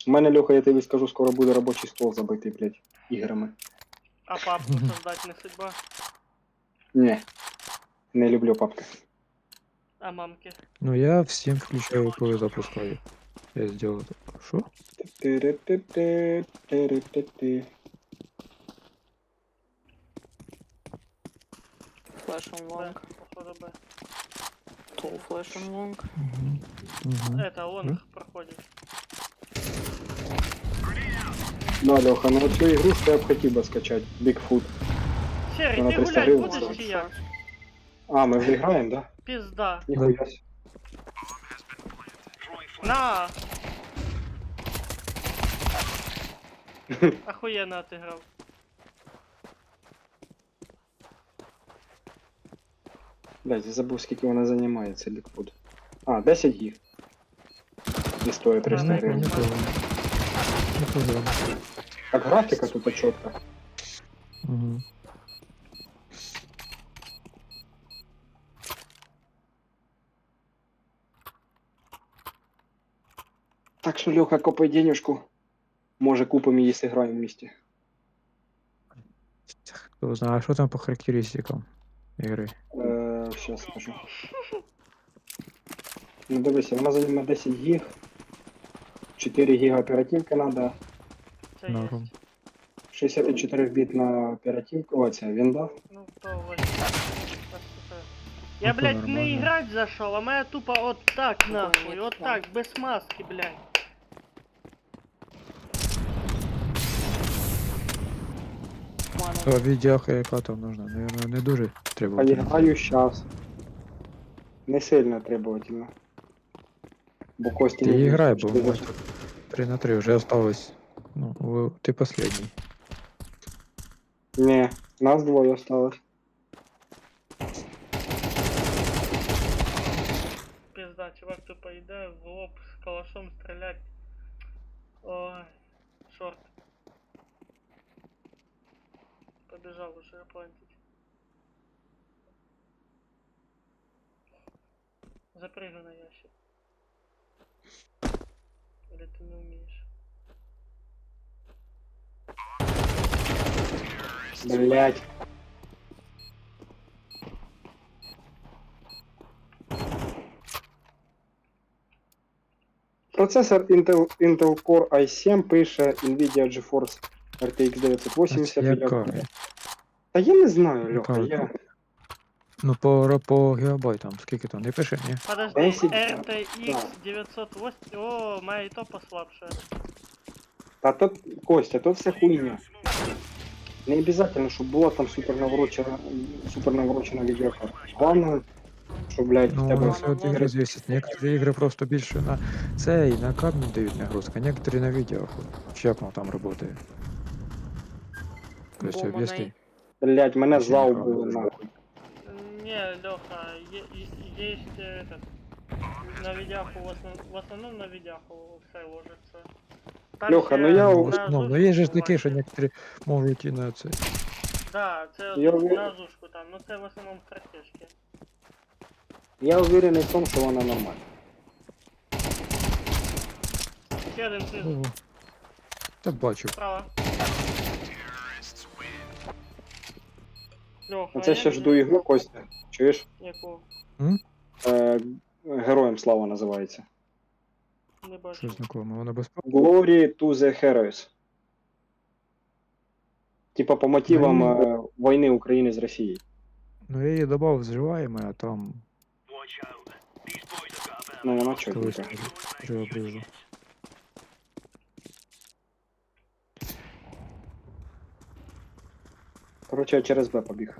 У мене, Леха, я тобі скажу, скоро буде робочий стол забитий, блядь, іграми. А папку создать не судьба. Ні. Не люблю папки. А мамки. Ну я всім включаю, коли запускаю. Я зробив так. Що? Ти-ри-ти-ти, ти-ри-ти-ти. Flash on Б, long. походу Б. Tall flash on long. Угу. Угу. Это он проходит. Да, Леха, ну оцю ігрушку я б хотів би скачати. Bigfoot. Серый, Вона ты 300 гулять гривень будешь стоїть. чи як? А, ми вже граємо, да? Пизда. Ніхуя. Сі. На! Охуенно отыграл. Блядь, я забув, скільки вона займає, це Bigfoot. А, 10 гіг. І стоїть 300 Ага, гривень. Непогано. Так, графіка тут чітка. Угу. Так що, Леха, копай денежку. Може купимо її зіграємо вместе. Хто знає, а що там по характеристикам ігри? Сейчас скажу. Ну дивися, вона займає 10 гіг. 4 гіга оперативки надо. Це Норм. есть. 64 біт на оперативку. О, це вінда. Ну, то возьми. Я, Ну, то блядь, не нормально. играть зашел, а моя тупо вот так, нахуй, нет, вот да. так, без маски, блядь. А віддяха яка там нужна? Наверное, не дуже треба. Поіграю щас. Не сильно требовательно. Бо Кості Ти не грай, вийшло, бо що ми тут 3-3 вже осталось. Ну, ти последній. Ні, нас двоє осталось. Пизда, чувак тупо йде в лоб с калашом стрелять. Ой, шорт. Побежал уже плантить. Запрыгну на ящик. Или ты не умеешь? Блять. Процесор Intel Core i7 пише Nvidia GeForce RTX 980 Яка? відеокарта. Та я не знаю, Льоха, Яка? я... Ну, по гігабайтам, скільки там, не пиши, ні? Подожди, 10, RTX да. 908. О, моя и то послабше. Та тут, Костя, тут все хуйня. Не обязательно, щоб була там супер наворочена відеокарта. Главное, що, блядь, в Ну, тебе... воно все від ігри зависить. Некоторі ігри просто більше на цей, на камінь дають нагрузку, а некоторі на відео. Чи як воно там працює? Костя, Бомба об'ясни. Блядь, мене Очень зал неправильно. було нахуй. Не, Леха, есть этот. На видяху, в основном на видяху все ложится. Там Леха, ще ну я Ну, в на основному, ну зушку є ж такі, що бачиш. некоторі можуть і на це. Да, це Я на зушку там, ну це в основному стратежки. Я уверений в тому, що вона нормальна. Ще один знизу, Ого. Та бачу. справа. Леха, Оце ще жду ігру, Костя. Чуєш? Яку? Героям слава називається. Не бачу. Що знакомо, воно безплатно? Glory to the Heroes. Типа по мотивам Ну, війни України з Росією. Ну я її додав зживаємо, а там Watch out. These boys have got a bit of Ну вона колись чорненька. треба було. Короче, я через Б побіг.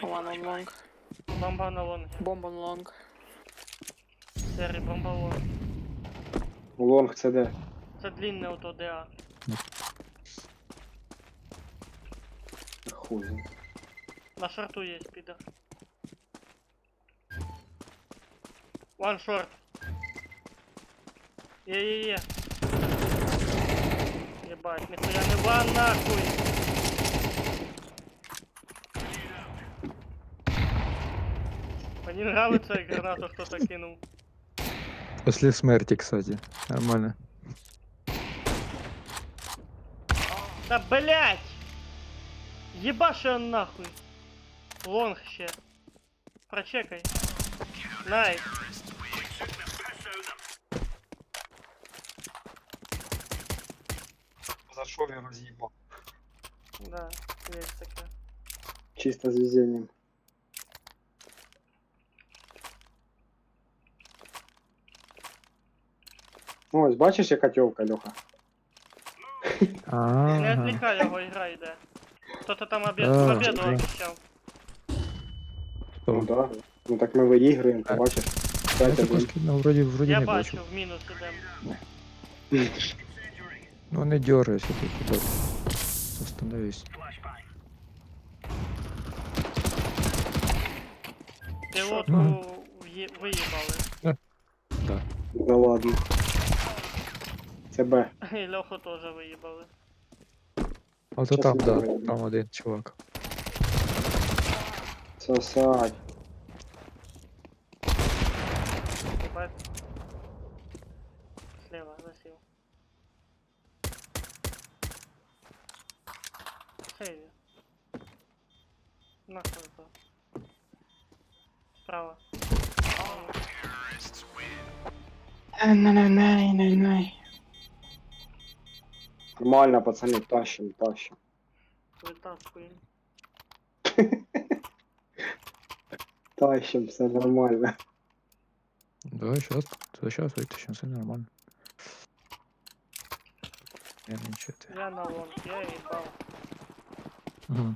One on long. Бомба на лонге. Bomb on long. Серий бомба лонг. Лонг це де? Це длинне ото ДА. Хуй. знає. На шорту є підер. One short. Є. Ебать, нихуя не ван нахуй. Мені нравится як гранату хто-то кинув. Після смерті, кстати. Нормально. Да блять! Ебаши он нахуй. Лонг ще. Прочекай. Найс. За що я роз'їбав? Да, есть таке. Чисто з везінням. Ось, бачиш, яка тьовка, Льоха? Не Ага. отвлекай його, ігра йде. Хто-то там А, победу блин. обіцяв. Ну Хто? да. Ну так ми виіграємо, ти бачиш. Я 5-1. таку скину, вроді Я не бачу, бачу. в мінус ідем. Ну не дергайся тут, ребят. Остановись. Пілотку Мгм. виїбали. Да ладно. Це Б. І Льоху теж виїбали. А то Щас там, я да, зроблю. там один чувак. Сосать. Ебать. Слева, засів. Сейві. Нахуй то. Справа. Нормально, пацани, тащим, тащим. Витаскуємо. Тащим, все нормально. Давай сейчас вытащим, все нормально. Я ничего ты. Я на лонг, я їбав. Угу.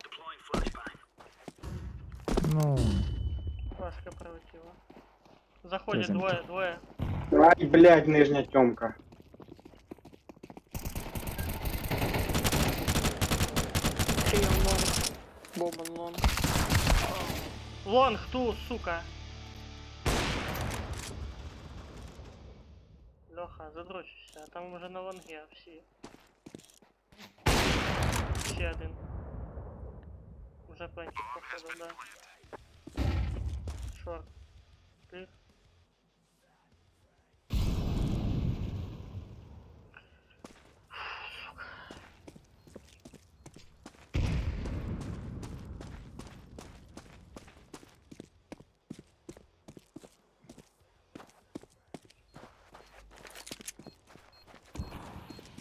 Deploying flashbang. Ну, Важко прилетіло. Заходять Тиждень. двоє. Ай, блядь, нижня тёмка. Three on long. Bomb on long. Лонг ту, сука. Льоха, задрочишся, а там уже на лонге всі. Ще один. Уже пленчик походу, да. Шорт. Клик.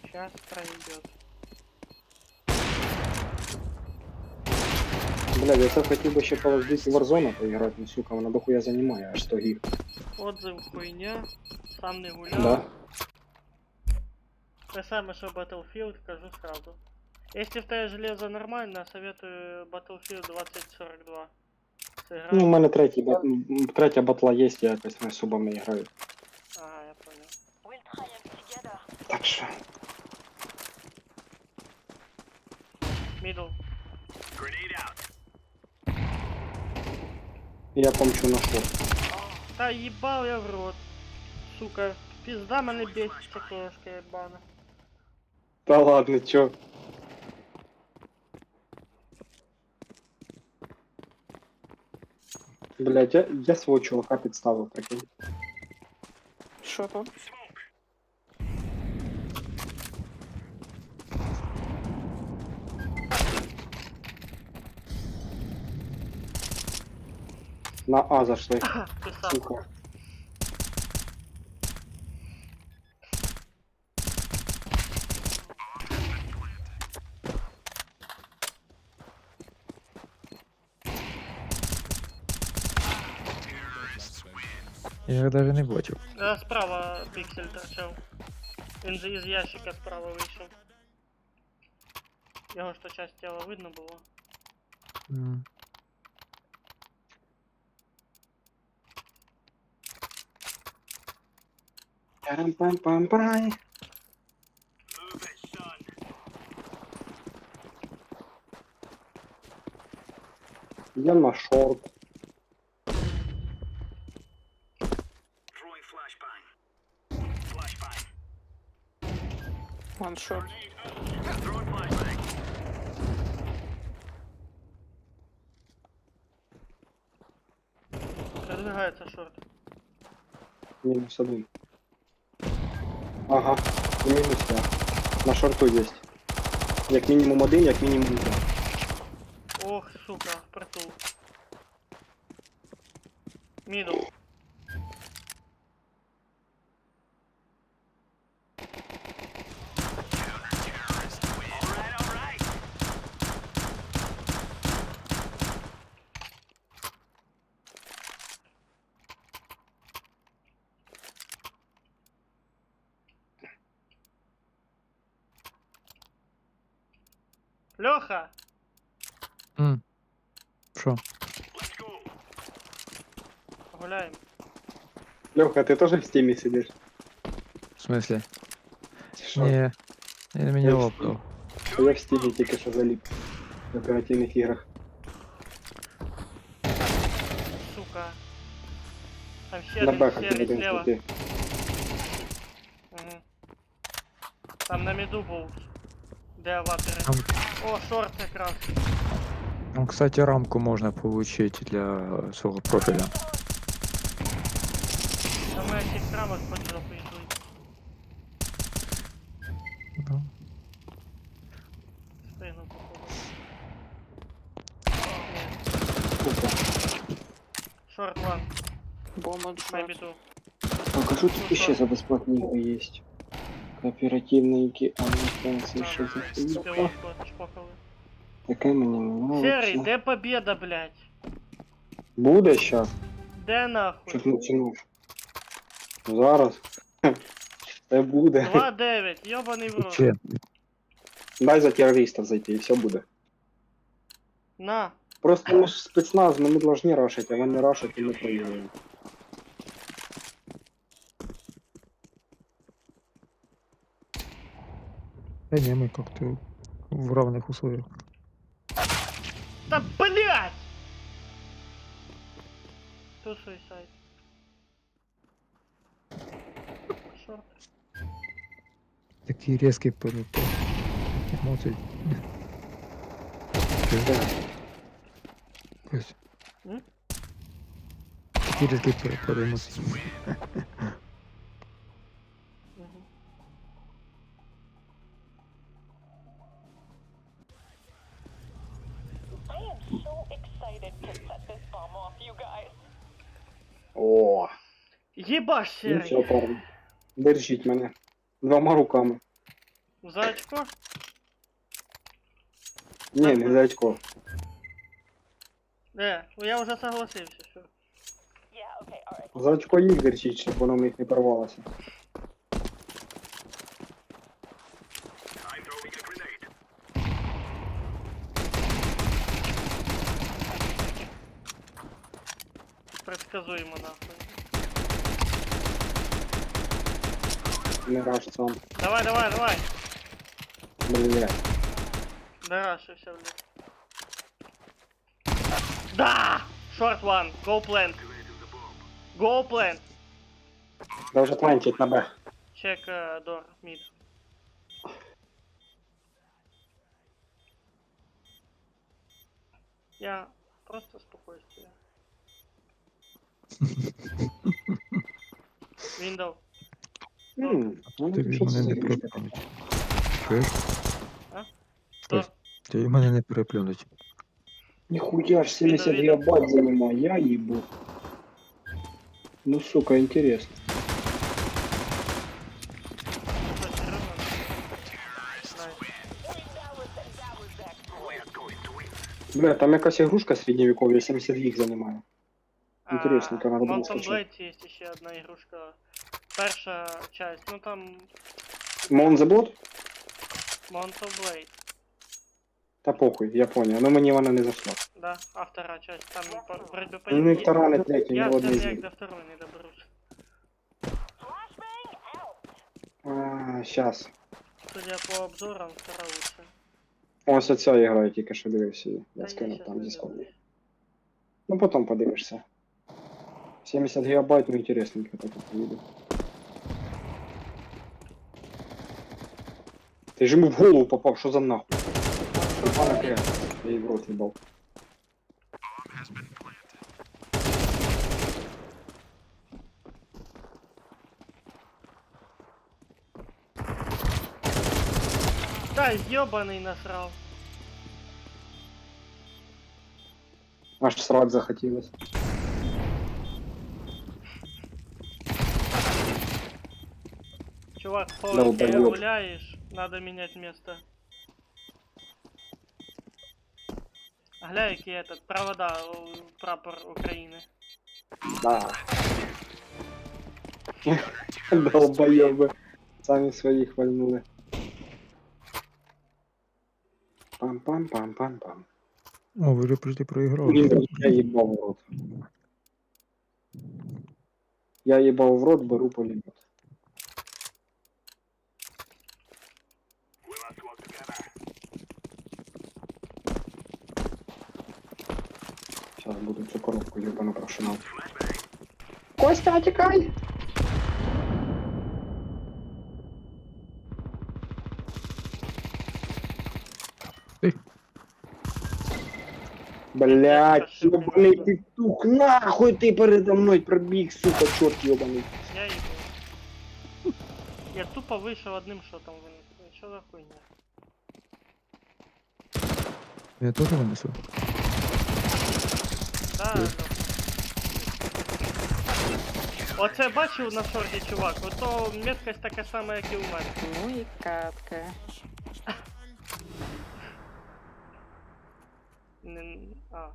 Сейчас пройдет. Блядь, я так хотів би ще Call of Duty Warzone поіграти, ну сука, вона дохуя займає, аж 100 гиг. Отзыв хуйня. Сам не гулял. Да? Те саме, що Battlefield, кажу сразу. Если в тебе железо нормально, советую Battlefield 2042. Сыграть. Ну, у мене третя батла є, я якось не особо не граю. Ага, я понял. Так що. Middle. Grenade out. Я помчу на що. Та ебал я в рот. Сука. Пизда мене бесит такошка ебана. Та ладно, чо? Блядь, я свого чувака підставив, прикинь. Що там? На А зашли, Писав. сука. я их даже не бачив. Справа пиксель торчав. Він же із ящика справа вийшов. Його ж то часть тіла видно було. М. Парам-пам-пам-пай. Move it, son. Я на шорт. Throwing flashbang. Flashbang. One shot. Throwing flashbang. Продвигається шорт. Мінус один. Ага, і мінус я. На шорту є. Як мінімум один, як мінімум два. Ох, сука, впритул. Мідл. All right. Льоха! Що? Let's go. Гуляємо. Лёха, ти теж в стімі сидиш? В смысле? Чи що? Не, я меня лопнул. Я в стімі тільки що заліп. В оперативних іграх. Сука. Там ще На один бехах серий один зліва. сидить. Угу. Там на міду був. Де аватори? Там, О, шорт якраз. там, кстати, рамку можно получить для своего профиля. Там на всіх рамок под жопу йдуть. Ну, Спину походу. Сука. Шорт ван. Bomb on На shot. міду. Сука. что тут еще за бесплатные есть? Кооперативники, а ну что за хуйня? Пилотку отшпакали. Такая мне не Серий, нравится. де победа, блядь? Буде щас. Де нахуй? Щось натянув. Зараз. Це буде. 2-9, йобаний в рот. Че? Дай за терористов зайти, и все буде. На. Просто мы ж спецназ, мы не должны рашить, а вони рашать, и мы проиграем. Да не, мы как-то в равных условиях. Да блядь! Тут суицид. Шорт. Такие резкие полеты. Эмоции. Пусть. М? Такие резкие перепады эмоций. Мгм. О, Єбаш, ну Серий. все, парни. Держіть мене. Двома руками. За очко? Не, не за очко. Я вже согласився, що. За очко їх держіть, щоб воно в них не порвалося. I'm throwing a grenade. Предсказуємо нахуй. Не раш сам. Давай, давай, давай. Блядь. Дарашився, блядь. Да! Short one, go plant. Go plant. Да вже плантить на Б. Check door, mid. Я просто спокойствие. Window. Ну, Тобі що це мене за не ігрушка? переплюнуть. Чуєш? Door. Тобі мене не переплюнуть. Нихуя ж 70 Видно, видно. гигабайт занимаю, я ебу. Ну, сука, интересно. Що, серйозно? Найс. We're going to win. Бля, там якась ігрушка середньовеков'я, 70 гиг занимаю. Интересненько, надо было Mountain скачать. Blade є ще одна ігрушка. Перша часть, ну там Mon the Bot? Mountain Blade. Та похуй, я понял, но мені вона не зайшла. Да, а вторая часть. Там вроде по... Ну і втора, не третя, Я ні все одної з ніяк них. до второй не доберусь. А, щас. Судя по обзорам, вторая лучше. Ось оця ігра, я тільки що дивився її. Я Та скинув щас там не зі складу. дивлюсь. Ну потом подивишся. 70 гигабайт, ну интересненько так от їде. Ти ж йому в голову попав, що за нахуй? Пана кря. Я її в рот їбав. Да, ёбаный насрал. Аж срать захотілось. Чувак, по Долбоёб. ты гуляешь, надо менять место. Гля, який этот, провода, прапор України. Да. Долбоёбы. Самі своїх вальнули. Пам-пам-пам-пам-пам. О, ви вже прийшли проіграли. Я їбав в рот. Я їбав в рот, беру пулемет. We must work together. Сейчас буду цю коробку ебану прошинати. Костя, тікай! Ти. Блять, ёбаный петух, нахуй ты передо мной пробіг, сука, чорт ёбаний. Я їбу. Я тупо вийшов одним шотом винесу. Що за хуйня? Я теж винесу. Да, Ой. да. Оце бачив на шорті, чувак? Ото меткость така сама, як і у мене. Ну і катка. А.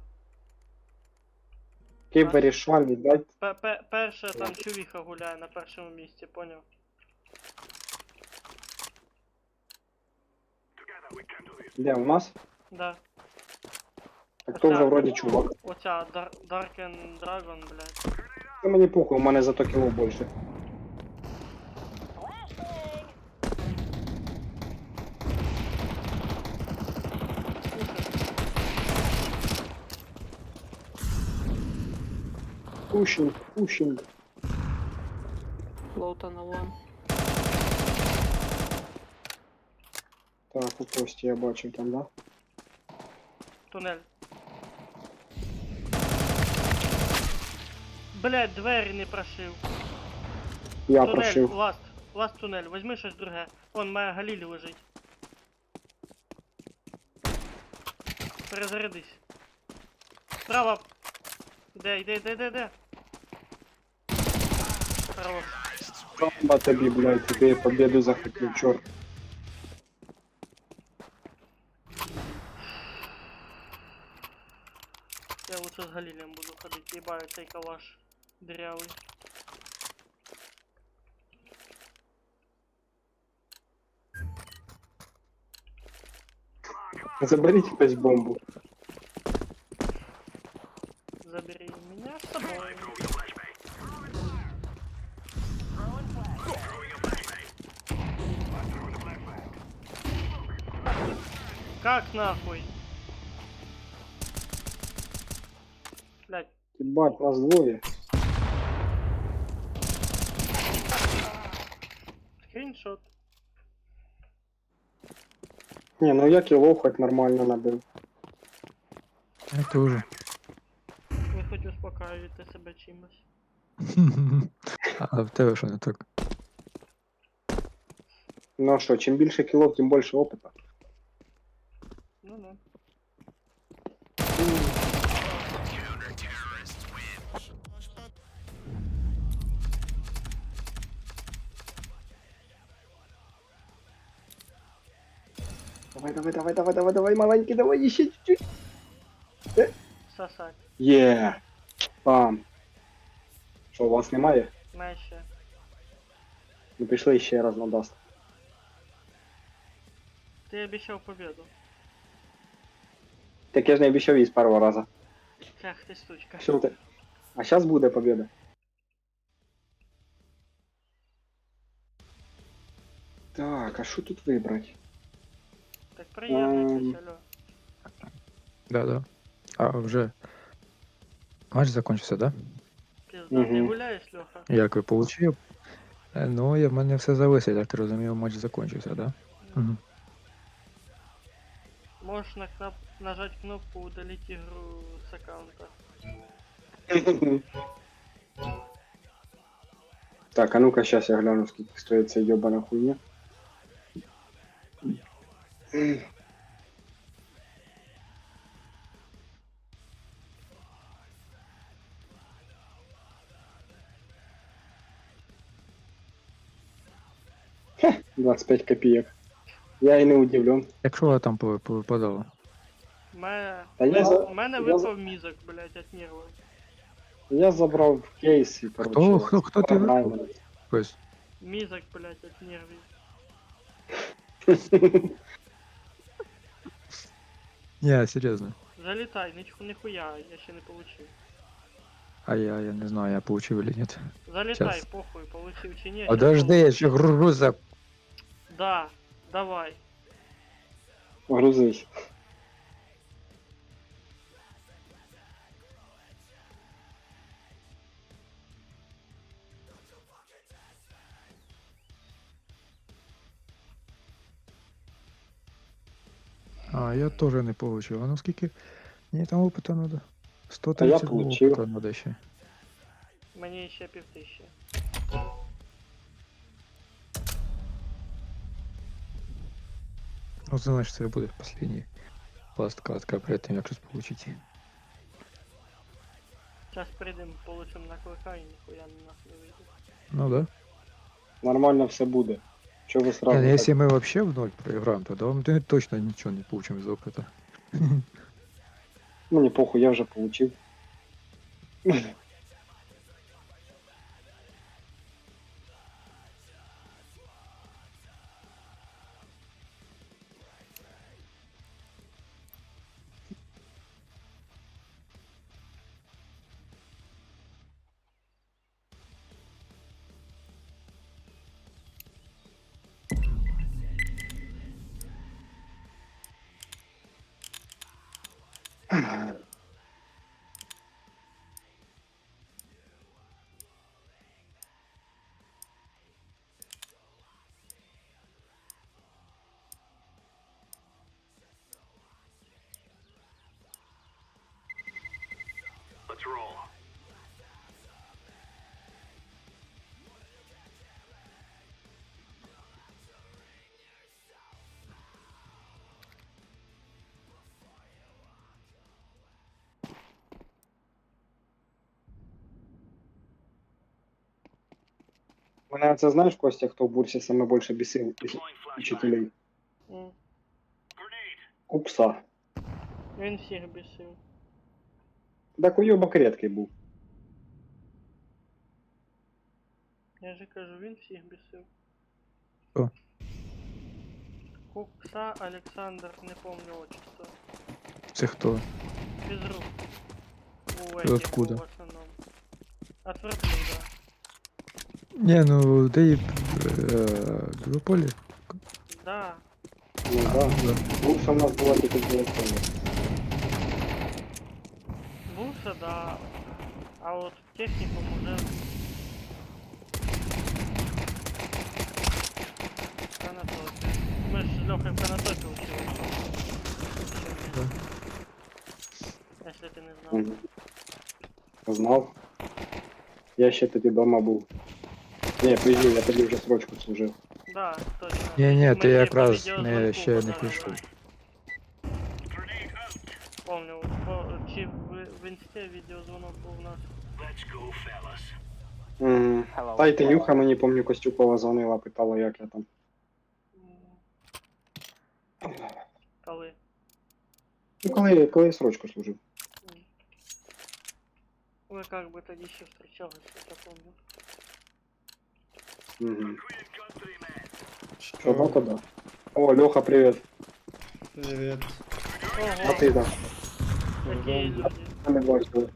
Який вирішальний, блядь. Перша там чувіха гуляє на першому місці, поняв? Де, у нас? Да. Так то вже вроді чувак. Оця Darken Dragon, блядь. Та мені похуй, у мене зато кіло більше. Пушинг, пушинг. Лоута на вон. Так, у Кості я бачив там, да? Тунель. Блядь, двері не прошив. Я Тунель, прошив. ласт тунель, возьми щось друге. Вон, моя Галілі лежить. Перезарядись. Справа. Де? Хорош. Слава тобі, блядь, ти победу захотів, чорт. Я лучше з Галілем буду ходити, їбаю цей калаш дырявый. Заберіть хтось бомбу. Забери меня с собой. Как нахуй? Блядь, Ебать, нас двоє. скриншот. Не, ну я кіло хоч нормально набив. Я теж. Ви хоч успокаюєте себе чимось. А в тебе що не так? Ну а що, чим більше кіло, тим більше опита. Ну. Давай, маленький, давай, ще чуть-чуть. Сосать. Є. Там. Що, у вас немає? Менше. Ну пішли ще раз на даст. Ти обіцяв победу. Так я ж не обіцяв її з першого разу. Ах ти сучка. Що ти? А зараз буде победа. Так, а що тут вибрати? Так приєднуйтесь, алло. Да. А вже матч закончився, да? Пізда, ти Мгм. гуляєш, Льоха? Як ви получив? Ну, в мене все зависить, як ти розумів, матч закончився, да? Угу. Можеш нажать кнопку удалить игру с аккаунта. Так, а ну-ка, сейчас я гляну, сколько стоит ця ёбана хуйня. Хе, 25 копеек. Я и не удивлен. Якщо там повипадало. Та я за- У мене я випав мізок, блядь, от нервів. Я забрал кейс и, короче... Хто ти випав? Хтось. Мізок, блядь, от нервів. Ні, серйозно. Залітай, ніхуя, я ще не получив. А я не знаю, я получив или нет. Залітай, Щас. похуй, получив чи ні. Подожди, я ще гружу за... Да, давай. Грузись. А, я теж не получив. А ну скільки? Мені там опиту надо. 130 получив. опиту надо ще. Мені ще 5000. Ну, це значить, це буде последній ласт катка перед тим, як щось получити. Зараз прийдемо, получимо наклика і ніхуя не нас не вийде. Ну да. Нормально все буде. Що ви Не, сразу ну, так? если мы вообще в ноль проиграем, тогда мы точно ничего не получим из опыта. Мені похуй, я вже получив. Let's roll. Мене це знаєш, Костя, хто в бурсі саме більше бісив із Deploying flashbang. учителей? М. Grenade. Купса. Він всіх бісив. Так уйобок рідкий був. Я же кажу, він всіх бісив. Хто? Кукса Олександр, не помню отчество. Це хто? Физрук. У Ты этих откуда? был в основном. От верблюда. Не, ну ты в поле. Да. Ну так. Да. Бурса у нас була тільки телефоні. Буса, да. А вот техникум уже... В Конотопе. Мы ж с Лёхой в Конотопе учились. Да. Если ты не знал. Мгм. Знав. Я ще тоді вдома був. Ні, подожди, я тоді вже срочку служив. Да, точно. Ні, Мы ти с ней якраз по не, видеозвонку ще не подорожали. прийшов. Grenade out. Помню, чи в інсте відеозвонок був у нас. Let's go, fellas. Мгм. Та й Тенюха мені, помню, Костюкова дзвонила, питала, як я там. Коли? Ну, коли я срочку служив. Вы как бы тогда еще встречались, я помню. Угу. Queen countrymen. Що, так, да? О, Льоха, привіт. Привет. А Ого, ти там? такие люди. Давно не бачили.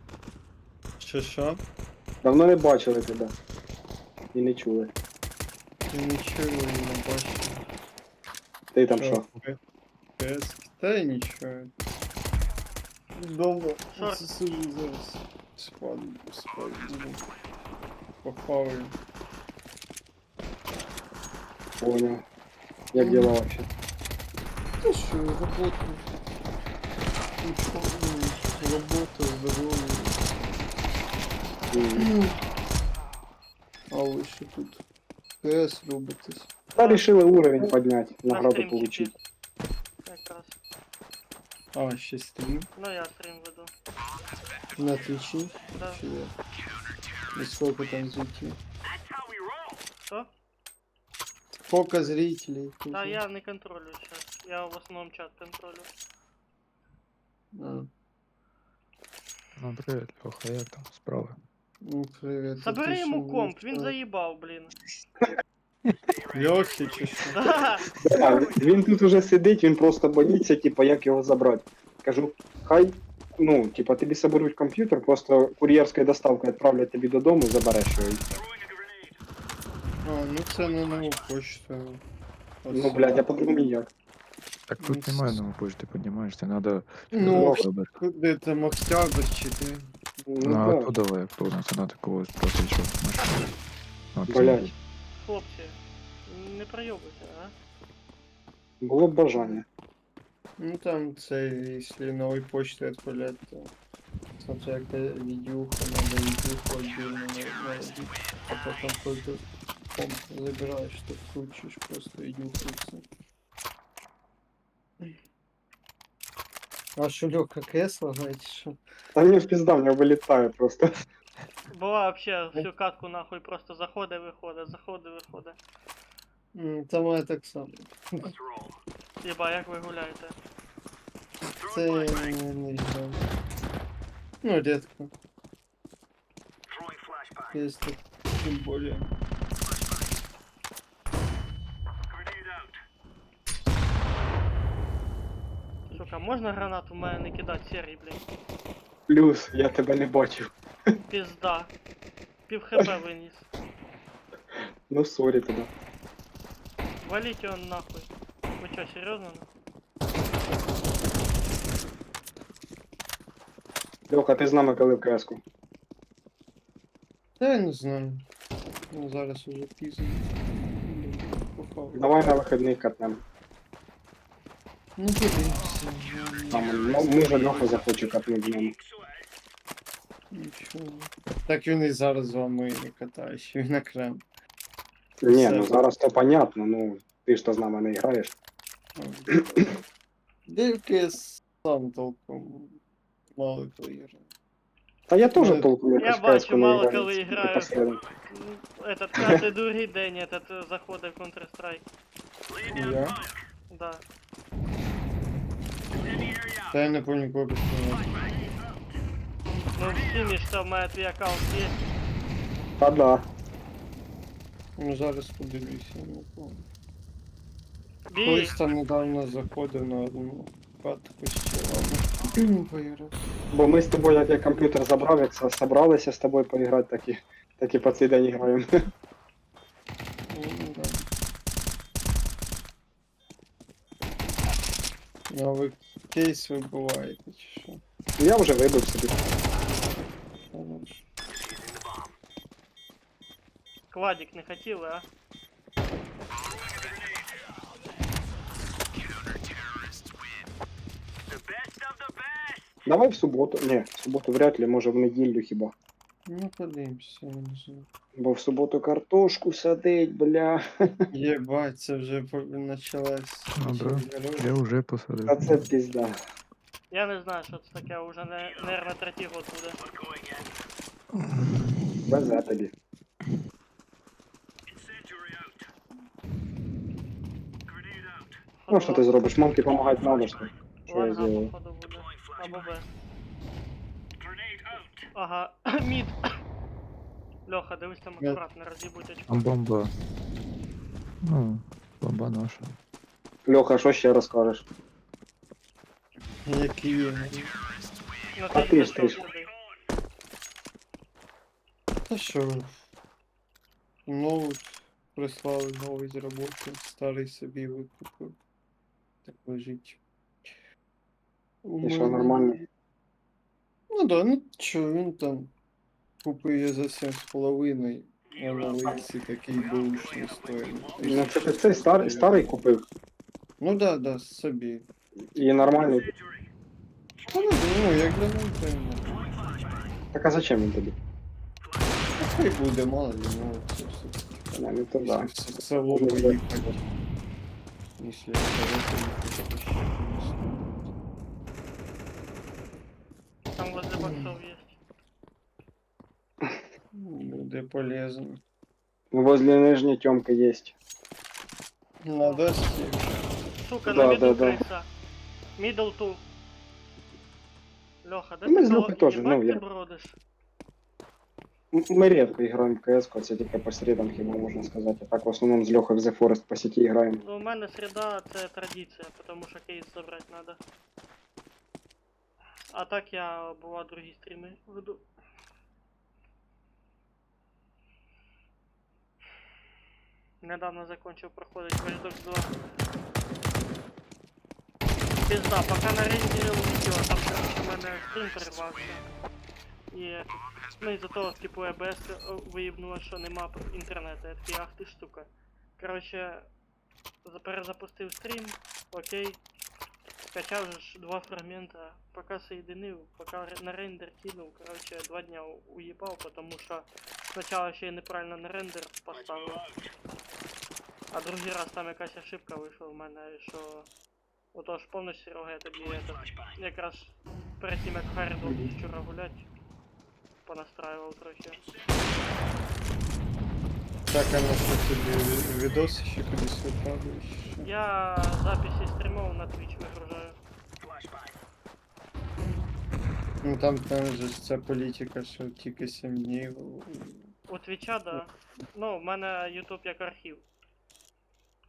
Що? Давно не бачили тебе. І не чули. Ти нічого не бачив. Ти там що? КС? Та й нічого. Довго. Що? Це сижу зараз. Спати буду. Похаваю. Понял. Як дела вообще? Та що, робота. Нічого, робота, здоров'я. А ви що тут? КС робитесь. Та рішили уровень підняти, На награду стрім получить. Как раз. А, ще стрім. Ну я стрим веду. На твічі. Да. Чи де? І сколько там зрителей? That's how we roll. Что? Сколько зрителей? Да, я не контролю сейчас. Я в основном чат контролю. А, Ну, привіт, Леха, як там справи? ну привет. Собери ему комп, він заїбав, блін. Лёгкий чи що? Да. А, він тут уже сидить, він просто боїться, типа, як його забрати. Кажу, хай, ну, типа, тобі соберуть комп'ютер, просто кур'єрською доставкою відправлять тобі додому, забереш його. і все. Throwing a grenade. А, ну це на нову почту. Ну, блядь, я по-другому ніяк. Так Ну, тут немає нової почти, піднімаєш, це треба... Ну, вибрати. Куди там Октябрь чи де? Ну, а да. то давай, хто у нас, треба такого просто що машина. Ну, це- Блядь, Хлопці, не пройобуйте, а? було б бажання. Ну там це, якщо нової почти відправляти, то смотря яка видюха, надо видюху отдельно найти, а потом только комп забираешь, ты включишь просто видюху и все. А що, Лёха, КС лагает, що? Та мені в пізда, мене вилітає просто. Була вообще всю катку нахуй просто заходить, виходить, заходить, виходить. Та мене так само. Єба, як ви гуляєте? Це не знаю. Ну, редко. Throwing flashbang. Есть так, тем более. Grenade out. Сука, можна гранату в мене не кидати серій, блін? Плюс, я тебе не бачив. Пізда. Пів хп виніс. Ну сорі тебе. Валіть його нахуй. Ви чо, серйозно? Льоха, ти з нами коли в КС-ку? Та я не знаю. Ну, зараз уже пізно. Попав. Давай на вихідних катнем. Ну, подивимося. Там, ну, може Льоха захоче катнути з нами. Нічого. Так він і зараз з вами не катає, ще він окремо. Ні, ну зараз то понятно, ну ти ж то з нами не граєш. Деякі сам толком мало хто грає. Та я теж Ну, толком я якось бачу, КС-ку не мало граю. коли тільки граю. посередині. Этот кожний другий день этот заходить в Counter-Strike. Я? Да. Та я не пам'ятаю, кого представляю. Ну в стімі що в мене твій аккаунт є. Та да. Ну, зараз подивлюся, я не пам'ятаю. Бій. Колись там недавно заходив на одну катку ще ладно. Поіграв. Бо ми з тобою, як я комп'ютер забрав, як собралися з тобою поіграти, так і по цей день граємо. Ну, да. А ви кейс вибиваєте, чи що? Я вже вибив собі. Хорош. Квадик не хотіли, а? The best of the best. Давай в суботу. Ні, в суботу вряд ли, може в неділю хіба. Ну, подивимося, я не знаю. Бо в суботу картошку садить, бля. Єбать, це вже почалась. Ну да, Хорош. я вже посадив. Та це пізда. Я не знаю, що це таке, уже, наверное, третій год буде. Везе тобі. Incendiary out. Grenade out. Ну що ти зробиш? Мамки допомагати надо, що? Що я Ланга, зроблю? походу, буде. Або Б. Grenade out. Ага, мід. Льоха, дивись там Я- акуратно, роз'їбуть очко. А бомба. Ну, бомба наша. Льоха, що ще розкажеш? Які він. Ну А ти ти ж ж, пішов ти ж. сюди. Та що? Ноут прислали новий з роботи, старий собі викупив. Так лежить. У І що, мене- нормально? Ну да, ну що, він там купив я за 7,5, а на лиці такий бушний стоїть. Ну це ти цей старий купив. Ну да, собі. І нормальний. Ну, як для мене, то ні. Так а зачем він тобі? Хай буде, мало ли, ну, це все. Не, то да. Якщо в село поїхати. Якщо я то ще Там возле боксов є. буде полезно. Возле нижней Тёмка есть. Надо всіх. Сука, Да, на міду да. крыса. Мидл ту. Леха, да Мы с ты Лёхой тоже, ну, ты я- бродишь? Мы редко играем в КС, це тільки по средам хіба можна сказати. А так в основному з Льохою в The Forest по сеті граємо. Ну, у мене среда це традиція, потому що кейс забрати надо. А так я бува другі стріми веду. Недавно закончив проходить Watch Dogs 2. Пизда, пока нарендерил видео, там короче у мене стрім перервався. І ну із-за того, типу, ЕБС виїбнуло, що нема інтернету. Я такий, ах ти штука. Короче, перезапустив стрім, окей. Скачав же ж 2 фрагмента, пока соединил, пока на рендер кинул, короче, 2 дня уебал, потому что сначала ще й неправильно на рендер поставив. А другий раз там якась ошибка вийшла в мене, що Отож, помниш, Серега, я тобі якраз перед тим, як Харду вчора гулять, понастраював трохи. Так, а на що тобі відоси ще кудись викладуєш? Я записи стрімов на Twitch вигружаю. Ну там же ж ця політика, що тільки 7 днів. У Твіча, да. Ну, в мене YouTube як архів.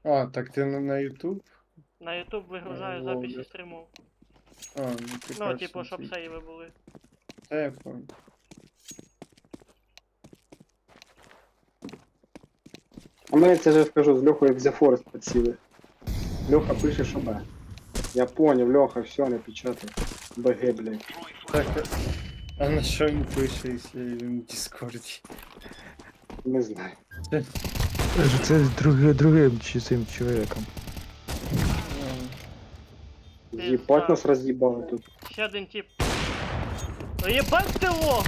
А, так ти на YouTube? На YouTube вигружаю Ловлю. записи стрімов. А, ну ти Ну, кажеш, типу, на щоб Twitch. сейви були. Та я понял. А ми це же скажу, з Льохою в The Forest підсіли. Льоха пише, що Б. Я поняв, Льоха, все, не печатай. БГ, блядь. Так, а на що він пише, якщо він в Дискорді? Не знаю. Це з другим чи цим чоловіком. Єбать нас роз'їбали тут. Ще один тип. Ну єбать ти лох!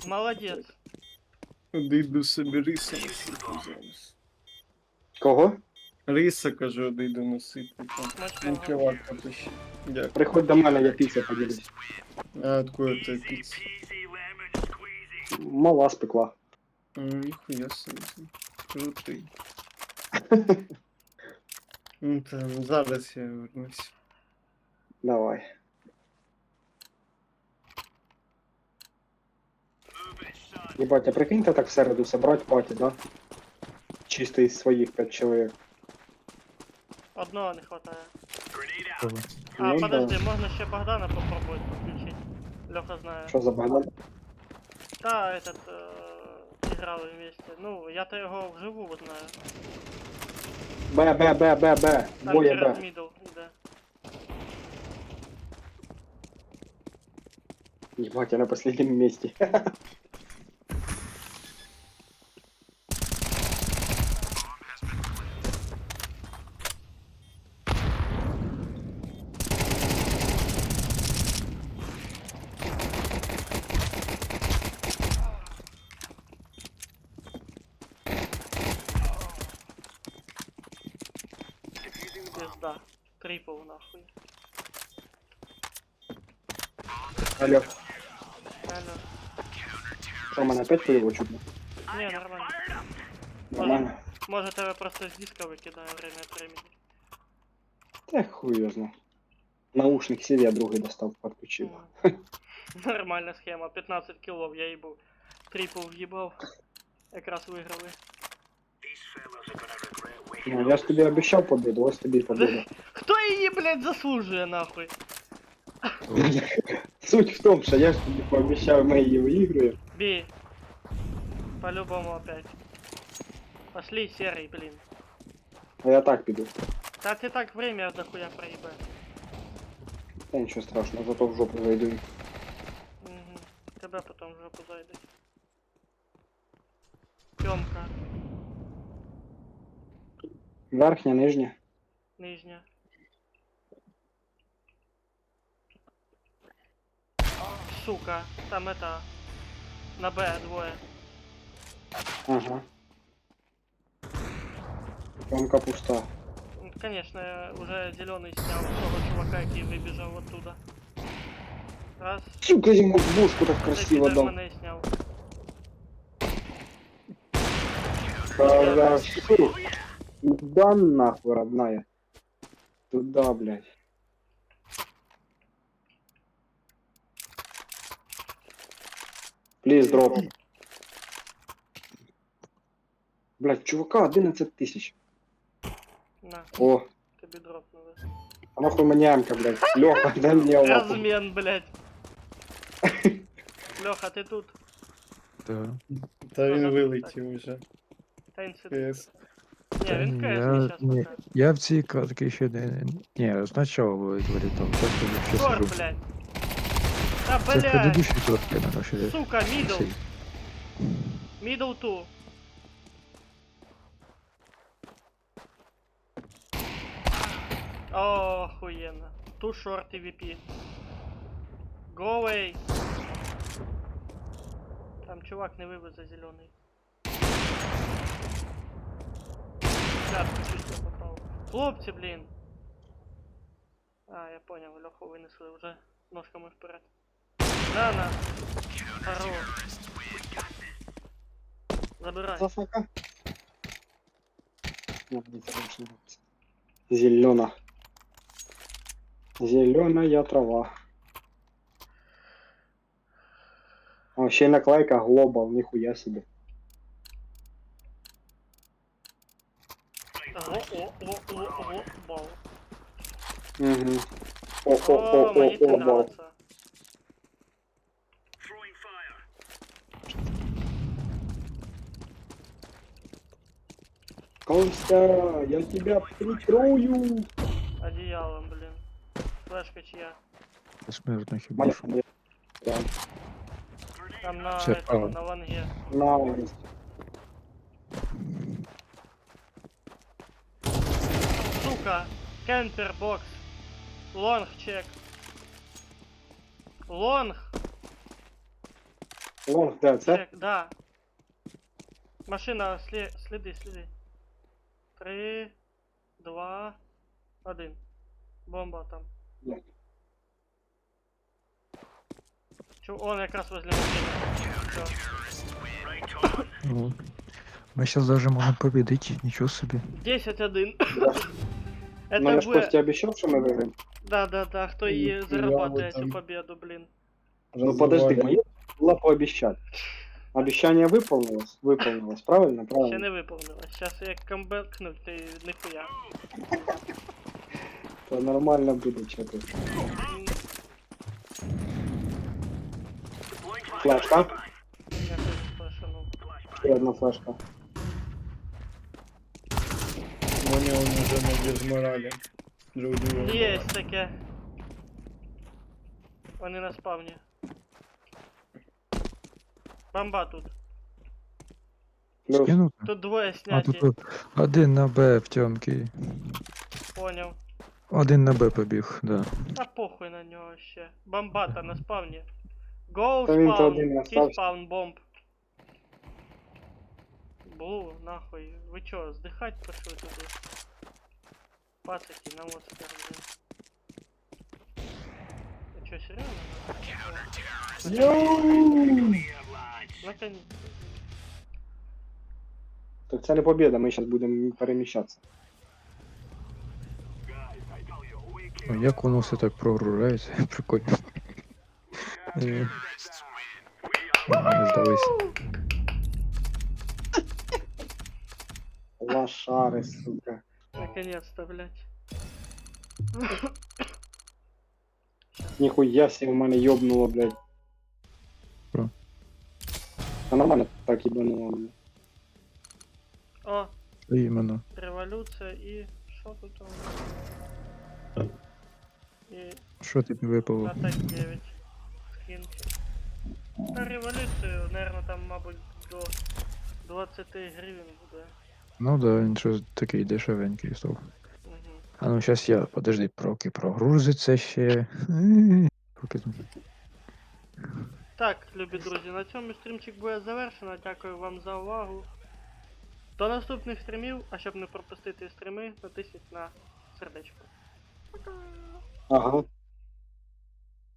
Молодець. Одійду собі риса насипу зараз. Кого? Риса, кажу, одійду насипу. Там Смачного. кілатка пише. Дякую. Приходь до мене, я піця поділюсь. А откуда ти піца? Мала спекла. Ніхуя собі. Крутий. Ну там, зараз я вернусь. Давай. Ебать, а прикиньте так в середу собрать пати, да? Чисто из своих 5 человек. Одного не хватає. Кого? А, Ну, подожди, можна ще Богдана попробувати підключити. Леха знає. Что за Богдан? Та, этот, играли вместе. Ну, я-то його вживу вот знаю. Б. Там Боя через Б. мидл іде. Ебать, я на последнем месте. Пизда. Трипл нахуй. Алло, Алло. что, мене опять повело чудно? Не, нормально. Нормально? Може тебе просто з диска викидає время от времени. Да хуй его знает. Наушник себе я другой достал, подключил. Нормальна схема. 15 кілов я їбу. Трипл в'їбав. Якраз виграли. Ну, я ж тебе обещал победу, ось тобі победа. Хто її, блядь, заслужує нахуй? Суть в том, что я ж тебе пообещал, мы ее выиграем. Бей. По-любому опять. Пошли, серый, блин. А я так піду. Да ты так время дохуя проебаешь. Да ничего страшного, зато в жопу зайду. Угу. Тебя потом в жопу зайдет. Тёмка. Верхня, нижня. Нижняя. Сука, там это... На Б двое. Ага. Тонка пуста. Конечно, я уже зеленый снял того чувака, який выбежал оттуда. Раз. Сука, ему бушку так красиво Ты дал. мене снял. Хорошо. Да нахуй, родная. Туда, блядь. Плиз, дроп. Блядь, чувака 11 тысяч. На, О, тебе дропнули. а нахуй маньямка, блядь. Лёха, дай мне лапу. Размен, блядь. Леха, ты тут? Да. Та він Ага, вилетів уже. Та він сидить. КС. Не, він КС сейчас ні, пока. я в цій катки ще не. Ні, спочатку вилітав, зараз я ще Шорт, сижу. блядь. Да, Це в блядь. предыдущій катці, наверное, ще. Сука, мидл. сидів. Middle 2. О, охуенно. Ту шорт и VP. Go away. Там чувак не вивез за зелений. Пятку чисто попав. Хлопці, блін. А, я понял, Льоху винесли вже ножками вперед. На! Хорош. Забирай. Зафака. Ну, мне это больше нравится. Зелена. Зеленая трава. О, ще й наклейка Global, ніхуя собі. О, бал. Угу. О, мені це Бал. нравится. Throwing fire. Костя, я тебя прикрою. Одеялом, блин. Флешка чья? Смертно хіба Моя що. фамилия. Да. Там на Все, этом, а. на ванге. На, Сука! Кемпер бокс. Лонг чек. Лонг лонг, да, це? чек, да. Машина, следи. 3, 2, 1. Бомба там. Є. Он якраз возле машины. Всё. Ну, ми зараз даже можемо победити, нічого собі. 10-1. Ну я Это ж Костя будет... обещал, что мы выиграем. Да, кто и Я зарабатывает вот эту там. победу, блин. Ну подожди, мое было пообещать. Обещание выполнилось? Выполнилось, правильно? Ще Правильно. не виповнилось. Сейчас як камбекнуть, ти ніхуя. Это нормально будет, что ты. Флешка. Я теж сплешанув. И одна флешка. Вони он уже не без моралі. Друг друга. Єсть таке. Вони на спавні. Бомба тут. Плюс. Скинути? Тут двоє А сняті. тут один на Б в тьомки. Поняв. Один на Б побіг, да. А похуй на нього ще. Бомбата на спавні. Go Та він то spawn. один Key остався. spawn bomb. Блу, нахуй. Ви чо, здихать пішли туди? Пацаки, на Оскар, блин. Ви чо, серйозно? Наконец. Так це не победа, ми зараз будемо переміщатися. О, як воно все так прогружається, прикольно. Не здались. Лошари, сука. Наконец-то, блядь. Ніхуя себе в мене йобнуло, блядь. Що? Та нормально так їбануло, блядь. О, Іменно. революция и... Что тут у нас? И Що тобі випало? атак 9. Скинки. На революцію, наверное, там, мабуть, до 20 гривень буде. Ну да, він щось такий дешевенький став. Угу. А ну щас я, подожди, поки прогрузиться ще. Поки... Так, любі друзі, на цьому стрімчик буде завершено. Дякую вам за увагу. До наступних стрімів, а щоб не пропустити стріми, натисніть на сердечко. Ага.